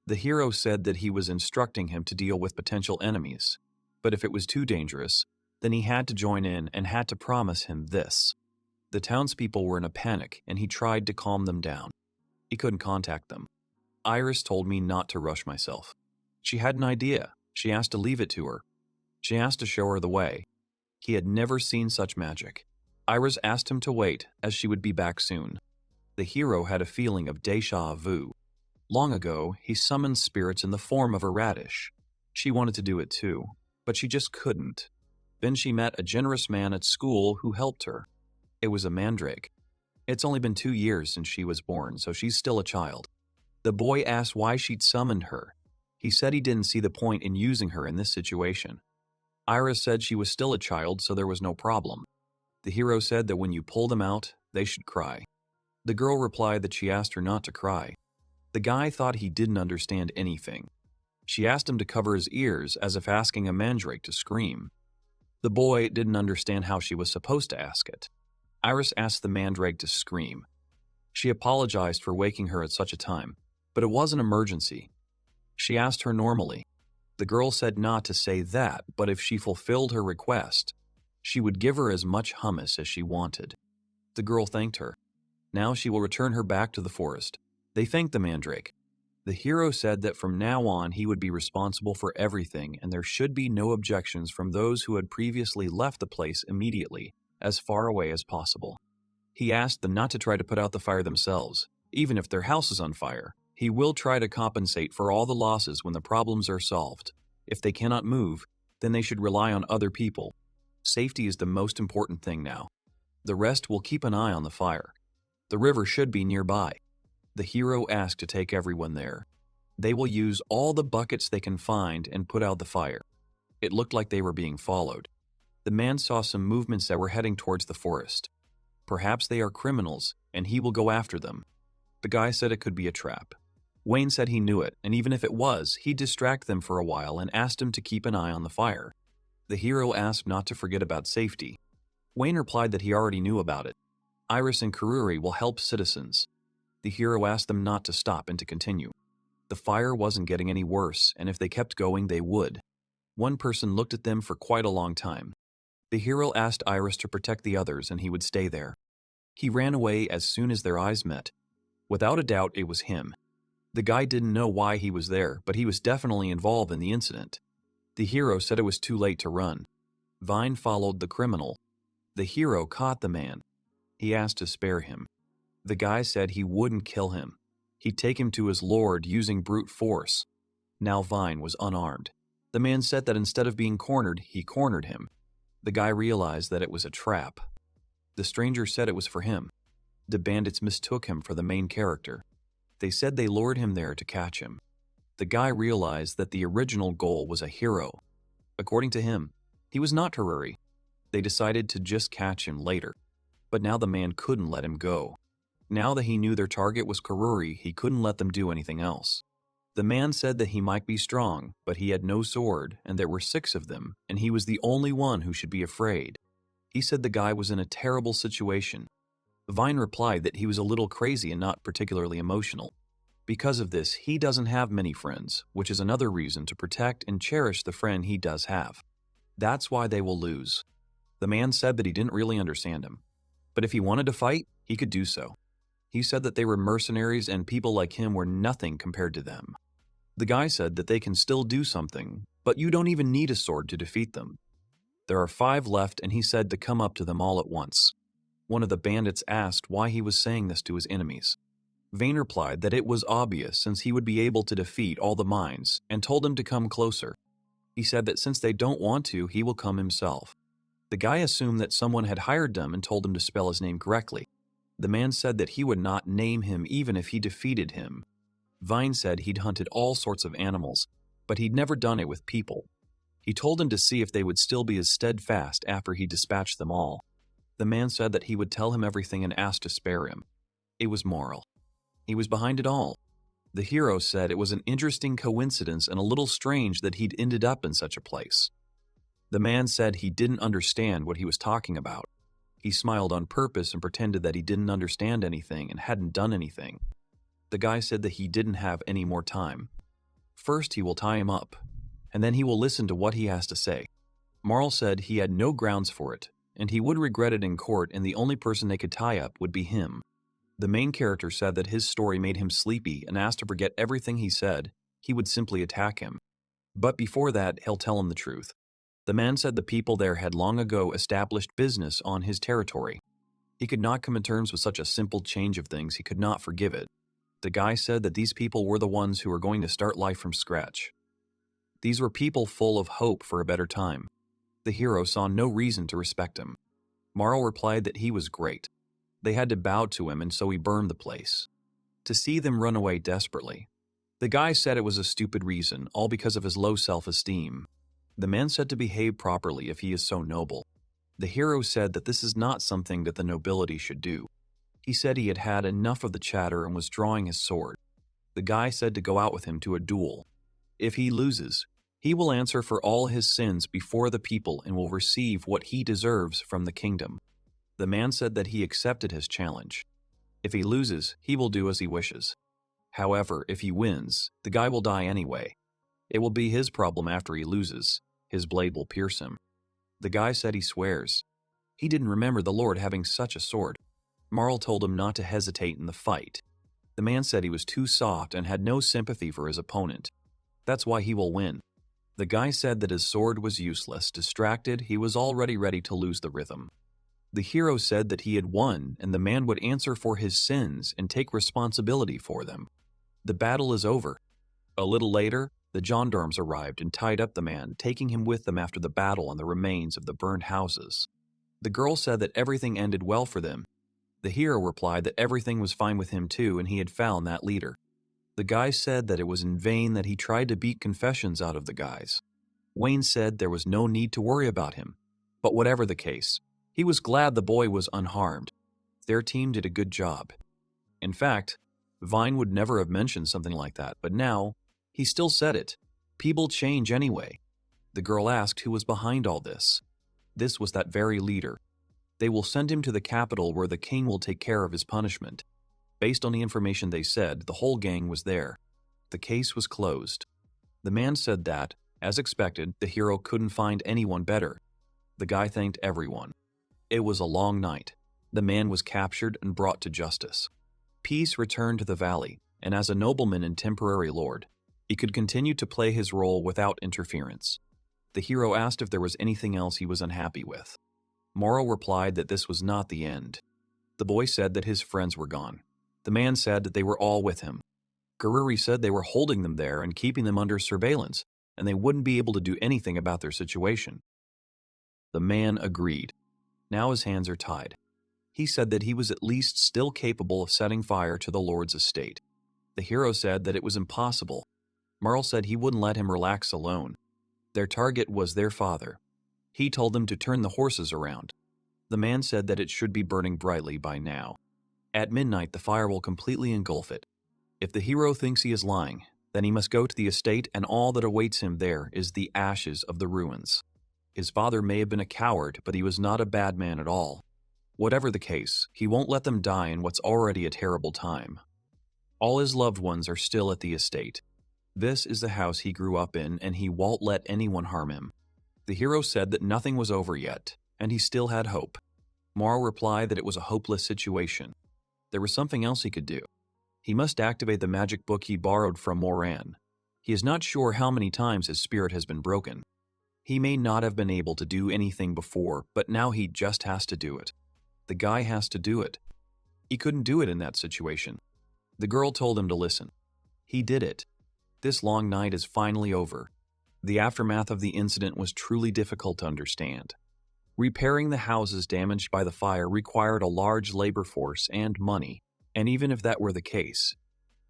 The hero said that he was instructing him to deal with potential enemies, but if it was too dangerous, then he had to join in and had to promise him this. The townspeople were in a panic, and he tried to calm them down. He couldn't contact them. Iris told me not to rush myself. She had an idea. She asked to leave it to her. She asked to show her the way. He had never seen such magic. Iris asked him to wait, as she would be back soon. The hero had a feeling of déjà vu. Long ago, he summoned spirits in the form of a radish. She wanted to do it too, but she just couldn't. Then she met a generous man at school who helped her. It was a mandrake. It's only been 2 years since she was born, so she's still a child. The boy asked why she'd summoned her. He said he didn't see the point in using her in this situation. Iris said she was still a child, so there was no problem. The hero said that when you pull them out, they should cry. The girl replied that she asked her not to cry. The guy thought he didn't understand anything. She asked him to cover his ears as if asking a mandrake to scream. The boy didn't understand how she was supposed to ask it. Iris asked the mandrake to scream. She apologized for waking her at such a time, but it was an emergency. She asked her normally. The girl said not to say that, but if she fulfilled her request, she would give her as much hummus as she wanted. The girl thanked her. Now she will return her back to the forest. They thanked the mandrake. The hero said that from now on he would be responsible for everything and there should be no objections from those who had previously left the place immediately, as far away as possible. He asked them not to try to put out the fire themselves, even if their house is on fire. He will try to compensate for all the losses when the problems are solved. If they cannot move, then they should rely on other people. Safety is the most important thing now. The rest will keep an eye on the fire. The river should be nearby. The hero asked to take everyone there. They will use all the buckets they can find and put out the fire. It looked like they were being followed. The man saw some movements that were heading towards the forest. Perhaps they are criminals, and he will go after them. The guy said it could be a trap. Wayne said he knew it, and even if it was, he'd distract them for a while and asked him to keep an eye on the fire. The hero asked not to forget about safety. Wayne replied that he already knew about it. Iris and Kururi will help citizens. The hero asked them not to stop and to continue. The fire wasn't getting any worse, and if they kept going, they would. One person looked at them for quite a long time. The hero asked Iris to protect the others, and he would stay there. He ran away as soon as their eyes met. Without a doubt, it was him. The guy didn't know why he was there, but he was definitely involved in the incident. The hero said it was too late to run. Vine followed the criminal. The hero caught the man. He asked to spare him. The guy said he wouldn't kill him. He'd take him to his lord using brute force. Now Vine was unarmed. The man said that instead of being cornered, he cornered him. The guy realized that it was a trap. The stranger said it was for him. The bandits mistook him for the main character. They said they lured him there to catch him. The guy realized that the original goal was a hero. According to him, he was not Kururi. They decided to just catch him later. But now the man couldn't let him go. Now that he knew their target was Kururi, he couldn't let them do anything else. The man said that he might be strong, but he had no sword, and there were 6 of them, and he was the only one who should be afraid. He said the guy was in a terrible situation. Vine replied that he was a little crazy and not particularly emotional. Because of this, he doesn't have many friends, which is another reason to protect and cherish the friend he does have. That's why they will lose. The man said that he didn't really understand him. But if he wanted to fight, he could do so. He said that they were mercenaries and people like him were nothing compared to them. The guy said that they can still do something, but you don't even need a sword to defeat them. There are 5 left, and he said to come up to them all at once. One of the bandits asked why he was saying this to his enemies. Vane replied that it was obvious since he would be able to defeat all the minds and told them to come closer. He said that since they don't want to, he will come himself. The guy assumed that someone had hired them and told him to spell his name correctly. The man said that he would not name him even if he defeated him. Vine said he'd hunted all sorts of animals, but he'd never done it with people. He told him to see if they would still be as steadfast after he dispatched them all. The man said that he would tell him everything and asked to spare him. It was moral. He was behind it all. The hero said it was an interesting coincidence and a little strange that he'd ended up in such a place. The man said he didn't understand what he was talking about. He smiled on purpose and pretended that he didn't understand anything and hadn't done anything. The guy said that he didn't have any more time. First, he will tie him up, and then he will listen to what he has to say. Marl said he had no grounds for it, and he would regret it in court, and the only person they could tie up would be him. The main character said that his story made him sleepy and asked to forget everything he said. He would simply attack him. But before that, he'll tell him the truth. The man said the people there had long ago established business on his territory. He could not come to terms with such a simple change of things. He could not forgive it. The guy said that these people were the ones who were going to start life from scratch. These were people full of hope for a better time. The hero saw no reason to respect him. Marl replied that he was great. They had to bow to him, and so he burned the place. To see them run away desperately. The guy said it was a stupid reason, all because of his low self-esteem. The man said to behave properly if he is so noble. The hero said that this is not something that the nobility should do. He said he had had enough of the chatter and was drawing his sword. The guy said to go out with him to a duel. If he loses, he will answer for all his sins before the people and will receive what he deserves from the kingdom. The man said that he accepted his challenge. If he loses, he will do as he wishes. However, if he wins, the guy will die anyway. It will be his problem after he loses. His blade will pierce him. The guy said he swears. He didn't remember the Lord having such a sword. Marl told him not to hesitate in the fight. The man said he was too soft and had no sympathy for his opponent. That's why he will win. The guy said that his sword was useless. Distracted, he was already ready to lose the rhythm. The hero said that he had won and the man would answer for his sins and take responsibility for them. The battle is over. A little later, the gendarmes arrived and tied up the man, taking him with them after the battle on the remains of the burned houses. The girl said that everything ended well for them. The hero replied that everything was fine with him too and he had found that leader. The guy said that it was in vain that he tried to beat confessions out of the guys. Wayne said there was no need to worry about him. But whatever the case, he was glad the boy was unharmed. Their team did a good job. In fact, Vine would never have mentioned something like that, but now, he still said it. People change anyway. The girl asked who was behind all this. This was that very leader. They will send him to the capital where the king will take care of his punishment. Based on the information they said, the whole gang was there. The case was closed. The man said that, as expected, the hero couldn't find anyone better. The guy thanked everyone. It was a long night. The man was captured and brought to justice. Peace returned to the valley, and as a nobleman and temporary lord, he could continue to play his role without interference. The hero asked if there was anything else he was unhappy with. Moro replied that this was not the end. The boy said that his friends were gone. The man said that they were all with him. Kururi said they were holding them there and keeping them under surveillance, and they wouldn't be able to do anything about their situation. The man agreed. Now his hands are tied. He said that he was at least still capable of setting fire to the lord's estate. The hero said that it was impossible. Marl said he wouldn't let him relax alone. Their target was their father. He told them to turn the horses around. The man said that it should be burning brightly by now. At midnight, the fire will completely engulf it. If the hero thinks he is lying, then he must go to the estate, and all that awaits him there is the ashes of the ruins. His father may have been a coward, but he was not a bad man at all. Whatever the case, he won't let them die in what's already a terrible time. All his loved ones are still at the estate. This is the house he grew up in, and he won't let anyone harm him. The hero said that nothing was over yet, and he still had hope. Moro replied that it was a hopeless situation. There was something else he could do. He must activate the magic book he borrowed from Moran. He is not sure how many times his spirit has been broken. He may not have been able to do anything before, but now he just has to do it. The guy has to do it. He couldn't do it in that situation. The girl told him to listen. He did it. This long night is finally over. The aftermath of the incident was truly difficult to understand. Repairing the houses damaged by the fire required a large labor force and money, and even if that were the case,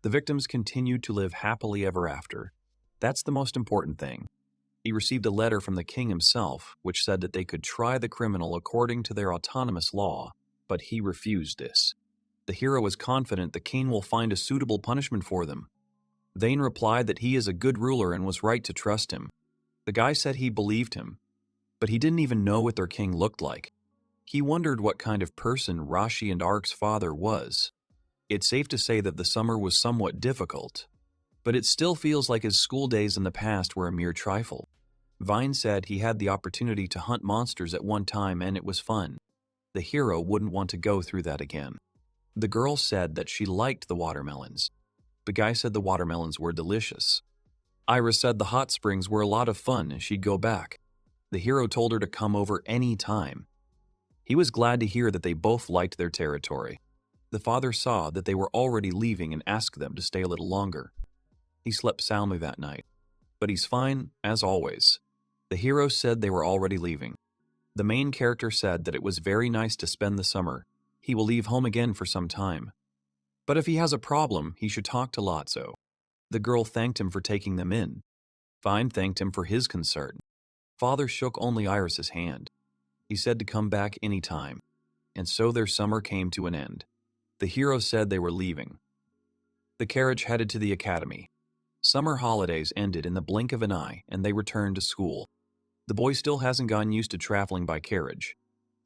the victims continued to live happily ever after. That's the most important thing. He received a letter from the king himself, which said that they could try the criminal according to their autonomous law, but he refused this. The hero is confident the king will find a suitable punishment for them. Vane replied that he is a good ruler and was right to trust him. The guy said he believed him, but he didn't even know what their king looked like. He wondered what kind of person Rashi and Ark's father was. It's safe to say that the summer was somewhat difficult, but it still feels like his school days in the past were a mere trifle. Vine said he had the opportunity to hunt monsters at one time and it was fun. The hero wouldn't want to go through that again. The girl said that she liked the watermelons. The guy said the watermelons were delicious. Iris said the hot springs were a lot of fun and she'd go back. The hero told her to come over any time. He was glad to hear that they both liked their territory. The father saw that they were already leaving and asked them to stay a little longer. He slept soundly that night, but he's fine, as always. The hero said they were already leaving. The main character said that it was very nice to spend the summer. He will leave home again for some time. But if he has a problem, he should talk to Lotso. The girl thanked him for taking them in. Vine thanked him for his concern. Father shook only Iris's hand. He said to come back any time. And so their summer came to an end. The hero said they were leaving. The carriage headed to the academy. Summer holidays ended in the blink of an eye, and they returned to school. The boy still hasn't gotten used to traveling by carriage.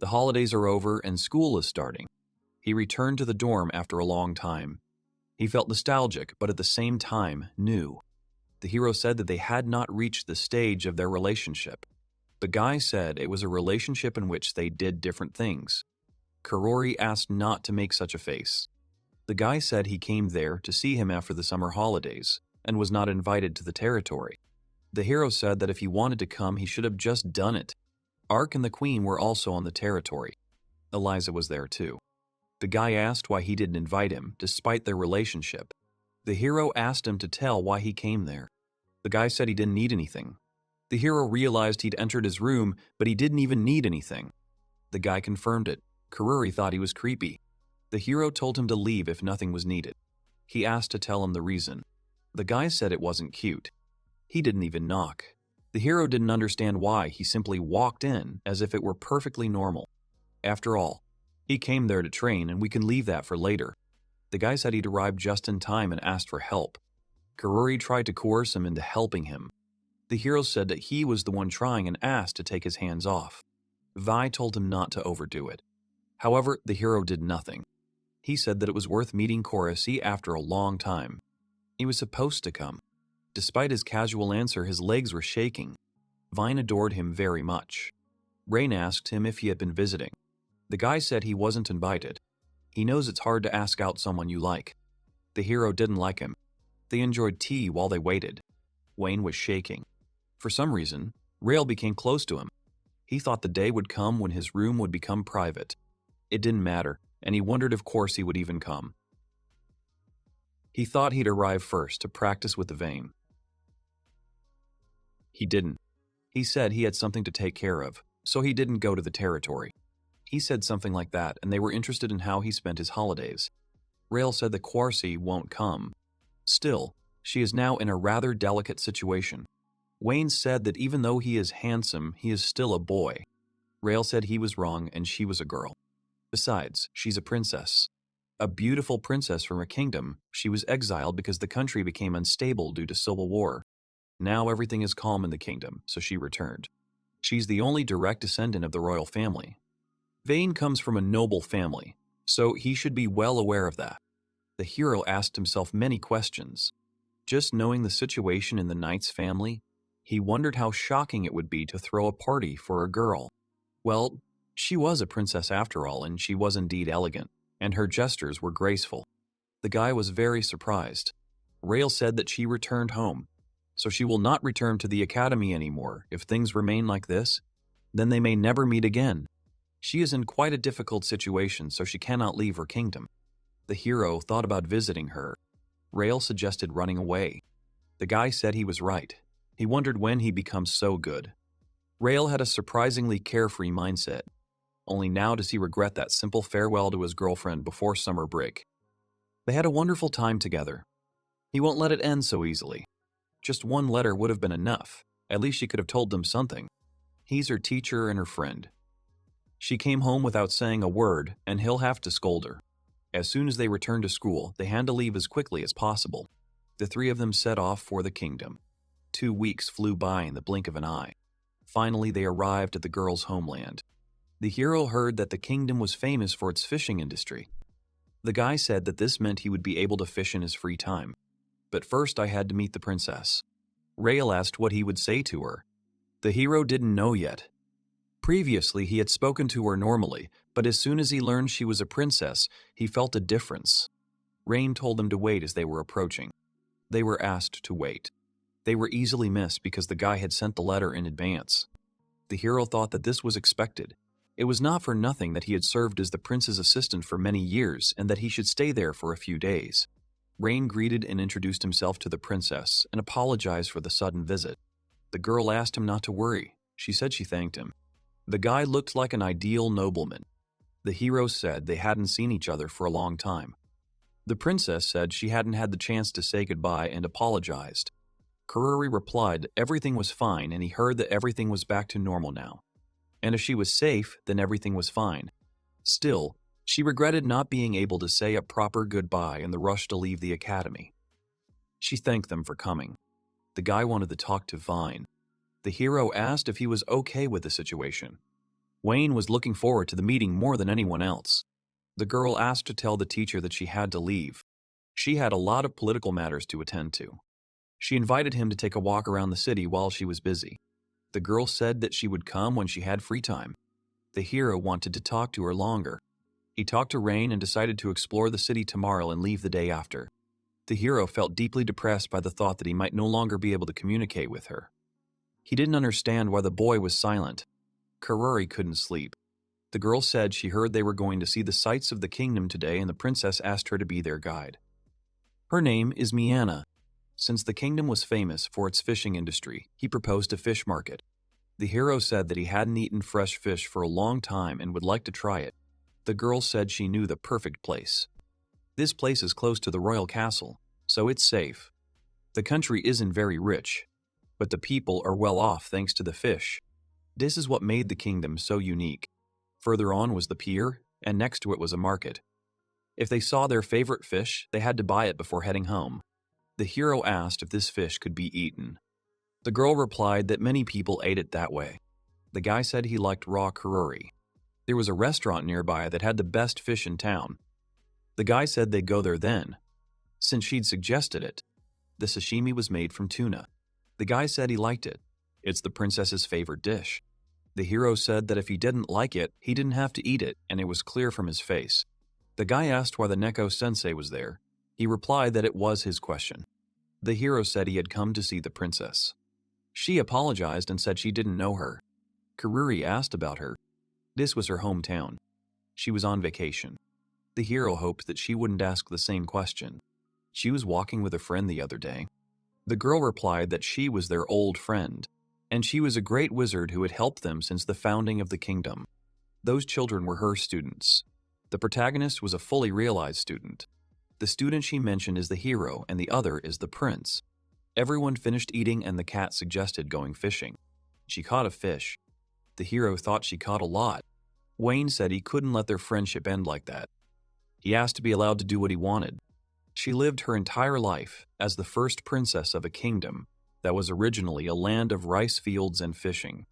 The holidays are over and school is starting. He returned to the dorm after a long time. He felt nostalgic, but at the same time, new. The hero said that they had not reached the stage of their relationship. The guy said it was a relationship in which they did different things. Kururi asked not to make such a face. The guy said he came there to see him after the summer holidays and was not invited to the territory. The hero said that if he wanted to come, he should have just done it. Ark and the queen were also on the territory. Eliza was there too. The guy asked why he didn't invite him, despite their relationship. The hero asked him to tell why he came there. The guy said he didn't need anything. The hero realized he'd entered his room, but he didn't even need anything. The guy confirmed it. Kururi thought he was creepy. The hero told him to leave if nothing was needed. He asked to tell him the reason. The guy said it wasn't cute. He didn't even knock. The hero didn't understand why. He simply walked in as if it were perfectly normal. After all, He came there to train, and we can leave that for later. The guy said he'd arrived just in time and asked for help. Kururi tried to coerce him into helping him. The hero said that he was the one trying and asked to take his hands off. Vi told him not to overdo it. However, the hero did nothing. He said that it was worth meeting Kururi after a long time. He was supposed to come. Despite his casual answer, his legs were shaking. Vine adored him very much. Rain asked him if he had been visiting. The guy said he wasn't invited. He knows it's hard to ask out someone you like. The hero didn't like him. They enjoyed tea while they waited. Wayne was shaking. For some reason, Rail became close to him. He thought the day would come when his room would become private. It didn't matter, and he wondered if Corsi would even come. He thought he'd arrive first to practice with the vein. He didn't. He said he had something to take care of, so he didn't go to the territory. He said something like that, and they were interested in how he spent his holidays. Rail said that Corsi won't come. Still, she is now in a rather delicate situation. Wayne said that even though he is handsome, he is still a boy. Rail said he was wrong and she was a girl. Besides, she's a princess. A beautiful princess from a kingdom. She was exiled because the country became unstable due to civil war. Now everything is calm in the kingdom, so she returned. She's the only direct descendant of the royal family. Vane comes from a noble family, so he should be well aware of that. The hero asked himself many questions. Just knowing the situation in the knight's family, he wondered how shocking it would be to throw a party for a girl. Well, she was a princess after all, and she was indeed elegant, and her gestures were graceful. The guy was very surprised. Rail said that she returned home, so she will not return to the academy anymore. If things remain like this, then they may never meet again. She is in quite a difficult situation, so she cannot leave her kingdom. The hero thought about visiting her. Rail suggested running away. The guy said he was right. He wondered when he'd become so good. Rail had a surprisingly carefree mindset. Only now does he regret that simple farewell to his girlfriend before summer break. They had a wonderful time together. He won't let it end so easily. Just one letter would have been enough. At least she could have told them something. He's her teacher and her friend. She came home without saying a word, and he'll have to scold her. As soon as they returned to school, they had to leave as quickly as possible. The three of them set off for the kingdom. 2 weeks flew by in the blink of an eye. Finally, they arrived at the girl's homeland. The hero heard that the kingdom was famous for its fishing industry. The guy said that this meant he would be able to fish in his free time. But first I had to meet the princess. Rail asked what he would say to her. The hero didn't know yet. Previously, he had spoken to her normally, but as soon as he learned she was a princess, he felt a difference. Rain told them to wait as they were approaching. They were asked to wait. They were easily missed because the guy had sent the letter in advance. The hero thought that this was expected. It was not for nothing that he had served as the prince's assistant for many years and that he should stay there for a few days. Rain greeted and introduced himself to the princess and apologized for the sudden visit. The girl asked him not to worry. She said she thanked him. The guy looked like an ideal nobleman. The hero said they hadn't seen each other for a long time. The princess said she hadn't had the chance to say goodbye and apologized. Kururi replied everything was fine and he heard that everything was back to normal now. And if she was safe, then everything was fine. Still, she regretted not being able to say a proper goodbye in the rush to leave the academy. She thanked them for coming. The guy wanted to talk to Vine. The hero asked if he was okay with the situation. Wayne was looking forward to the meeting more than anyone else. The girl asked to tell the teacher that she had to leave. She had a lot of political matters to attend to. She invited him to take a walk around the city while she was busy. The girl said that she would come when she had free time. The hero wanted to talk to her longer. He talked to Rain and decided to explore the city tomorrow and leave the day after. The hero felt deeply depressed by the thought that he might no longer be able to communicate with her. He didn't understand why the boy was silent. Kururi couldn't sleep. The girl said she heard they were going to see the sights of the kingdom today and the princess asked her to be their guide. Her name is Miana. Since the kingdom was famous for its fishing industry, he proposed a fish market. The hero said that he hadn't eaten fresh fish for a long time and would like to try it. The girl said she knew the perfect place. This place is close to the royal castle, so it's safe. The country isn't very rich, but the people are well off thanks to the fish. This is what made the kingdom so unique. Further on was the pier, and next to it was a market. If they saw their favorite fish, they had to buy it before heading home. The hero asked if this fish could be eaten. The girl replied that many people ate it that way. The guy said he liked raw kururi. There was a restaurant nearby that had the best fish in town. The guy said they'd go there then, since she'd suggested it. The sashimi was made from tuna. The guy said he liked it. It's the princess's favorite dish. The hero said that if he didn't like it, he didn't have to eat it, and it was clear from his face. The guy asked why the Neko-sensei was there. He replied that it was his question. The hero said he had come to see the princess. She apologized and said she didn't know her. Kururi asked about her. This was her hometown. She was on vacation. The hero hoped that she wouldn't ask the same question. She was walking with a friend the other day. The girl replied that she was their old friend, and she was a great wizard who had helped them since the founding of the kingdom. Those children were her students. The protagonist was a fully realized student. The student she mentioned is the hero, and the other is the prince. Everyone finished eating, and the cat suggested going fishing. She caught a fish. The hero thought she caught a lot. Wayne said he couldn't let their friendship end like that. He asked to be allowed to do what he wanted. She lived her entire life as the first princess of a kingdom that was originally a land of rice fields and fishing.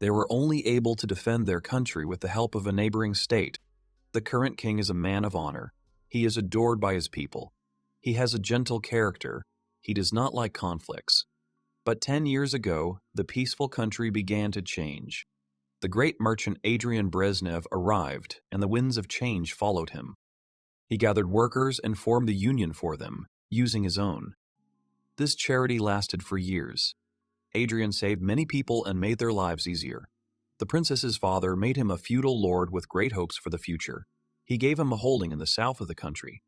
They were only able to defend their country with the help of a neighboring state. The current king is a man of honor. He is adored by his people. He has a gentle character. He does not like conflicts. But 10 years ago, the peaceful country began to change. The great merchant Adrian Brezhnev arrived, and the winds of change followed him. He gathered workers and formed a union for them, using his own. This charity lasted for years. Adrian saved many people and made their lives easier. The princess's father made him a feudal lord with great hopes for the future. He gave him a holding in the south of the country.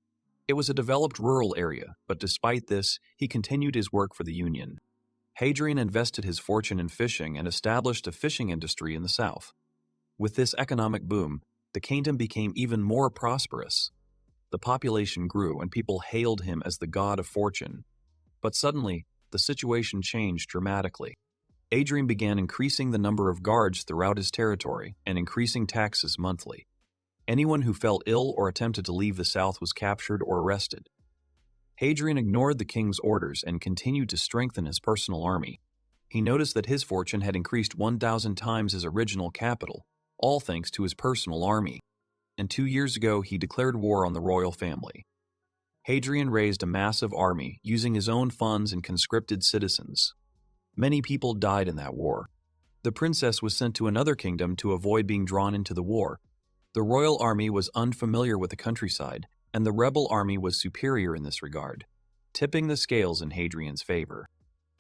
It was a developed rural area, but despite this, he continued his work for the union. Hadrian invested his fortune in fishing and established a fishing industry in the south. With this economic boom, the kingdom became even more prosperous. The population grew and people hailed him as the god of fortune. But suddenly, the situation changed dramatically. Adrian began increasing the number of guards throughout his territory and increasing taxes monthly. Anyone who fell ill or attempted to leave the south was captured or arrested. Hadrian ignored the king's orders and continued to strengthen his personal army. He noticed that his fortune had increased 1,000 times his original capital, all thanks to his personal army. And 2 years ago, he declared war on the royal family. Hadrian raised a massive army using his own funds and conscripted citizens. Many people died in that war. The princess was sent to another kingdom to avoid being drawn into the war. The royal army was unfamiliar with the countryside, and the rebel army was superior in this regard, tipping the scales in Hadrian's favor.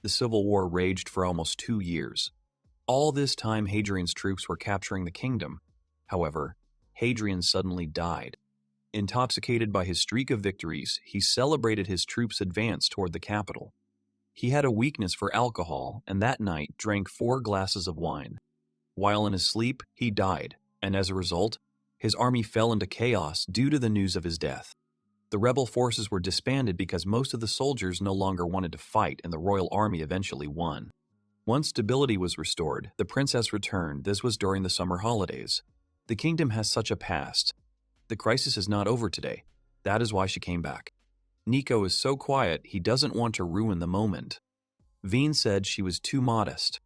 The civil war raged for almost 2 years. All this time, Hadrian's troops were capturing the kingdom. However, Hadrian suddenly died. Intoxicated by his streak of victories, he celebrated his troops' advance toward the capital. He had a weakness for alcohol, and that night drank 4 glasses of wine. While in his sleep, he died, and as a result, his army fell into chaos due to the news of his death. The rebel forces were disbanded because most of the soldiers no longer wanted to fight, and the royal army eventually won. Once stability was restored, the princess returned. This was during the summer holidays. The kingdom has such a past. The crisis is not over today. That is why she came back. Nico is so quiet, he doesn't want to ruin the moment. Veen said she was too modest.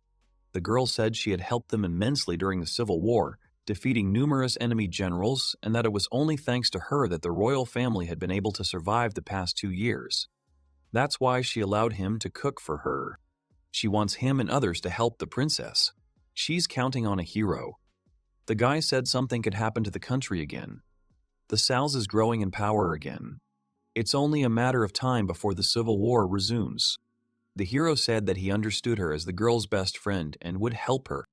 The girl said she had helped them immensely during the Civil War, defeating numerous enemy generals, and that it was only thanks to her that the royal family had been able to survive the past 2 years. That's why she allowed him to cook for her. She wants him and others to help the princess. She's counting on a hero. The guy said something could happen to the country again. The South is growing in power again. It's only a matter of time before the Civil War resumes. The hero said that he understood her as the girl's best friend and would help her.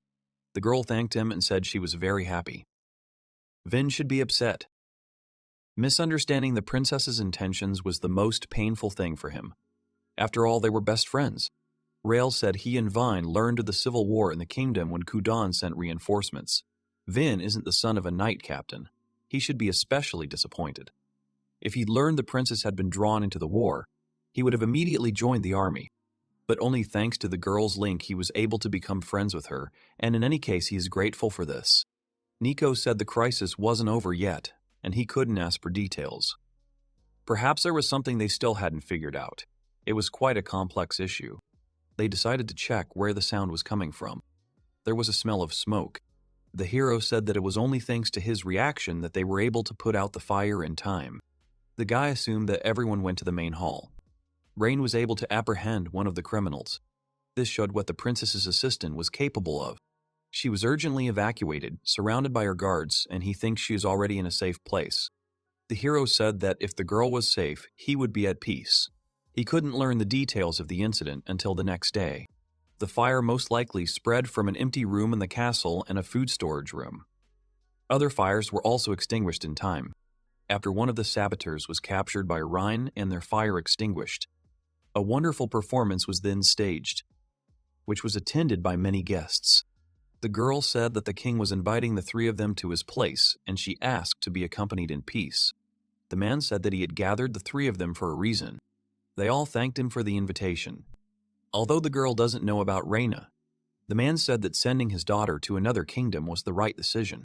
The girl thanked him and said she was very happy. Vin should be upset. Misunderstanding the princess's intentions was the most painful thing for him. After all, they were best friends. Rael said he and Vine learned of the Civil War in the kingdom when Kudan sent reinforcements. Vin isn't the son of a knight captain. He should be especially disappointed. If he'd learned the princess had been drawn into the war, he would have immediately joined the army. But only thanks to the girl's link he was able to become friends with her, and in any case he is grateful for this. Nico said the crisis wasn't over yet, and he couldn't ask for details. Perhaps there was something they still hadn't figured out. It was quite a complex issue. They decided to check where the sound was coming from. There was a smell of smoke. The hero said that it was only thanks to his reaction that they were able to put out the fire in time. The guy assumed that everyone went to the main hall. Rain was able to apprehend one of the criminals. This showed what the princess's assistant was capable of. She was urgently evacuated, surrounded by her guards, and he thinks she is already in a safe place. The hero said that if the girl was safe, he would be at peace. He couldn't learn the details of the incident until the next day. The fire most likely spread from an empty room in the castle and a food storage room. Other fires were also extinguished in time, after one of the saboteurs was captured by Rein and their fire extinguished. A wonderful performance was then staged, which was attended by many guests. The girl said that the king was inviting the three of them to his place, and she asked to be accompanied in peace. The man said that he had gathered the three of them for a reason. They all thanked him for the invitation. Although the girl doesn't know about Reina, the man said that sending his daughter to another kingdom was the right decision.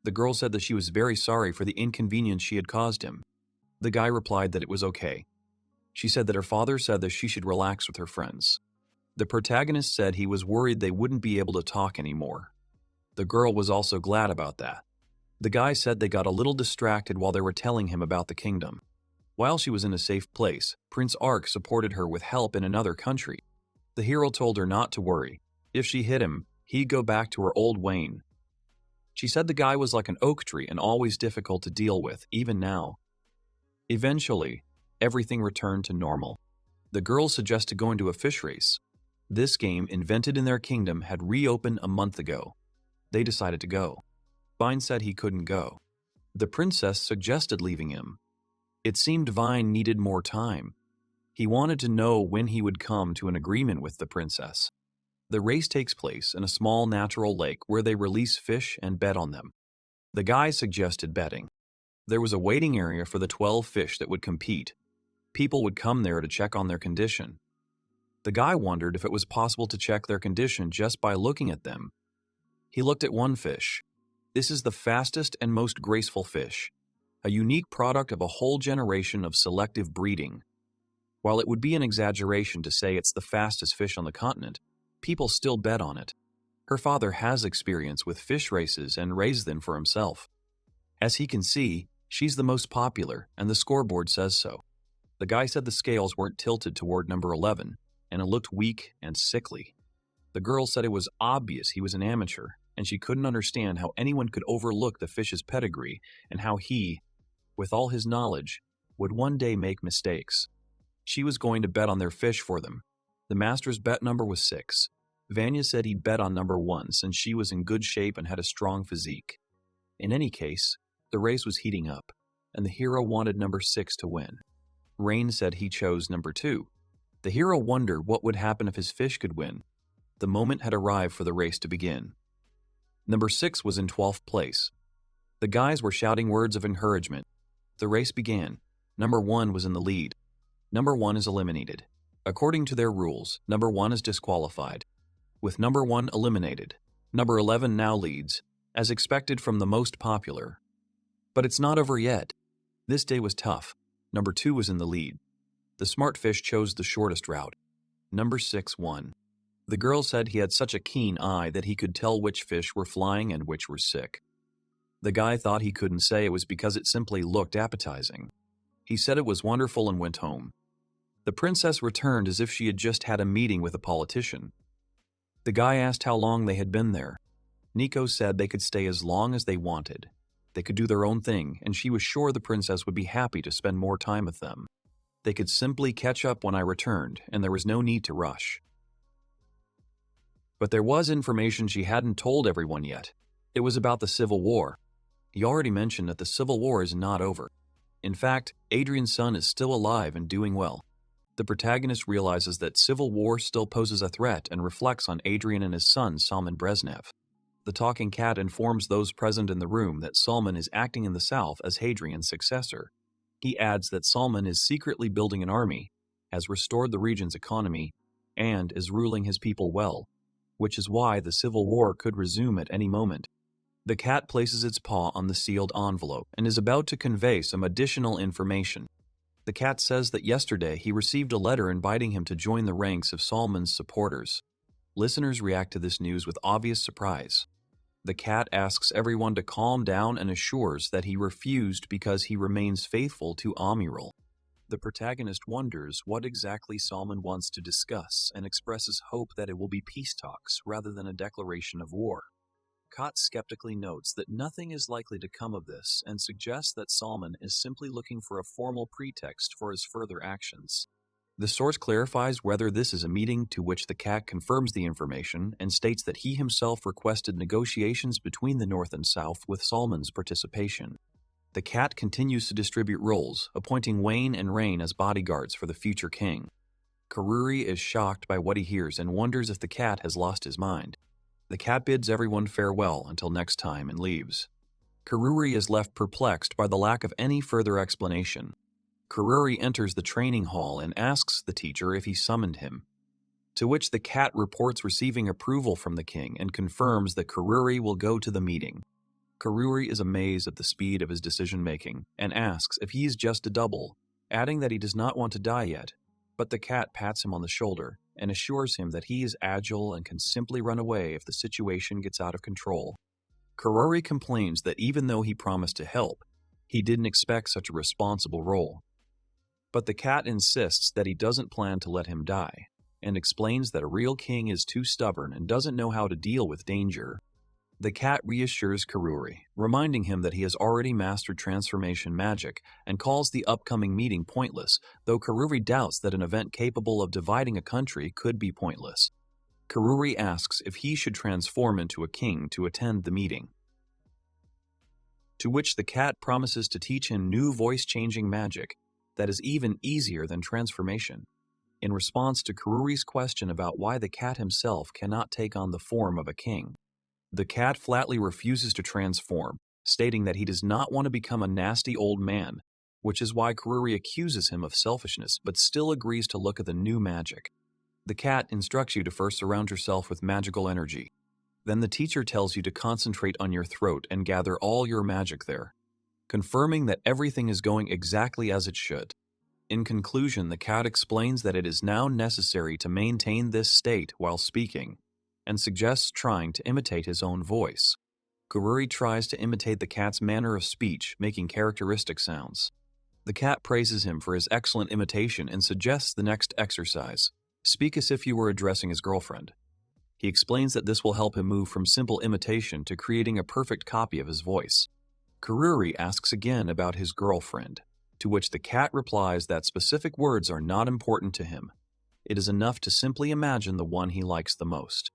The girl said that she was very sorry for the inconvenience she had caused him. The guy replied that it was okay. She said that her father said that she should relax with her friends. The protagonist said he was worried they wouldn't be able to talk anymore. The girl was also glad about that. The guy said they got a little distracted while they were telling him about the kingdom. While she was in a safe place, Prince Ark supported her with help in another country. The hero told her not to worry. If she hit him, he'd go back to her old Wayne. She said the guy was like an oak tree and always difficult to deal with, even now. Eventually, everything returned to normal. The girls suggested going to a fish race. This game, invented in their kingdom, had reopened a month ago. They decided to go. Vine said he couldn't go. The princess suggested leaving him. It seemed Vine needed more time. He wanted to know when he would come to an agreement with the princess. The race takes place in a small natural lake where they release fish and bet on them. The guy suggested betting. There was a waiting area for the 12 fish that would compete. People would come there to check on their condition. The guy wondered if it was possible to check their condition just by looking at them. He looked at one fish. This is the fastest and most graceful fish, a unique product of a whole generation of selective breeding. While it would be an exaggeration to say it's the fastest fish on the continent, people still bet on it. Her father has experience with fish races and raised them for himself. As he can see, she's the most popular, and the scoreboard says so. The guy said the scales weren't tilted toward number 11, and it looked weak and sickly. The girl said it was obvious he was an amateur, and she couldn't understand how anyone could overlook the fish's pedigree and how he, with all his knowledge, would one day make mistakes. She was going to bet on their fish for them. The master's bet number was 6. Vanya said he'd bet on number 1 since she was in good shape and had a strong physique. In any case, the race was heating up, and the hero wanted number 6 to win. Rain said he chose number 2. The hero wondered what would happen if his fish could win. The moment had arrived for the race to begin. Number 6 was in 12th place. The guys were shouting words of encouragement. The race began. Number 1 was in the lead. Number 1 is eliminated. According to their rules, number 1 is disqualified. With number 1 eliminated, number 11 now leads, as expected from the most popular. But it's not over yet. This day was tough. Number 2 was in the lead. The smart fish chose the shortest route. Number 6 won. The girl said he had such a keen eye that he could tell which fish were flying and which were sick. The guy thought he couldn't say it was because it simply looked appetizing. He said it was wonderful and went home. The princess returned as if she had just had a meeting with a politician. The guy asked how long they had been there. Nico said they could stay as long as they wanted. They could do their own thing, and she was sure the princess would be happy to spend more time with them. They could simply catch up when I returned, and there was no need to rush. But there was information she hadn't told everyone yet. It was about the Civil War. He already mentioned that the Civil War is not over. In fact, Adrian's son is still alive and doing well. The protagonist realizes that civil war still poses a threat and reflects on Adrian and his son, Salman Brezhnev. The talking cat informs those present in the room that Salman is acting in the south as Hadrian's successor. He adds that Salman is secretly building an army, has restored the region's economy, and is ruling his people well, which is why the civil war could resume at any moment. The cat places its paw on the sealed envelope and is about to convey some additional information. The cat says that yesterday he received a letter inviting him to join the ranks of Salman's supporters. Listeners react to this news with obvious surprise. The cat asks everyone to calm down and assures that he refused because he remains faithful to Amiral. The protagonist wonders what exactly Salman wants to discuss and expresses hope that it will be peace talks rather than a declaration of war. Kott skeptically notes that nothing is likely to come of this and suggests that Salman is simply looking for a formal pretext for his further actions. The source clarifies whether this is a meeting, to which the cat confirms the information and states that he himself requested negotiations between the North and South with Salman's participation. The cat continues to distribute roles, appointing Wayne and Rain as bodyguards for the future king. Kururi is shocked by what he hears and wonders if the cat has lost his mind. The cat bids everyone farewell until next time and leaves. Kururi is left perplexed by the lack of any further explanation. Kururi enters the training hall and asks the teacher if he summoned him, to which the cat reports receiving approval from the king and confirms that Kururi will go to the meeting. Kururi is amazed at the speed of his decision-making and asks if he is just a double, adding that he does not want to die yet, but the cat pats him on the shoulder and assures him that he is agile and can simply run away if the situation gets out of control. Kururi complains that even though he promised to help, he didn't expect such a responsible role. But the cat insists that he doesn't plan to let him die, and explains that a real king is too stubborn and doesn't know how to deal with danger. The cat reassures Kururi, reminding him that he has already mastered transformation magic and calls the upcoming meeting pointless, though Kururi doubts that an event capable of dividing a country could be pointless. Kururi asks if he should transform into a king to attend the meeting, to which the cat promises to teach him new voice-changing magic that is even easier than transformation. In response to Kururi's question about why the cat himself cannot take on the form of a king, the cat flatly refuses to transform, stating that he does not want to become a nasty old man, which is why Kururi accuses him of selfishness but still agrees to look at the new magic. The cat instructs you to first surround yourself with magical energy. Then the teacher tells you to concentrate on your throat and gather all your magic there, confirming that everything is going exactly as it should. In conclusion, the cat explains that it is now necessary to maintain this state while speaking, and suggests trying to imitate his own voice. Kururi tries to imitate the cat's manner of speech, making characteristic sounds. The cat praises him for his excellent imitation and suggests the next exercise: speak as if you were addressing his girlfriend. He explains that this will help him move from simple imitation to creating a perfect copy of his voice. Kururi asks again about his girlfriend, to which the cat replies that specific words are not important to him. It is enough to simply imagine the one he likes the most.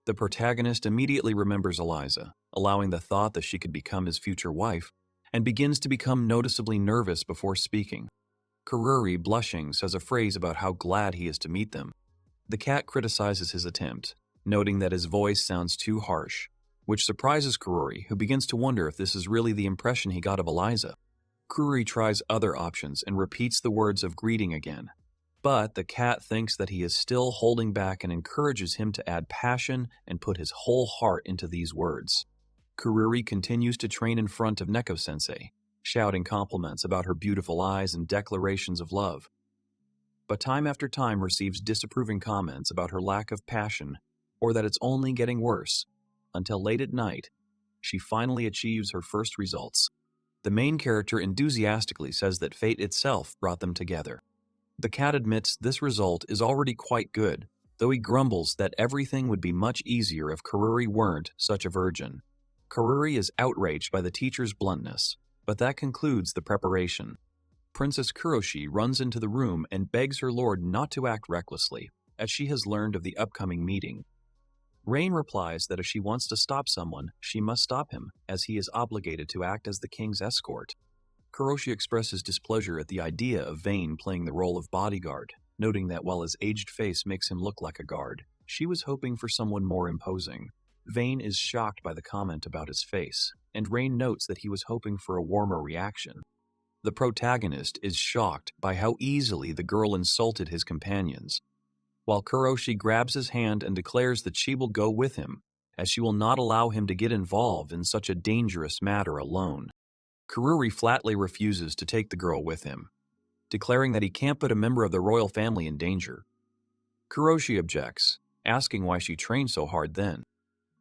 The protagonist immediately remembers Eliza, allowing the thought that she could become his future wife, and begins to become noticeably nervous before speaking. Kururi, blushing, says a phrase about how glad he is to meet them. The cat criticizes his attempt, noting that his voice sounds too harsh, which surprises Kururi, who begins to wonder if this is really the impression he got of Eliza. Kururi tries other options and repeats the words of greeting again, but the cat thinks that he is still holding back and encourages him to add passion and put his whole heart into these words. Kururi continues to train in front of Neko-sensei, shouting compliments about her beautiful eyes and declarations of love, but time after time receives disapproving comments about her lack of passion or that it's only getting worse, until late at night, she finally achieves her first results. The main character enthusiastically says that fate itself brought them together. The cat admits this result is already quite good, though he grumbles that everything would be much easier if Kururi weren't such a virgin. Kururi is outraged by the teacher's bluntness, but that concludes the preparation. Princess Kuroshi runs into the room and begs her lord not to act recklessly, as she has learned of the upcoming meeting. Rain replies that if she wants to stop someone, she must stop him, as he is obligated to act as the king's escort. Kuroshi expresses displeasure at the idea of Vane playing the role of bodyguard, noting that while his aged face makes him look like a guard, she was hoping for someone more imposing. Vane is shocked by the comment about his face, and Rain notes that he was hoping for a warmer reaction. The protagonist is shocked by how easily the girl insulted his companions, while Kuroshi grabs his hand and declares that she will go with him, as she will not allow him to get involved in such a dangerous matter alone. Kururi flatly refuses to take the girl with him, declaring that he can't put a member of the royal family in danger. Kuroshi objects, asking why she trained so hard then.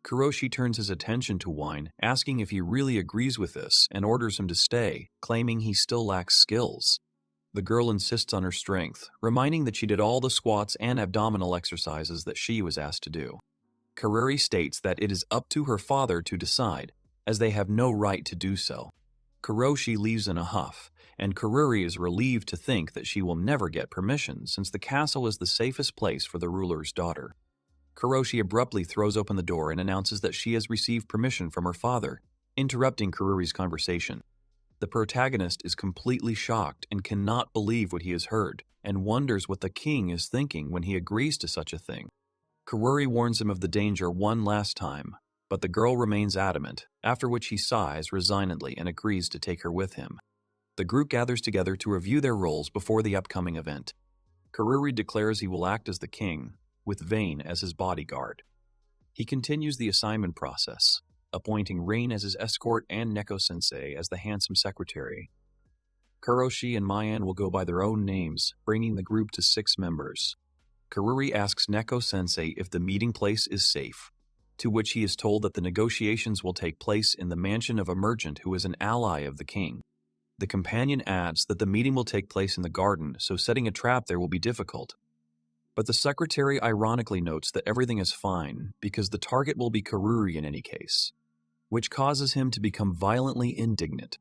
Kuroshi turns his attention to Wine, asking if he really agrees with this, and orders him to stay, claiming he still lacks skills. The girl insists on her strength, reminding that she did all the squats and abdominal exercises that she was asked to do. Kururi states that it is up to her father to decide, as they have no right to do so. Kuroshi leaves in a huff, and Kururi is relieved to think that she will never get permission since the castle is the safest place for the ruler's daughter. Kuroshi abruptly throws open the door and announces that she has received permission from her father, interrupting Kururi's conversation. The protagonist is completely shocked and cannot believe what he has heard, and wonders what the king is thinking when he agrees to such a thing. Kururi warns him of the danger one last time, but the girl remains adamant, after which he sighs resignedly and agrees to take her with him. The group gathers together to review their roles before the upcoming event. Kururi declares he will act as the king, with Vane as his bodyguard. He continues the assignment process, appointing Rain as his escort and Neko-sensei as the handsome secretary. Kuroshi and Mayan will go by their own names, bringing the group to 6 members. Kururi asks Neko-sensei if the meeting place is safe, to which he is told that the negotiations will take place in the mansion of a merchant who is an ally of the king. The companion adds that the meeting will take place in the garden, so setting a trap there will be difficult. But the secretary ironically notes that everything is fine because the target will be Kururi in any case, which causes him to become violently indignant.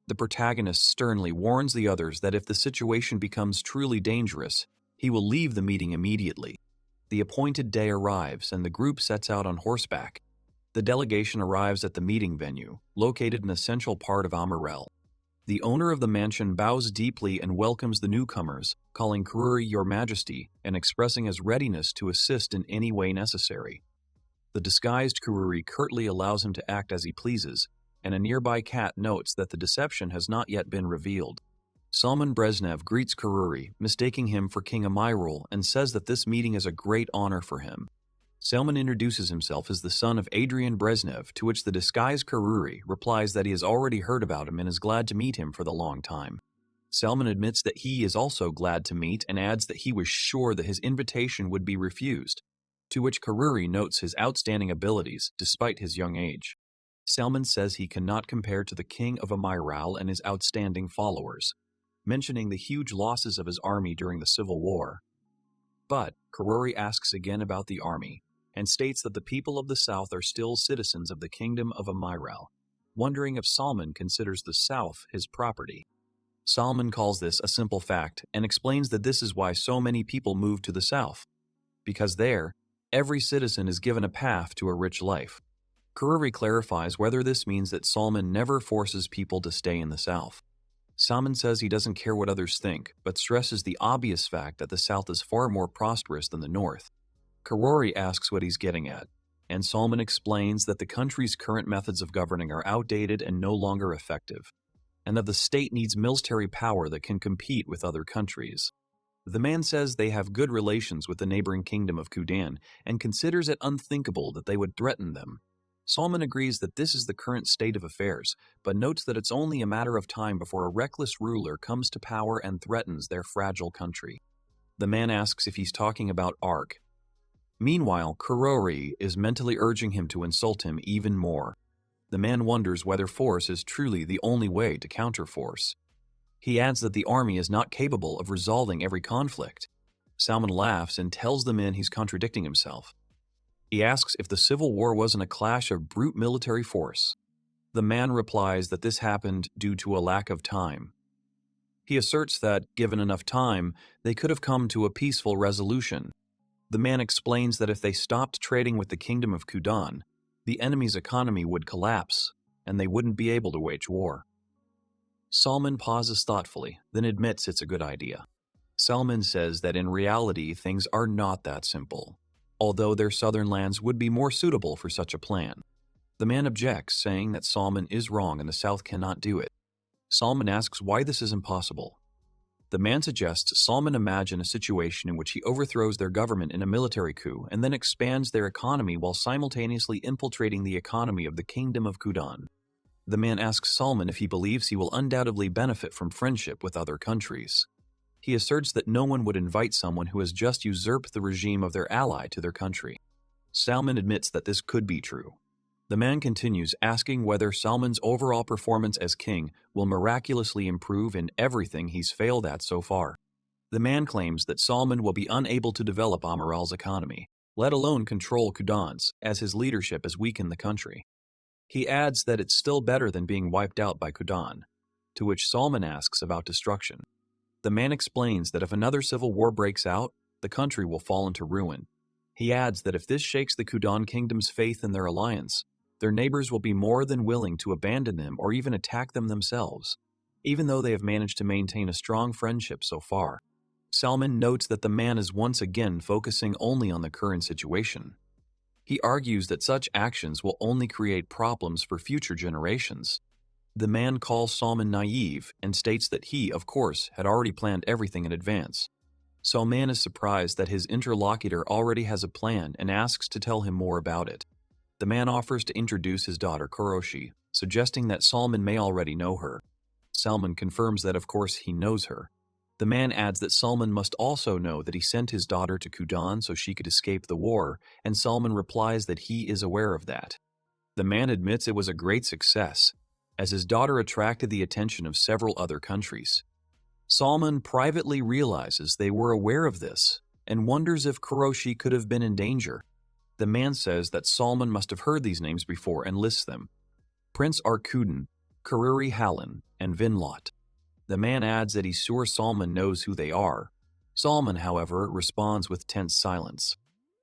The protagonist sternly warns the others that if the situation becomes truly dangerous, he will leave the meeting immediately. The appointed day arrives and the group sets out on horseback. The delegation arrives at the meeting venue, located in a central part of Amarel. The owner of the mansion bows deeply and welcomes the newcomers, calling Kururi Your Majesty and expressing his readiness to assist in any way necessary. The disguised Kururi curtly allows him to act as he pleases, and a nearby cat notes that the deception has not yet been revealed. Salman Brezhnev greets Kururi, mistaking him for King Amirul, and says that this meeting is a great honor for him. Salman introduces himself as the son of Adrian Brezhnev, to which the disguised Kururi replies that he has already heard about him and is glad to meet him for the long time. Salman admits that he is also glad to meet and adds that he was sure that his invitation would be refused, to which Kururi notes his outstanding abilities despite his young age. Salman says he cannot compare to the king of Amiral and his outstanding followers, mentioning the huge losses of his army during the Civil War. But Kururi asks again about the army, and states that the people of the south are still citizens of the kingdom of Amiral, wondering if Salman considers the south his property. Salman calls this a simple fact and explains that this is why so many people move to the south, because there, every citizen is given a path to a rich life. Kururi clarifies whether this means that Salman never forces people to stay in the south. Salman says he doesn't care what others think, but stresses the obvious fact that the south is far more prosperous than the north. Kururi asks what he's getting at, and Salman explains that the country's current methods of governing are outdated and no longer effective, and that the state needs military power that can compete with other countries. The man says they have good relations with the neighboring kingdom of Kudan and considers it unthinkable that they would threaten them. Salman agrees that this is the current state of affairs, but notes that it's only a matter of time before a reckless ruler comes to power and threatens their fragile country. The man asks if he's talking about Ark. Meanwhile, Kururi is mentally urging him to insult him even more. The man wonders whether force is truly the only way to counter force. He adds that the army is not capable of resolving every conflict. Salman laughs and tells the men he's contradicting himself. He asks if the Civil War wasn't a clash of brute military force. The man replies that this happened due to a lack of time. He asserts that, given enough time, they could have come to a peaceful resolution. The man explains that if they stopped trading with the kingdom of Kudan, the enemy's economy would collapse, and they wouldn't be able to wage war. Salman pauses thoughtfully, then admits it's a good idea. Salman says that in reality things are not that simple, although their southern lands would be more suitable for such a plan. The man objects, saying that Salman is wrong and the south cannot do it. Salman asks why this is impossible. The man suggests Salman imagine a situation in which he overthrows their government in a military coup and then expands their economy while simultaneously infiltrating the economy of the kingdom of Kudan. The man asks Salman if he believes he will undoubtedly benefit from friendship with other countries. He asserts that no one would invite someone who has just usurped the regime of their ally to their country. Salman admits that this could be true. The man continues asking whether Salman's overall performance as king will miraculously improve in everything he's failed at so far. The man claims that Salman will be unable to develop Amaral's economy, let alone control Kudan's, as his leadership has weakened the country. He adds that it's still better than being wiped out by Kudan, to which Salman asks about destruction. The man explains that if another civil war breaks out, the country will fall into ruin. He adds that if this shakes the Kudan kingdom's faith in their alliance, their neighbors will be more than willing to abandon them or even attack them themselves, even though they have managed to maintain a strong friendship so far. Salman notes that the man is once again focusing only on the current situation. He argues that such actions will only create problems for future generations. The man calls Salman naive and states that he, of course, had already planned everything in advance. Salman is surprised that his interlocutor already has a plan and asks to tell him more about it. The man offers to introduce his daughter Kuroshi, suggesting that Salman may already know her. Salman confirms that of course he knows her. The man adds that Salman must also know that he sent his daughter to Kudan so she could escape the war, and Salman replies that he is aware of that. The man admits it was a great success, as his daughter attracted the attention of several other countries. Salman privately realizes they were aware of this, and wonders if Kuroshi could have been in danger. The man says that Salman must have heard these names before and lists them: Prince Arkuden, Kururi Helan, and Vinlot. The man adds that he's sure Salman knows who they are. Salman, however, responds with tense silence.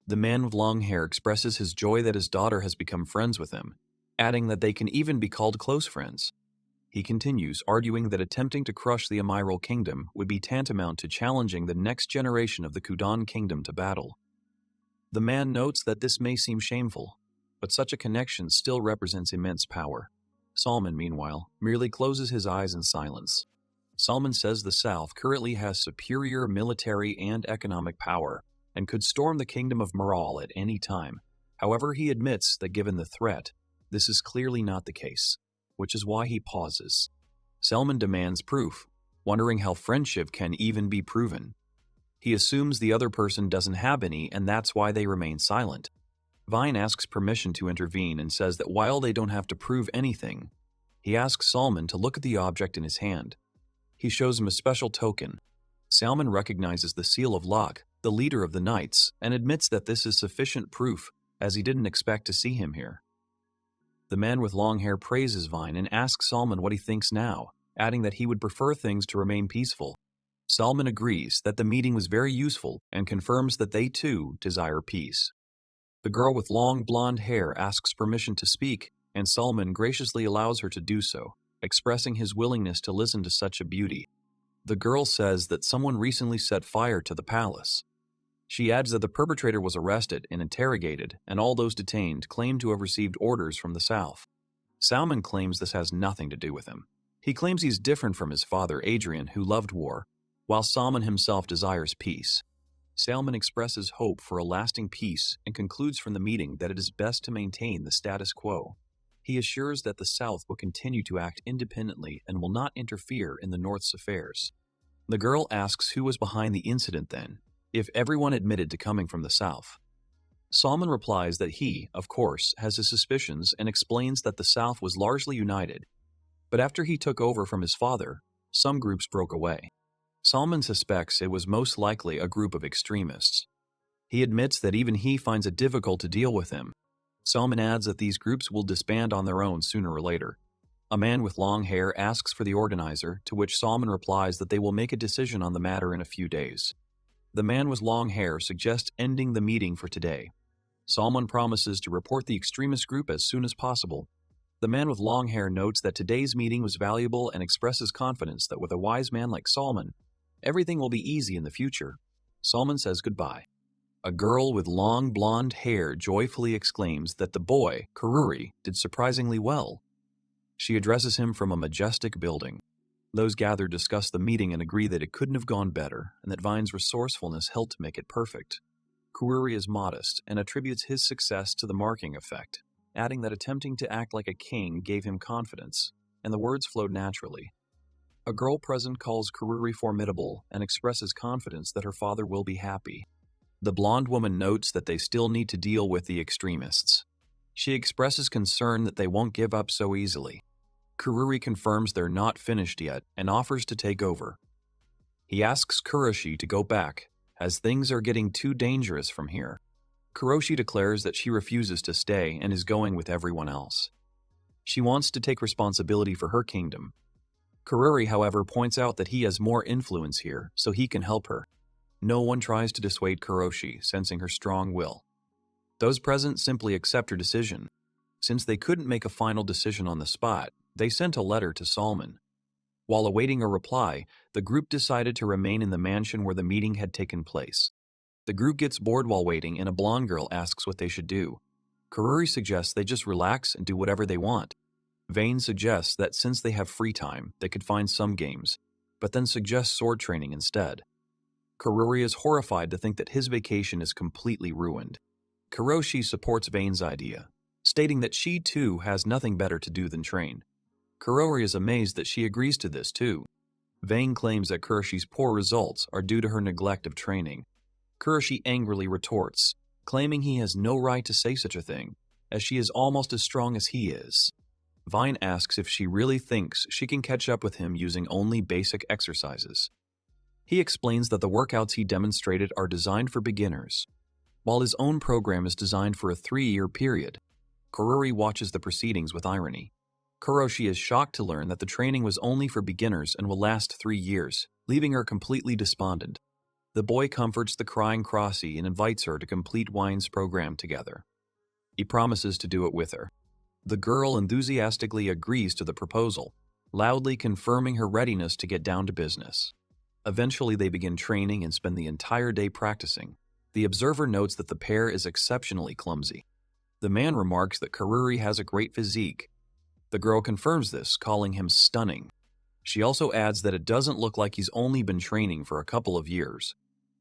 The man with long hair expresses his joy that his daughter has become friends with him, adding that they can even be called close friends. He continues, arguing that attempting to crush the Amiral Kingdom would be tantamount to challenging the next generation of the Kudan Kingdom to battle. The man notes that this may seem shameful, but such a connection still represents immense power. Salman, meanwhile, merely closes his eyes in silence. Salman says the South currently has superior military and economic power and could storm the kingdom of Maral at any time. However, he admits that given the threat, this is clearly not the case, which is why he pauses. Salman demands proof, wondering how friendship can even be proven. He assumes the other person doesn't have any, and that's why they remain silent. Vine asks permission to intervene and says that while they don't have to prove anything, he asks Salman to look at the object in his hand. He shows him a special token. Salman recognizes the Seal of Lok, the leader of the Knights, and admits that this is sufficient proof, as he didn't expect to see him here. The man with long hair praises Vine and asks Salman what he thinks now, adding that he would prefer things to remain peaceful. Salman agrees that the meeting was very useful and confirms that they too desire peace. The girl with long blonde hair asks permission to speak, and Salman graciously allows her to do so, expressing his willingness to listen to such a beauty. The girl says that someone recently set fire to the palace. She adds that the perpetrator was arrested and interrogated, and all those detained claim to have received orders from the South. Salman claims this has nothing to do with him. He claims he's different from his father, Adrian, who loved war, while Salman himself desires peace. Salman expresses hope for a lasting peace and concludes from the meeting that it is best to maintain the status quo. He assures that the South will continue to act independently and will not interfere in the North's affairs. The girl asks who was behind the incident then, if everyone admitted to coming from the South. Salman replies that he, of course, has his suspicions and explains that the South was largely united. But after he took over from his father, some groups broke away. Salman suspects it was most likely a group of extremists. He admits that even he finds it difficult to deal with them. Salman adds that these groups will disband on their own sooner or later. A man with long hair asks for the organizer, to which Salman replies that they will make a decision on the matter in a few days. The man with long hair suggests ending the meeting for today. Salman promises to report the extremist group as soon as possible. The man with long hair notes that today's meeting was valuable and expresses confidence that with a wise man like Salman, everything will be easy in the future. Salman says goodbye. A girl with long blonde hair joyfully exclaims that the boy, Kururi, did surprisingly well. She addresses him from a majestic building. Those gathered discuss the meeting and agree that it couldn't have gone better, and that Vine's resourcefulness helped to make it perfect. Kururi is modest and attributes his success to the marking effect, adding that attempting to act like a king gave him confidence, and the words flowed naturally. A girl present calls Kururi formidable and expresses confidence that her father will be happy. The blonde woman notes that they still need to deal with the extremists. She expresses concern that they won't give up so easily. Kururi confirms they're not finished yet and offers to take over. He asks Kuroshi to go back, as things are getting too dangerous from here. Kuroshi declares that she refuses to stay and is going with everyone else. She wants to take responsibility for her kingdom. Kururi, however, points out that he has more influence here, so he can help her. No one tries to dissuade Kuroshi, sensing her strong will. Those present simply accept her decision. Since they couldn't make a final decision on the spot, they sent a letter to Salman. While awaiting a reply, the group decided to remain in the mansion where the meeting had taken place. The group gets bored while waiting, and a blonde girl asks what they should do. Kururi suggests they just relax and do whatever they want. Vane suggests that since they have free time, they could find some games, but then suggests sword training instead. Kururi is horrified to think that his vacation is completely ruined. Kuroshi supports Vane's idea, stating that she too has nothing better to do than train. Kurori is amazed that she agrees to this too. Vane claims that Kuroshi's poor results are due to her neglect of training. Kuroshi angrily retorts, claiming he has no right to say such a thing, as she is almost as strong as he is. Vine asks if she really thinks she can catch up with him using only basic exercises. He explains that the workouts he demonstrated are designed for beginners, while his own program is designed for a 3-year period. Kurori watches the proceedings with irony. Kuroshi is shocked to learn that the training was only for beginners and will last 3 years, leaving her completely despondent. The boy comforts the crying Crossie and invites her to complete Wine's program together. He promises to do it with her. The girl enthusiastically agrees to the proposal, loudly confirming her readiness to get down to business. Eventually, they begin training and spend the entire day practicing. The observer notes that the pair is exceptionally clumsy. The man remarks that Kururi has a great physique. The girl confirms this, calling him stunning. She also adds that it doesn't look like he's only been training for a couple of years.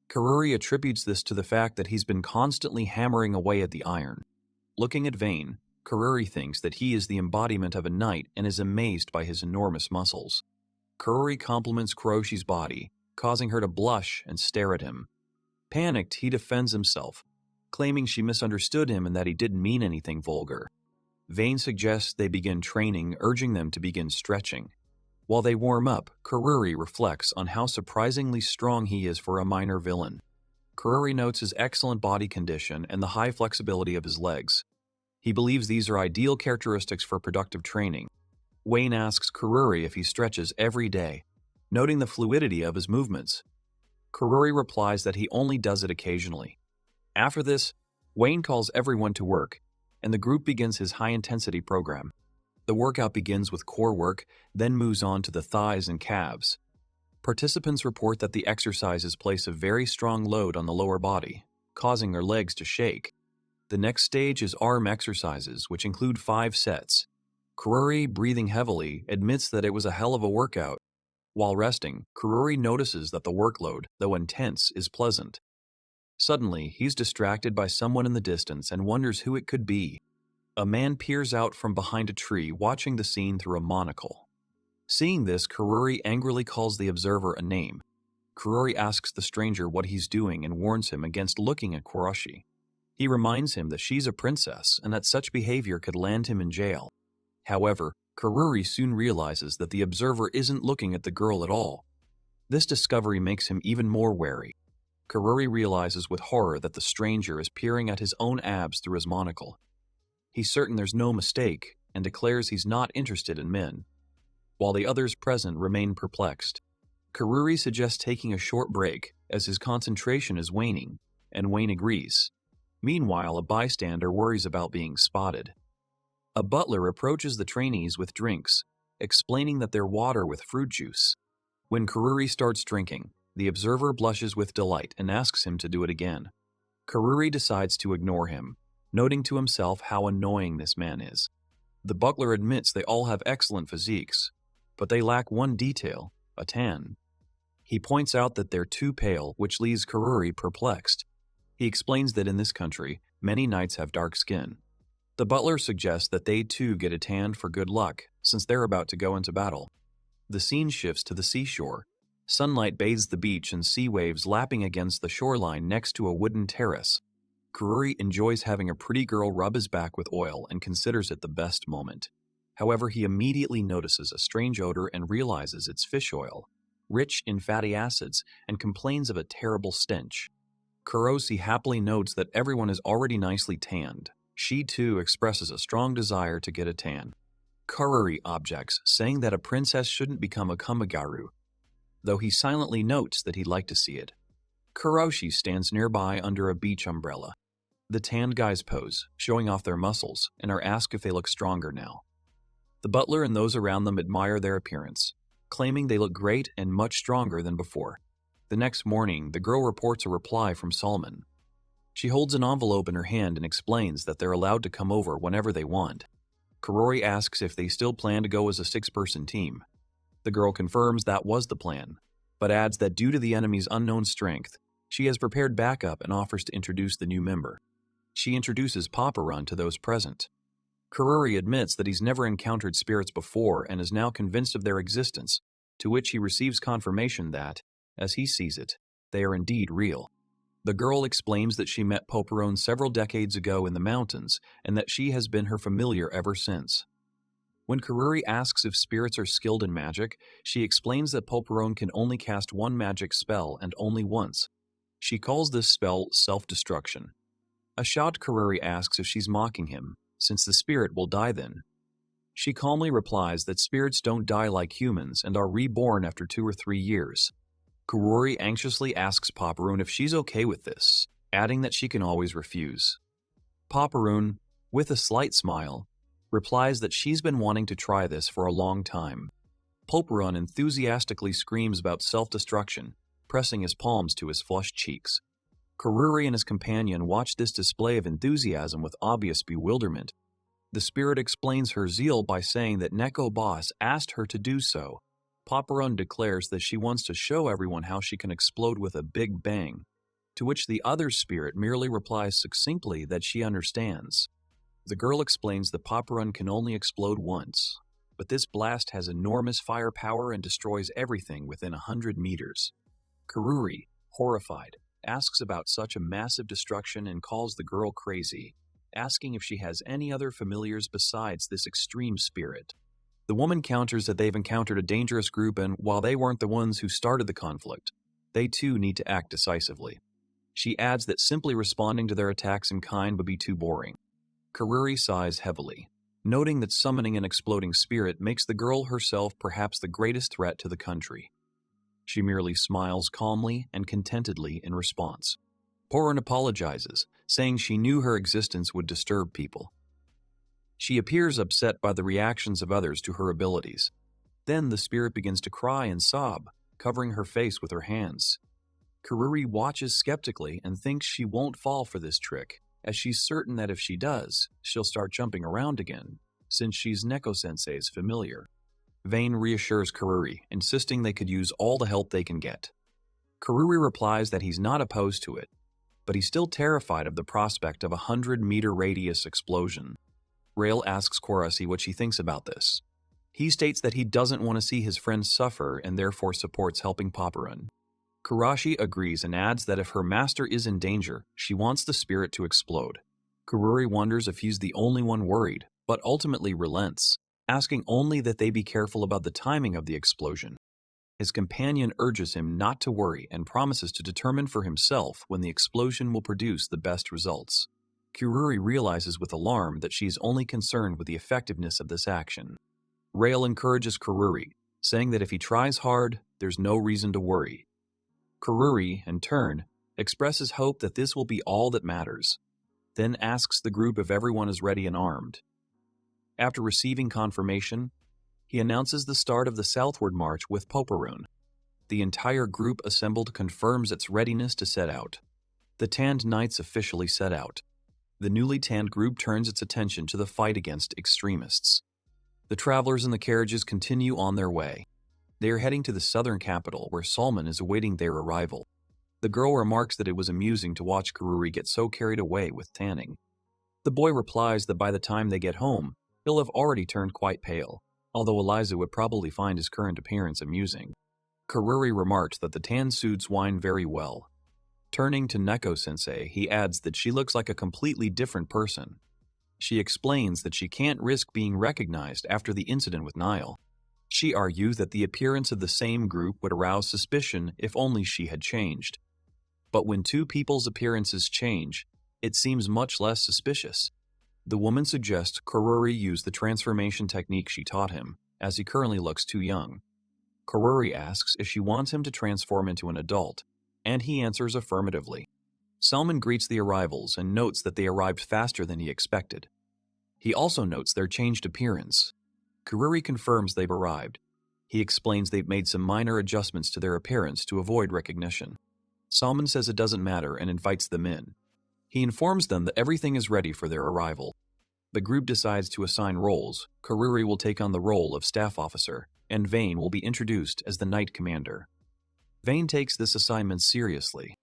Kururi attributes this to the fact that he's been constantly hammering away at the iron. Looking at Vane, Kururi thinks that he is the embodiment of a knight and is amazed by his enormous muscles. Kururi compliments Kuroshi's body, causing her to blush and stare at him. Panicked, he defends himself, claiming she misunderstood him and that he didn't mean anything vulgar. Vane suggests they begin training, urging them to begin stretching. While they warm up, Kururi reflects on how surprisingly strong he is for a minor villain. Kururi notes his excellent body condition and the high flexibility of his legs. He believes these are ideal characteristics for productive training. Wayne asks Kururi if he stretches every day, noting the fluidity of his movements. Kururi replies that he only does it occasionally. After this, Wayne calls everyone to work, and the group begins his high-intensity program. The workout begins with core work, then moves on to the thighs and calves. Participants report that the exercises place a very strong load on the lower body, causing their legs to shake. The next stage is arm exercises, which include 5 sets. Kururi, breathing heavily, admits that it was a hell of a workout. While resting, Kururi notices that the workload, though intense, is pleasant. Suddenly, he's distracted by someone in the distance and wonders who it could be. A man peers out from behind a tree, watching the scene through a monocle. Seeing this, Kururi angrily calls the observer a name. Kururi asks the stranger what he's doing and warns him against looking at Kuroshi. He reminds him that she's a princess and that such behavior could land him in jail. However, Kururi soon realizes that the observer isn't looking at the girl at all. This discovery makes him even more wary. Kururi realizes with horror that the stranger is peering at his own abs through his monocle. He's certain there's no mistake and declares he's not interested in men, while the others present remain perplexed. Kururi suggests taking a short break as his concentration is waning, and Wayne agrees. Meanwhile, a bystander worries about being spotted. A butler approaches the trainees with drinks, explaining that they're water with fruit juice. When Kururi starts drinking, the observer blushes with delight and asks him to do it again. Kururi decides to ignore him, noting to himself how annoying this man is. The butler admits they all have excellent physiques, but they lack one detail, a tan. He points out that they're too pale, which leaves Kururi perplexed. He explains that in this country, many knights have dark skin. The butler suggests that they too get a tan for good luck, since they're about to go into battle. The scene shifts to the seashore. Sunlight bathes the beach and sea waves lapping against the shoreline next to a wooden terrace. Kururi enjoys having a pretty girl rub his back with oil and considers it the best moment. However, he immediately notices a strange odor and realizes it's fish oil, rich in fatty acids, and complains of a terrible stench. Kuroshi happily notes that everyone is already nicely tanned. She too expresses a strong desire to get a tan. Kururi objects, saying that a princess shouldn't become a kamigaru, though he silently notes that he'd like to see it. Kuroshi stands nearby under a beach umbrella. The tanned guys pose, showing off their muscles, and are asked if they look stronger now. The butler and those around them admire their appearance, claiming they look great and much stronger than before. The next morning, the girl reports a reply from Salman. She holds an envelope in her hand and explains that they're allowed to come over whenever they want. Kururi asks if they still plan to go as a 6-person team. The girl confirms that was the plan, but adds that due to the enemy's unknown strength, she has prepared backup and offers to introduce the new member. She introduces Paparun to those present. Kururi admits that he's never encountered spirits before and is now convinced of their existence, to which he receives confirmation that, as he sees it, they are indeed real. The girl explains that she met Paparun several decades ago in the mountains and that she has been her familiar ever since. When Kururi asks if spirits are skilled in magic, she explains that Paparun can only cast one magic spell and only once. She calls this spell self-destruction. A shocked Kururi asks if she's mocking him, since the spirit will die then. She calmly replies that spirits don't die like humans and are reborn after 2 or 3 years. Kururi anxiously asks Paparun if she's okay with this, adding that she can always refuse. Paparun, with a slight smile, replies that she's been wanting to try this for a long time. Paparun enthusiastically screams about self-destruction, pressing his palms to his flushed cheeks. Kururi and his companion watch this display of enthusiasm with obvious bewilderment. The spirit explains her zeal by saying that Neko Boss asked her to do so. Paparun declares that she wants to show everyone how she can explode with a big bang, to which the other spirit merely replies succinctly that she understands. The girl explains that Paparun can only explode once, but this blast has enormous firepower and destroys everything within 100 meters. Kururi, horrified, asks about such a massive destruction and calls the girl crazy, asking if she has any other familiars besides this extreme spirit. The woman counters that they've encountered a dangerous group and, while they weren't the ones who started the conflict, they too need to act decisively. She adds that simply responding to their attacks in kind would be too boring. Kururi sighs heavily, noting that summoning an exploding spirit makes the girl herself perhaps the greatest threat to the country. She merely smiles calmly and contentedly in response. Paparun apologizes, saying she knew her existence would disturb people. She appears upset by the reactions of others to her abilities. Then the spirit begins to cry and sob, covering her face with her hands. Kururi watches skeptically and thinks she won't fall for this trick, as she's certain that if she does, she'll start jumping around again, since she's Neko-sensei's familiar. Vane reassures Kururi, insisting they could use all the help they can get. Kururi replies that he's not opposed to it, but he's still terrified of the prospect of a 100-meter radius explosion. Rail asks Kuroshi what she thinks about this. He states that he doesn't want to see his friend suffer and therefore supports helping Paparun. Kuroshi agrees and adds that if her master is in danger, she wants the spirit to explode. Kururi wonders if he's the only one worried, but ultimately relents, asking only that they be careful about the timing of the explosion. His companion urges him not to worry and promises to determine for himself when the explosion will produce the best results. Kururi realizes with alarm that she is only concerned with the effectiveness of this action. Rail encourages Kururi, saying that if he tries hard, there's no reason to worry. Kururi, in turn, expresses hope that this will be all that matters, then asks the group if everyone is ready and armed. After receiving confirmation, he announces the start of the southward march with Paparun. The entire group assembled confirms its readiness to set out. The tanned knights officially set out. The newly tanned group turns its attention to the fight against extremists. The travelers in the carriages continue on their way. They are heading to the southern capital where Salman is awaiting their arrival. The girl remarks that it was amusing to watch Kururi get so carried away with tanning. The boy replies that by the time they get home, he'll have already turned quite pale, although Eliza would probably find his current appearance amusing. Kururi remarks that the tan suits wine very well. Turning to Neko-sensei, he adds that she looks like a completely different person. She explains that she can't risk being recognized after the incident with Niall. She argues that the appearance of the same group would arouse suspicion if only she had changed. But when two people's appearances change, it seems much less suspicious. The woman suggests Kururi use the transformation technique she taught him, as he currently looks too young. Kururi asks if she wants him to transform into an adult, and he answers affirmatively. Salman greets the arrivals and notes that they arrived faster than he expected. He also notes their changed appearance. Kururi confirms they've arrived. He explains they've made some minor adjustments to their appearance to avoid recognition. Salman says it doesn't matter and invites them in. He informs them that everything is ready for their arrival. The group decides to assign roles. Kururi will take on the role of staff officer, and Vane will be introduced as the knight commander. Vane takes this assignment seriously.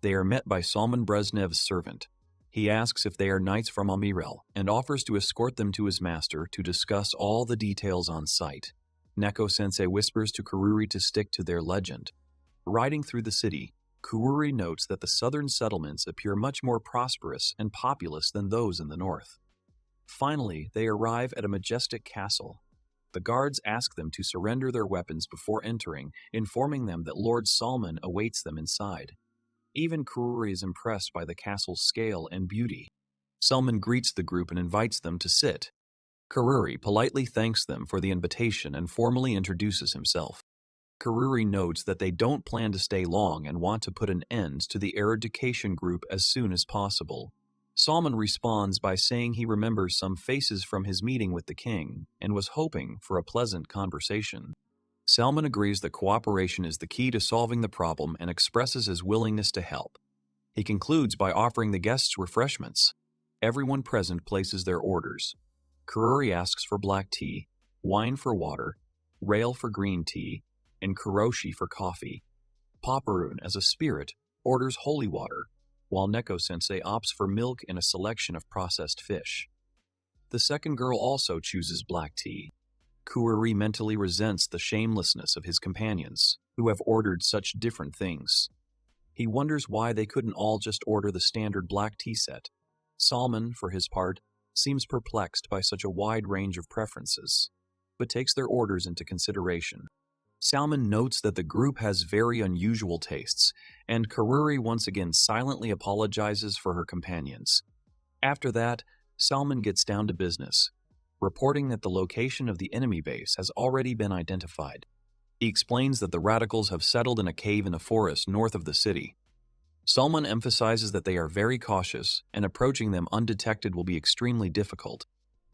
They are met by Salman Brezhnev's servant. He asks if they are knights from Amirel and offers to escort them to his master to discuss all the details on site. Neko-sensei whispers to Kururi to stick to their legend. Riding through the city, Kururi notes that the southern settlements appear much more prosperous and populous than those in the north. Finally, they arrive at a majestic castle. The guards ask them to surrender their weapons before entering, informing them that Lord Salman awaits them inside. Even Kururi is impressed by the castle's scale and beauty. Salman greets the group and invites them to sit. Kururi politely thanks them for the invitation and formally introduces himself. Kururi notes that they don't plan to stay long and want to put an end to the erudication group as soon as possible. Salman responds by saying he remembers some faces from his meeting with the king and was hoping for a pleasant conversation. Salman agrees that cooperation is the key to solving the problem and expresses his willingness to help. He concludes by offering the guests refreshments. Everyone present places their orders. Kururi asks for black tea, wine for water, rail for green tea, and kuroshi for coffee. Paparun, as a spirit, orders holy water, while Neko-sensei opts for milk and a selection of processed fish. The second girl also chooses black tea. Kururi mentally resents the shamelessness of his companions, who have ordered such different things. He wonders why they couldn't all just order the standard black tea set. Salman, for his part, seems perplexed by such a wide range of preferences, but takes their orders into consideration. Salman notes that the group has very unusual tastes, and Kururi once again silently apologizes for her companions. After that, Salman gets down to business, reporting that the location of the enemy base has already been identified. He explains that the radicals have settled in a cave in a forest north of the city. Salman emphasizes that they are very cautious, and approaching them undetected will be extremely difficult.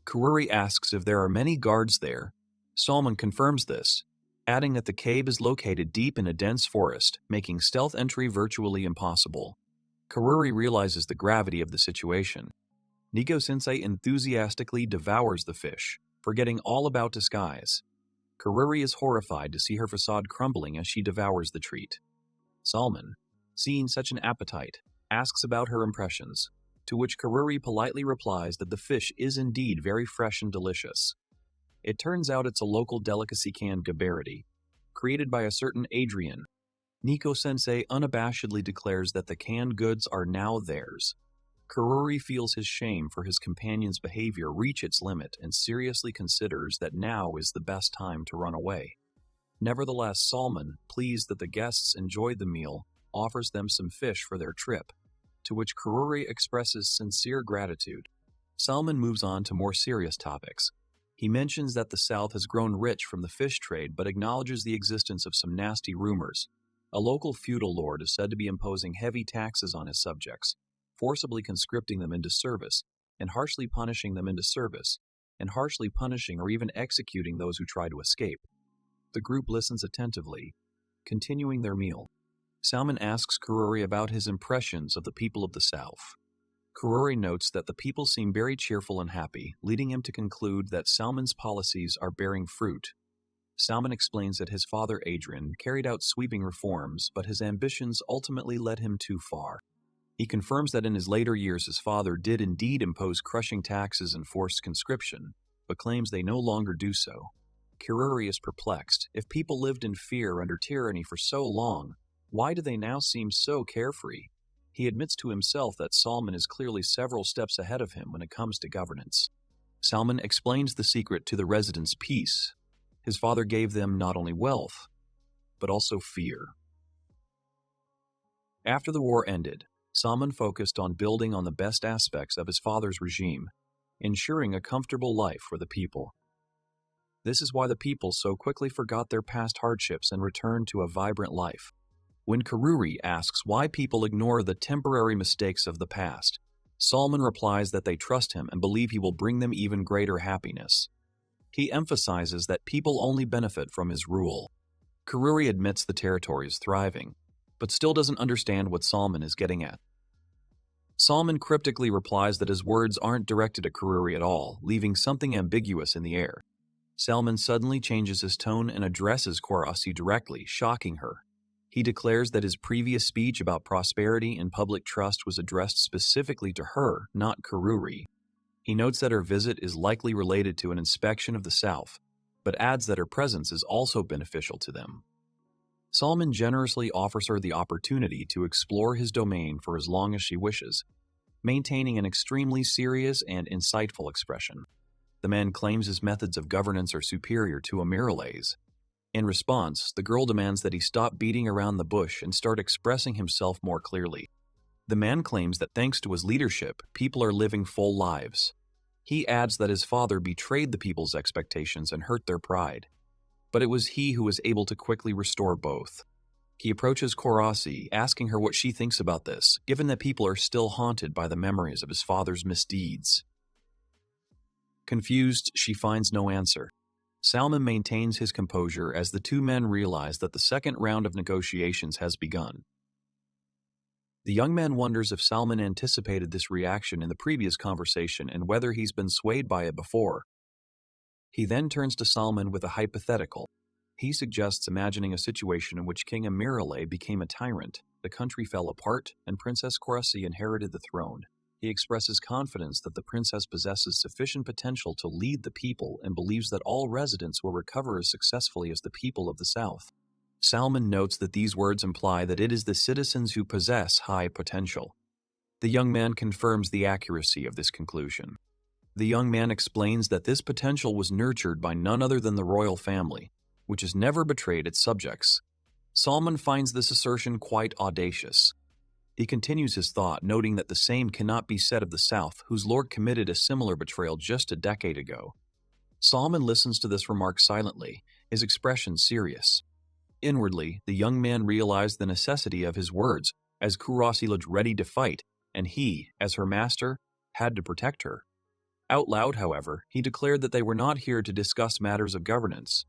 Kururi asks if there are many guards there. Salman confirms this, adding that the cave is located deep in a dense forest, making stealth entry virtually impossible. Kururi realizes the gravity of the situation. Neko-sensei enthusiastically devours the fish, forgetting all about disguise. Kururi is horrified to see her facade crumbling as she devours the treat. Salman, seeing such an appetite, asks about her impressions, to which Kururi politely replies that the fish is indeed very fresh and delicious. It turns out it's a local delicacy canned gabarity, created by a certain Adrian. Neko-sensei unabashedly declares that the canned goods are now theirs. Kururi feels his shame for his companion's behavior reach its limit and seriously considers that now is the best time to run away. Nevertheless, Salman, pleased that the guests enjoyed the meal, offers them some fish for their trip, to which Kururi expresses sincere gratitude. Salman moves on to more serious topics. He mentions that the South has grown rich from the fish trade but acknowledges the existence of some nasty rumors. A local feudal lord is said to be imposing heavy taxes on his subjects, forcibly conscripting them into service, and harshly punishing them into service, and harshly punishing or even executing those who try to escape. The group listens attentively, continuing their meal. Salman asks Kururi about his impressions of the people of the South. Kururi notes that the people seem very cheerful and happy, leading him to conclude that Salmon's policies are bearing fruit. Salmon explains that his father Adrian carried out sweeping reforms, but his ambitions ultimately led him too far. He confirms that in his later years his father did indeed impose crushing taxes and forced conscription, but claims they no longer do so. Kururi is perplexed. If people lived in fear under tyranny for so long, why do they now seem so carefree? He admits to himself that Salmon is clearly several steps ahead of him when it comes to governance. Salmon explains the secret to the residents' peace. His father gave them not only wealth, but also fear. After the war ended, Salmon focused on building on the best aspects of his father's regime, ensuring a comfortable life for the people. This is why the people so quickly forgot their past hardships and returned to a vibrant life. When Kururi asks why people ignore the temporary mistakes of the past, Salmon replies that they trust him and believe he will bring them even greater happiness. He emphasizes that people only benefit from his rule. Kururi admits the territory is thriving, but still doesn't understand what Salmon is getting at. Salmon cryptically replies that his words aren't directed at Kururi at all, leaving something ambiguous in the air. Salmon suddenly changes his tone and addresses Kurasi directly, shocking her. He declares that his previous speech about prosperity and public trust was addressed specifically to her, not Kururi. He notes that her visit is likely related to an inspection of the South, but adds that her presence is also beneficial to them. Salmon generously offers her the opportunity to explore his domain for as long as she wishes, maintaining an extremely serious and insightful expression. The man claims his methods of governance are superior to Amirale's. In response, the girl demands that he stop beating around the bush and start expressing himself more clearly. The man claims that thanks to his leadership, people are living full lives. He adds that his father betrayed the people's expectations and hurt their pride. But it was he who was able to quickly restore both. He approaches Kurasi, asking her what she thinks about this, given that people are still haunted by the memories of his father's misdeeds. Confused, she finds no answer. Salmon maintains his composure as the two men realize that the second round of negotiations has begun. The young man wonders if Salmon anticipated this reaction in the previous conversation and whether he's been swayed by it before. He then turns to Salmon with a hypothetical. He suggests imagining a situation in which King Amirale became a tyrant, the country fell apart, and Princess Kurasi inherited the throne. He expresses confidence that the princess possesses sufficient potential to lead the people and believes that all residents will recover as successfully as the people of the South. Salmon notes that these words imply that it is the citizens who possess high potential. The young man confirms the accuracy of this conclusion. The young man explains that this potential was nurtured by none other than the royal family, which has never betrayed its subjects. Salmon finds this assertion quite audacious. He continues his thought, noting that the same cannot be said of the South, whose lord committed a similar betrayal just a decade ago. Salmon listens to this remark silently, his expression serious. Inwardly, the young man realized the necessity of his words, as Kurasi looked ready to fight, and he, as her master, had to protect her. Out loud, however, he declared that they were not here to discuss matters of governance,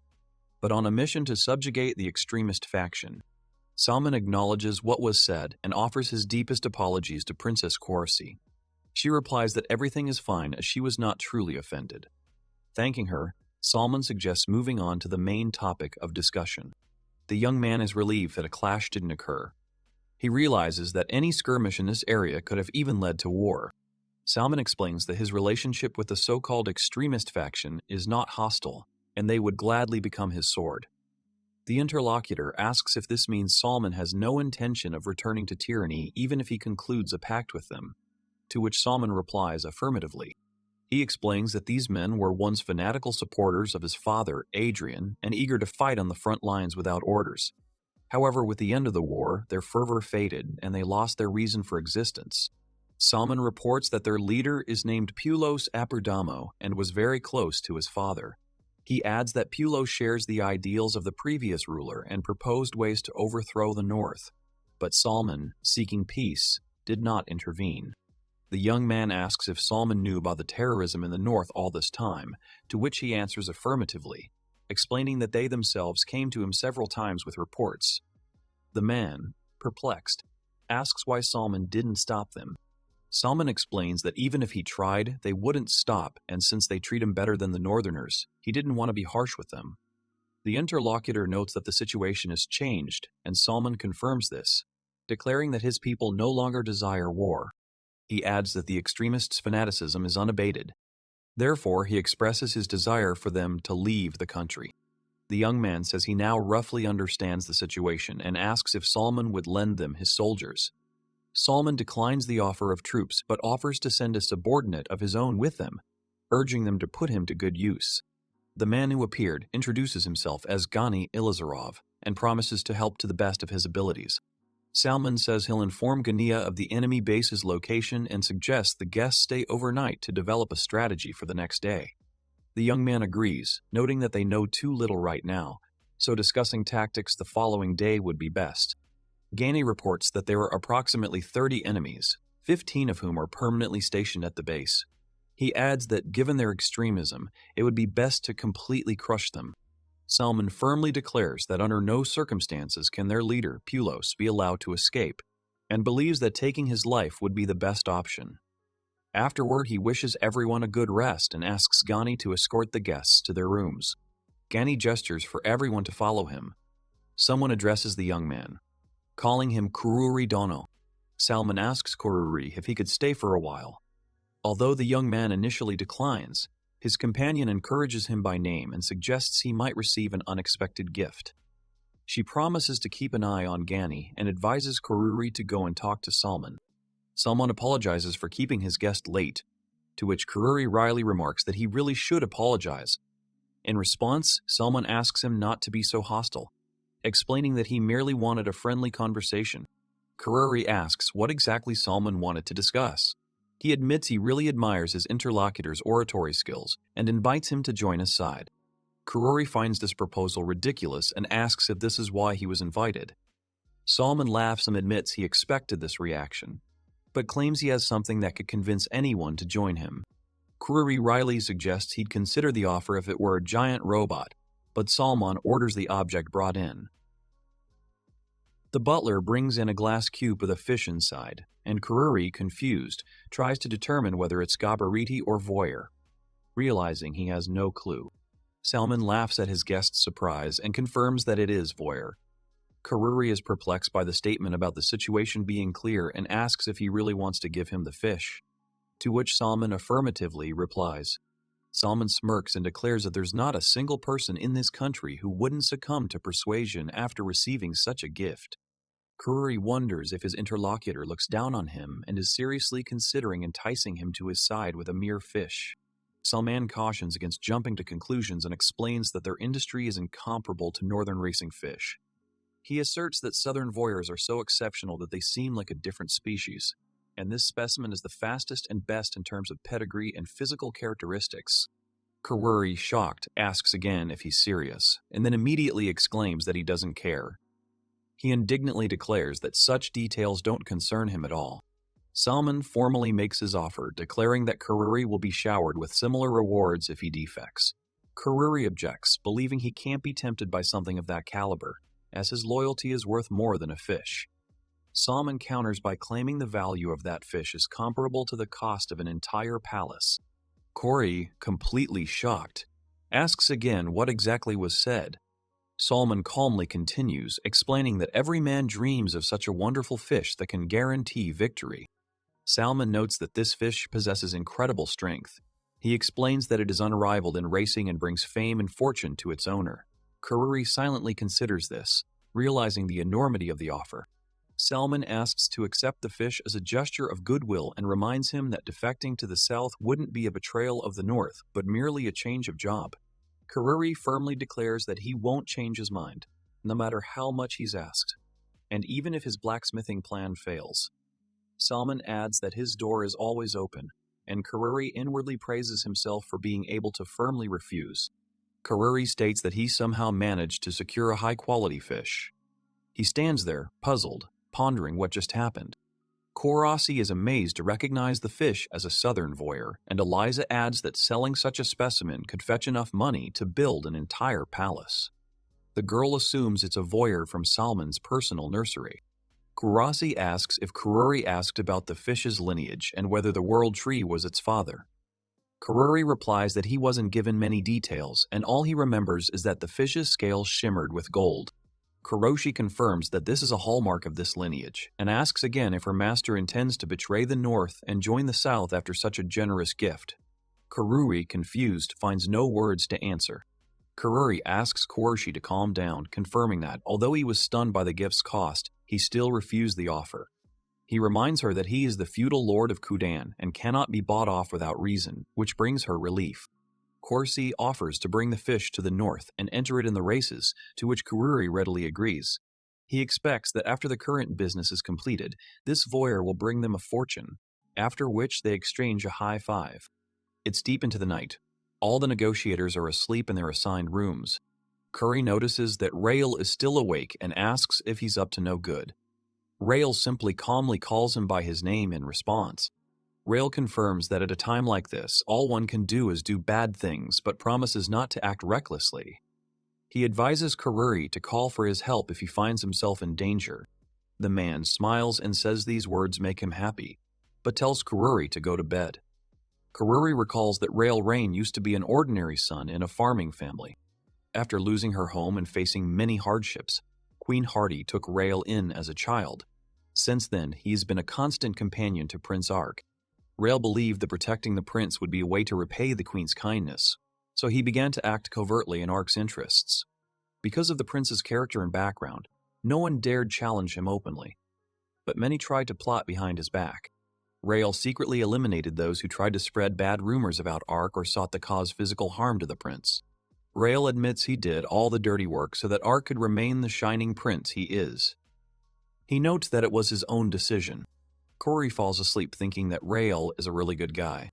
but on a mission to subjugate the extremist faction. Salmon acknowledges what was said and offers his deepest apologies to Princess Kurasi. She replies that everything is fine as she was not truly offended. Thanking her, Salmon suggests moving on to the main topic of discussion. The young man is relieved that a clash didn't occur. He realizes that any skirmish in this area could have even led to war. Salmon explains that his relationship with the so-called extremist faction is not hostile, and they would gladly become his sword. The interlocutor asks if this means Salmon has no intention of returning to tyranny even if he concludes a pact with them, to which Salmon replies affirmatively. He explains that these men were once fanatical supporters of his father, Adrian, and eager to fight on the front lines without orders. However, with the end of the war, their fervor faded and they lost their reason for existence. Salmon reports that their leader is named Pulos Apurdamo and was very close to his father. He adds that Pulos shares the ideals of the previous ruler and proposed ways to overthrow the North, but Salmon, seeking peace, did not intervene. The young man asks if Salmon knew about the terrorism in the North all this time, to which he answers affirmatively, explaining that they themselves came to him several times with reports. The man, perplexed, asks why Salmon didn't stop them. Salman explains that even if he tried, they wouldn't stop, and since they treat him better than the Northerners, he didn't want to be harsh with them. The interlocutor notes that the situation has changed, and Salman confirms this, declaring that his people no longer desire war. He adds that the extremists' fanaticism is unabated. Therefore, he expresses his desire for them to leave the country. The young man says he now roughly understands the situation and asks if Salman would lend them his soldiers. Salman declines the offer of troops but offers to send a subordinate of his own with them, urging them to put him to good use. The man who appeared introduces himself as Gani Ilizarov and promises to help to the best of his abilities. Salman says he'll inform Gania of the enemy base's location and suggests the guests stay overnight to develop a strategy for the next day. The young man agrees, noting that they know too little right now, so discussing tactics the following day would be best. Gani reports that there are approximately 30 enemies, 15 of whom are permanently stationed at the base. He adds that given their extremism, it would be best to completely crush them. Salman firmly declares that under no circumstances can their leader, Pulos, be allowed to escape, and believes that taking his life would be the best option. Afterward, he wishes everyone a good rest and asks Gani to escort the guests to their rooms. Gani gestures for everyone to follow him. Someone addresses the young man, calling him Kururi Dono. Salman asks Kururi if he could stay for a while. Although the young man initially declines, his companion encourages him by name and suggests he might receive an unexpected gift. She promises to keep an eye on Gani and advises Kururi to go and talk to Salman. Salman apologizes for keeping his guest late, to which Kururi wryly remarks that he really should apologize. In response, Salman asks him not to be so hostile, explaining that he merely wanted a friendly conversation. Kururi asks what exactly Salman wanted to discuss. He admits he really admires his interlocutor's oratory skills and invites him to join his side. Kururi finds this proposal ridiculous and asks if this is why he was invited. Salman laughs and admits he expected this reaction, but claims he has something that could convince anyone to join him. Kururi wryly suggests he'd consider the offer if it were a giant robot, but Salman orders the object brought in. The butler brings in a glass cube with a fish inside, and Kururi, confused, tries to determine whether it's Gabariti or Voyeur, realizing he has no clue. Salman laughs at his guest's surprise and confirms that it is Voyeur. Kururi is perplexed by the statement about the situation being clear and asks if he really wants to give him the fish, to which Salman affirmatively replies. Salman smirks and declares that there's not a single person in this country who wouldn't succumb to persuasion after receiving such a gift. Kururi wonders if his interlocutor looks down on him and is seriously considering enticing him to his side with a mere fish. Salman cautions against jumping to conclusions and explains that their industry is incomparable to northern racing fish. He asserts that southern voyeurs are so exceptional that they seem like a different species, and this specimen is the fastest and best in terms of pedigree and physical characteristics. Kururi, shocked, asks again if he's serious, and then immediately exclaims that he doesn't care. He indignantly declares that such details don't concern him at all. Salman formally makes his offer, declaring that Kururi will be showered with similar rewards if he defects. Kururi objects, believing he can't be tempted by something of that caliber, as his loyalty is worth more than a fish. Salman counters by claiming the value of that fish is comparable to the cost of an entire palace. Kururi, completely shocked, asks again what exactly was said. Salman calmly continues, explaining that every man dreams of such a wonderful fish that can guarantee victory. Salman notes that this fish possesses incredible strength. He explains that it is unrivaled in racing and brings fame and fortune to its owner. Kururi silently considers this, realizing the enormity of the offer. Salman asks to accept the fish as a gesture of goodwill and reminds him that defecting to the south wouldn't be a betrayal of the north, but merely a change of job. Kururi firmly declares that he won't change his mind, no matter how much he's asked, and even if his blacksmithing plan fails. Salman adds that his door is always open, and Kururi inwardly praises himself for being able to firmly refuse. Kururi states that he somehow managed to secure a high-quality fish. He stands there, puzzled, pondering what just happened. Kurasi is amazed to recognize the fish as a southern voyeur, and Eliza adds that selling such a specimen could fetch enough money to build an entire palace. The girl assumes it's a voyeur from Salman's personal nursery. Kurasi asks if Kururi asked about the fish's lineage and whether the world tree was its father. Kururi replies that he wasn't given many details, and all he remembers is that the fish's scales shimmered with gold. Kuroshi confirms that this is a hallmark of this lineage, and asks again if her master intends to betray the North and join the South after such a generous gift. Kururi, confused, finds no words to answer. Kururi asks Kuroshi to calm down, confirming that, although he was stunned by the gift's cost, he still refused the offer. He reminds her that he is the feudal lord of Kudan and cannot be bought off without reason, which brings her relief. Kuroshi offers to bring the fish to the north and enter it in the races, to which Kururi readily agrees. He expects that after the current business is completed, this voyeur will bring them a fortune, after which they exchange a high five. It's deep into the night. All the negotiators are asleep in their assigned rooms. Curry notices that Rail is still awake and asks if he's up to no good. Rail simply calmly calls him by his name in response. Rail confirms that at a time like this, all one can do is do bad things, but promises not to act recklessly. He advises Kururi to call for his help if he finds himself in danger. The man smiles and says these words make him happy, but tells Kururi to go to bed. Kururi recalls that Rail Rain used to be an ordinary son in a farming family. After losing her home and facing many hardships, Queen Hardy took Rail in as a child. Since then, he has been a constant companion to Prince Ark. Rail believed that protecting the prince would be a way to repay the queen's kindness, so he began to act covertly in Ark's interests. Because of the prince's character and background, no one dared challenge him openly, but many tried to plot behind his back. Rail secretly eliminated those who tried to spread bad rumors about Ark or sought to cause physical harm to the prince. Rail admits he did all the dirty work so that Ark could remain the shining prince he is. He notes that it was his own decision. Corey falls asleep thinking that Rail is a really good guy.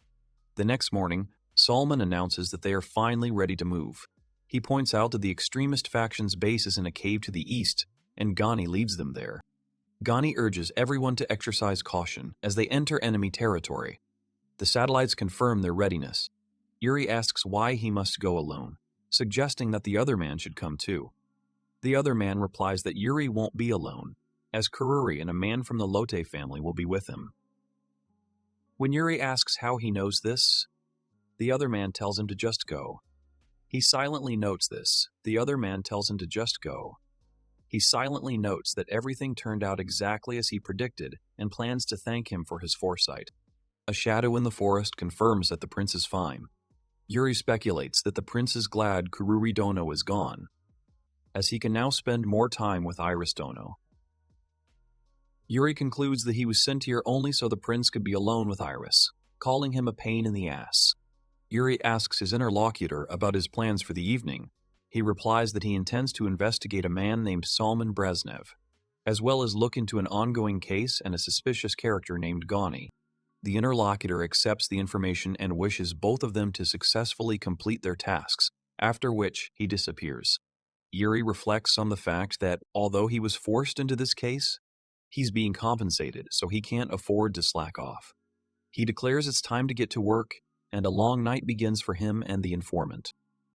The next morning, Salman announces that they are finally ready to move. He points out that the extremist faction's base is in a cave to the east, and Ghani leads them there. Ghani urges everyone to exercise caution as they enter enemy territory. The satellites confirm their readiness. Yuri asks why he must go alone, suggesting that the other man should come too. The other man replies that Yuri won't be alone, as Kururi and a man from the Lotte family will be with him. When Yuri asks how he knows this, the other man tells him to just go. He silently notes this. The other man tells him to just go. He silently notes that everything turned out exactly as he predicted and plans to thank him for his foresight. A shadow in the forest confirms that the prince is fine. Yuri speculates that the prince is glad Kururi Dono is gone, as he can now spend more time with Iris Dono. Yuri concludes that he was sent here only so the prince could be alone with Iris, calling him a pain in the ass. Yuri asks his interlocutor about his plans for the evening. He replies that he intends to investigate a man named Salman Brezhnev, as well as look into an ongoing case and a suspicious character named Ghani. The interlocutor accepts the information and wishes both of them to successfully complete their tasks, after which he disappears. Yuri reflects on the fact that, although he was forced into this case, he's being compensated, so he can't afford to slack off. He declares it's time to get to work, and a long night begins for him and the informant.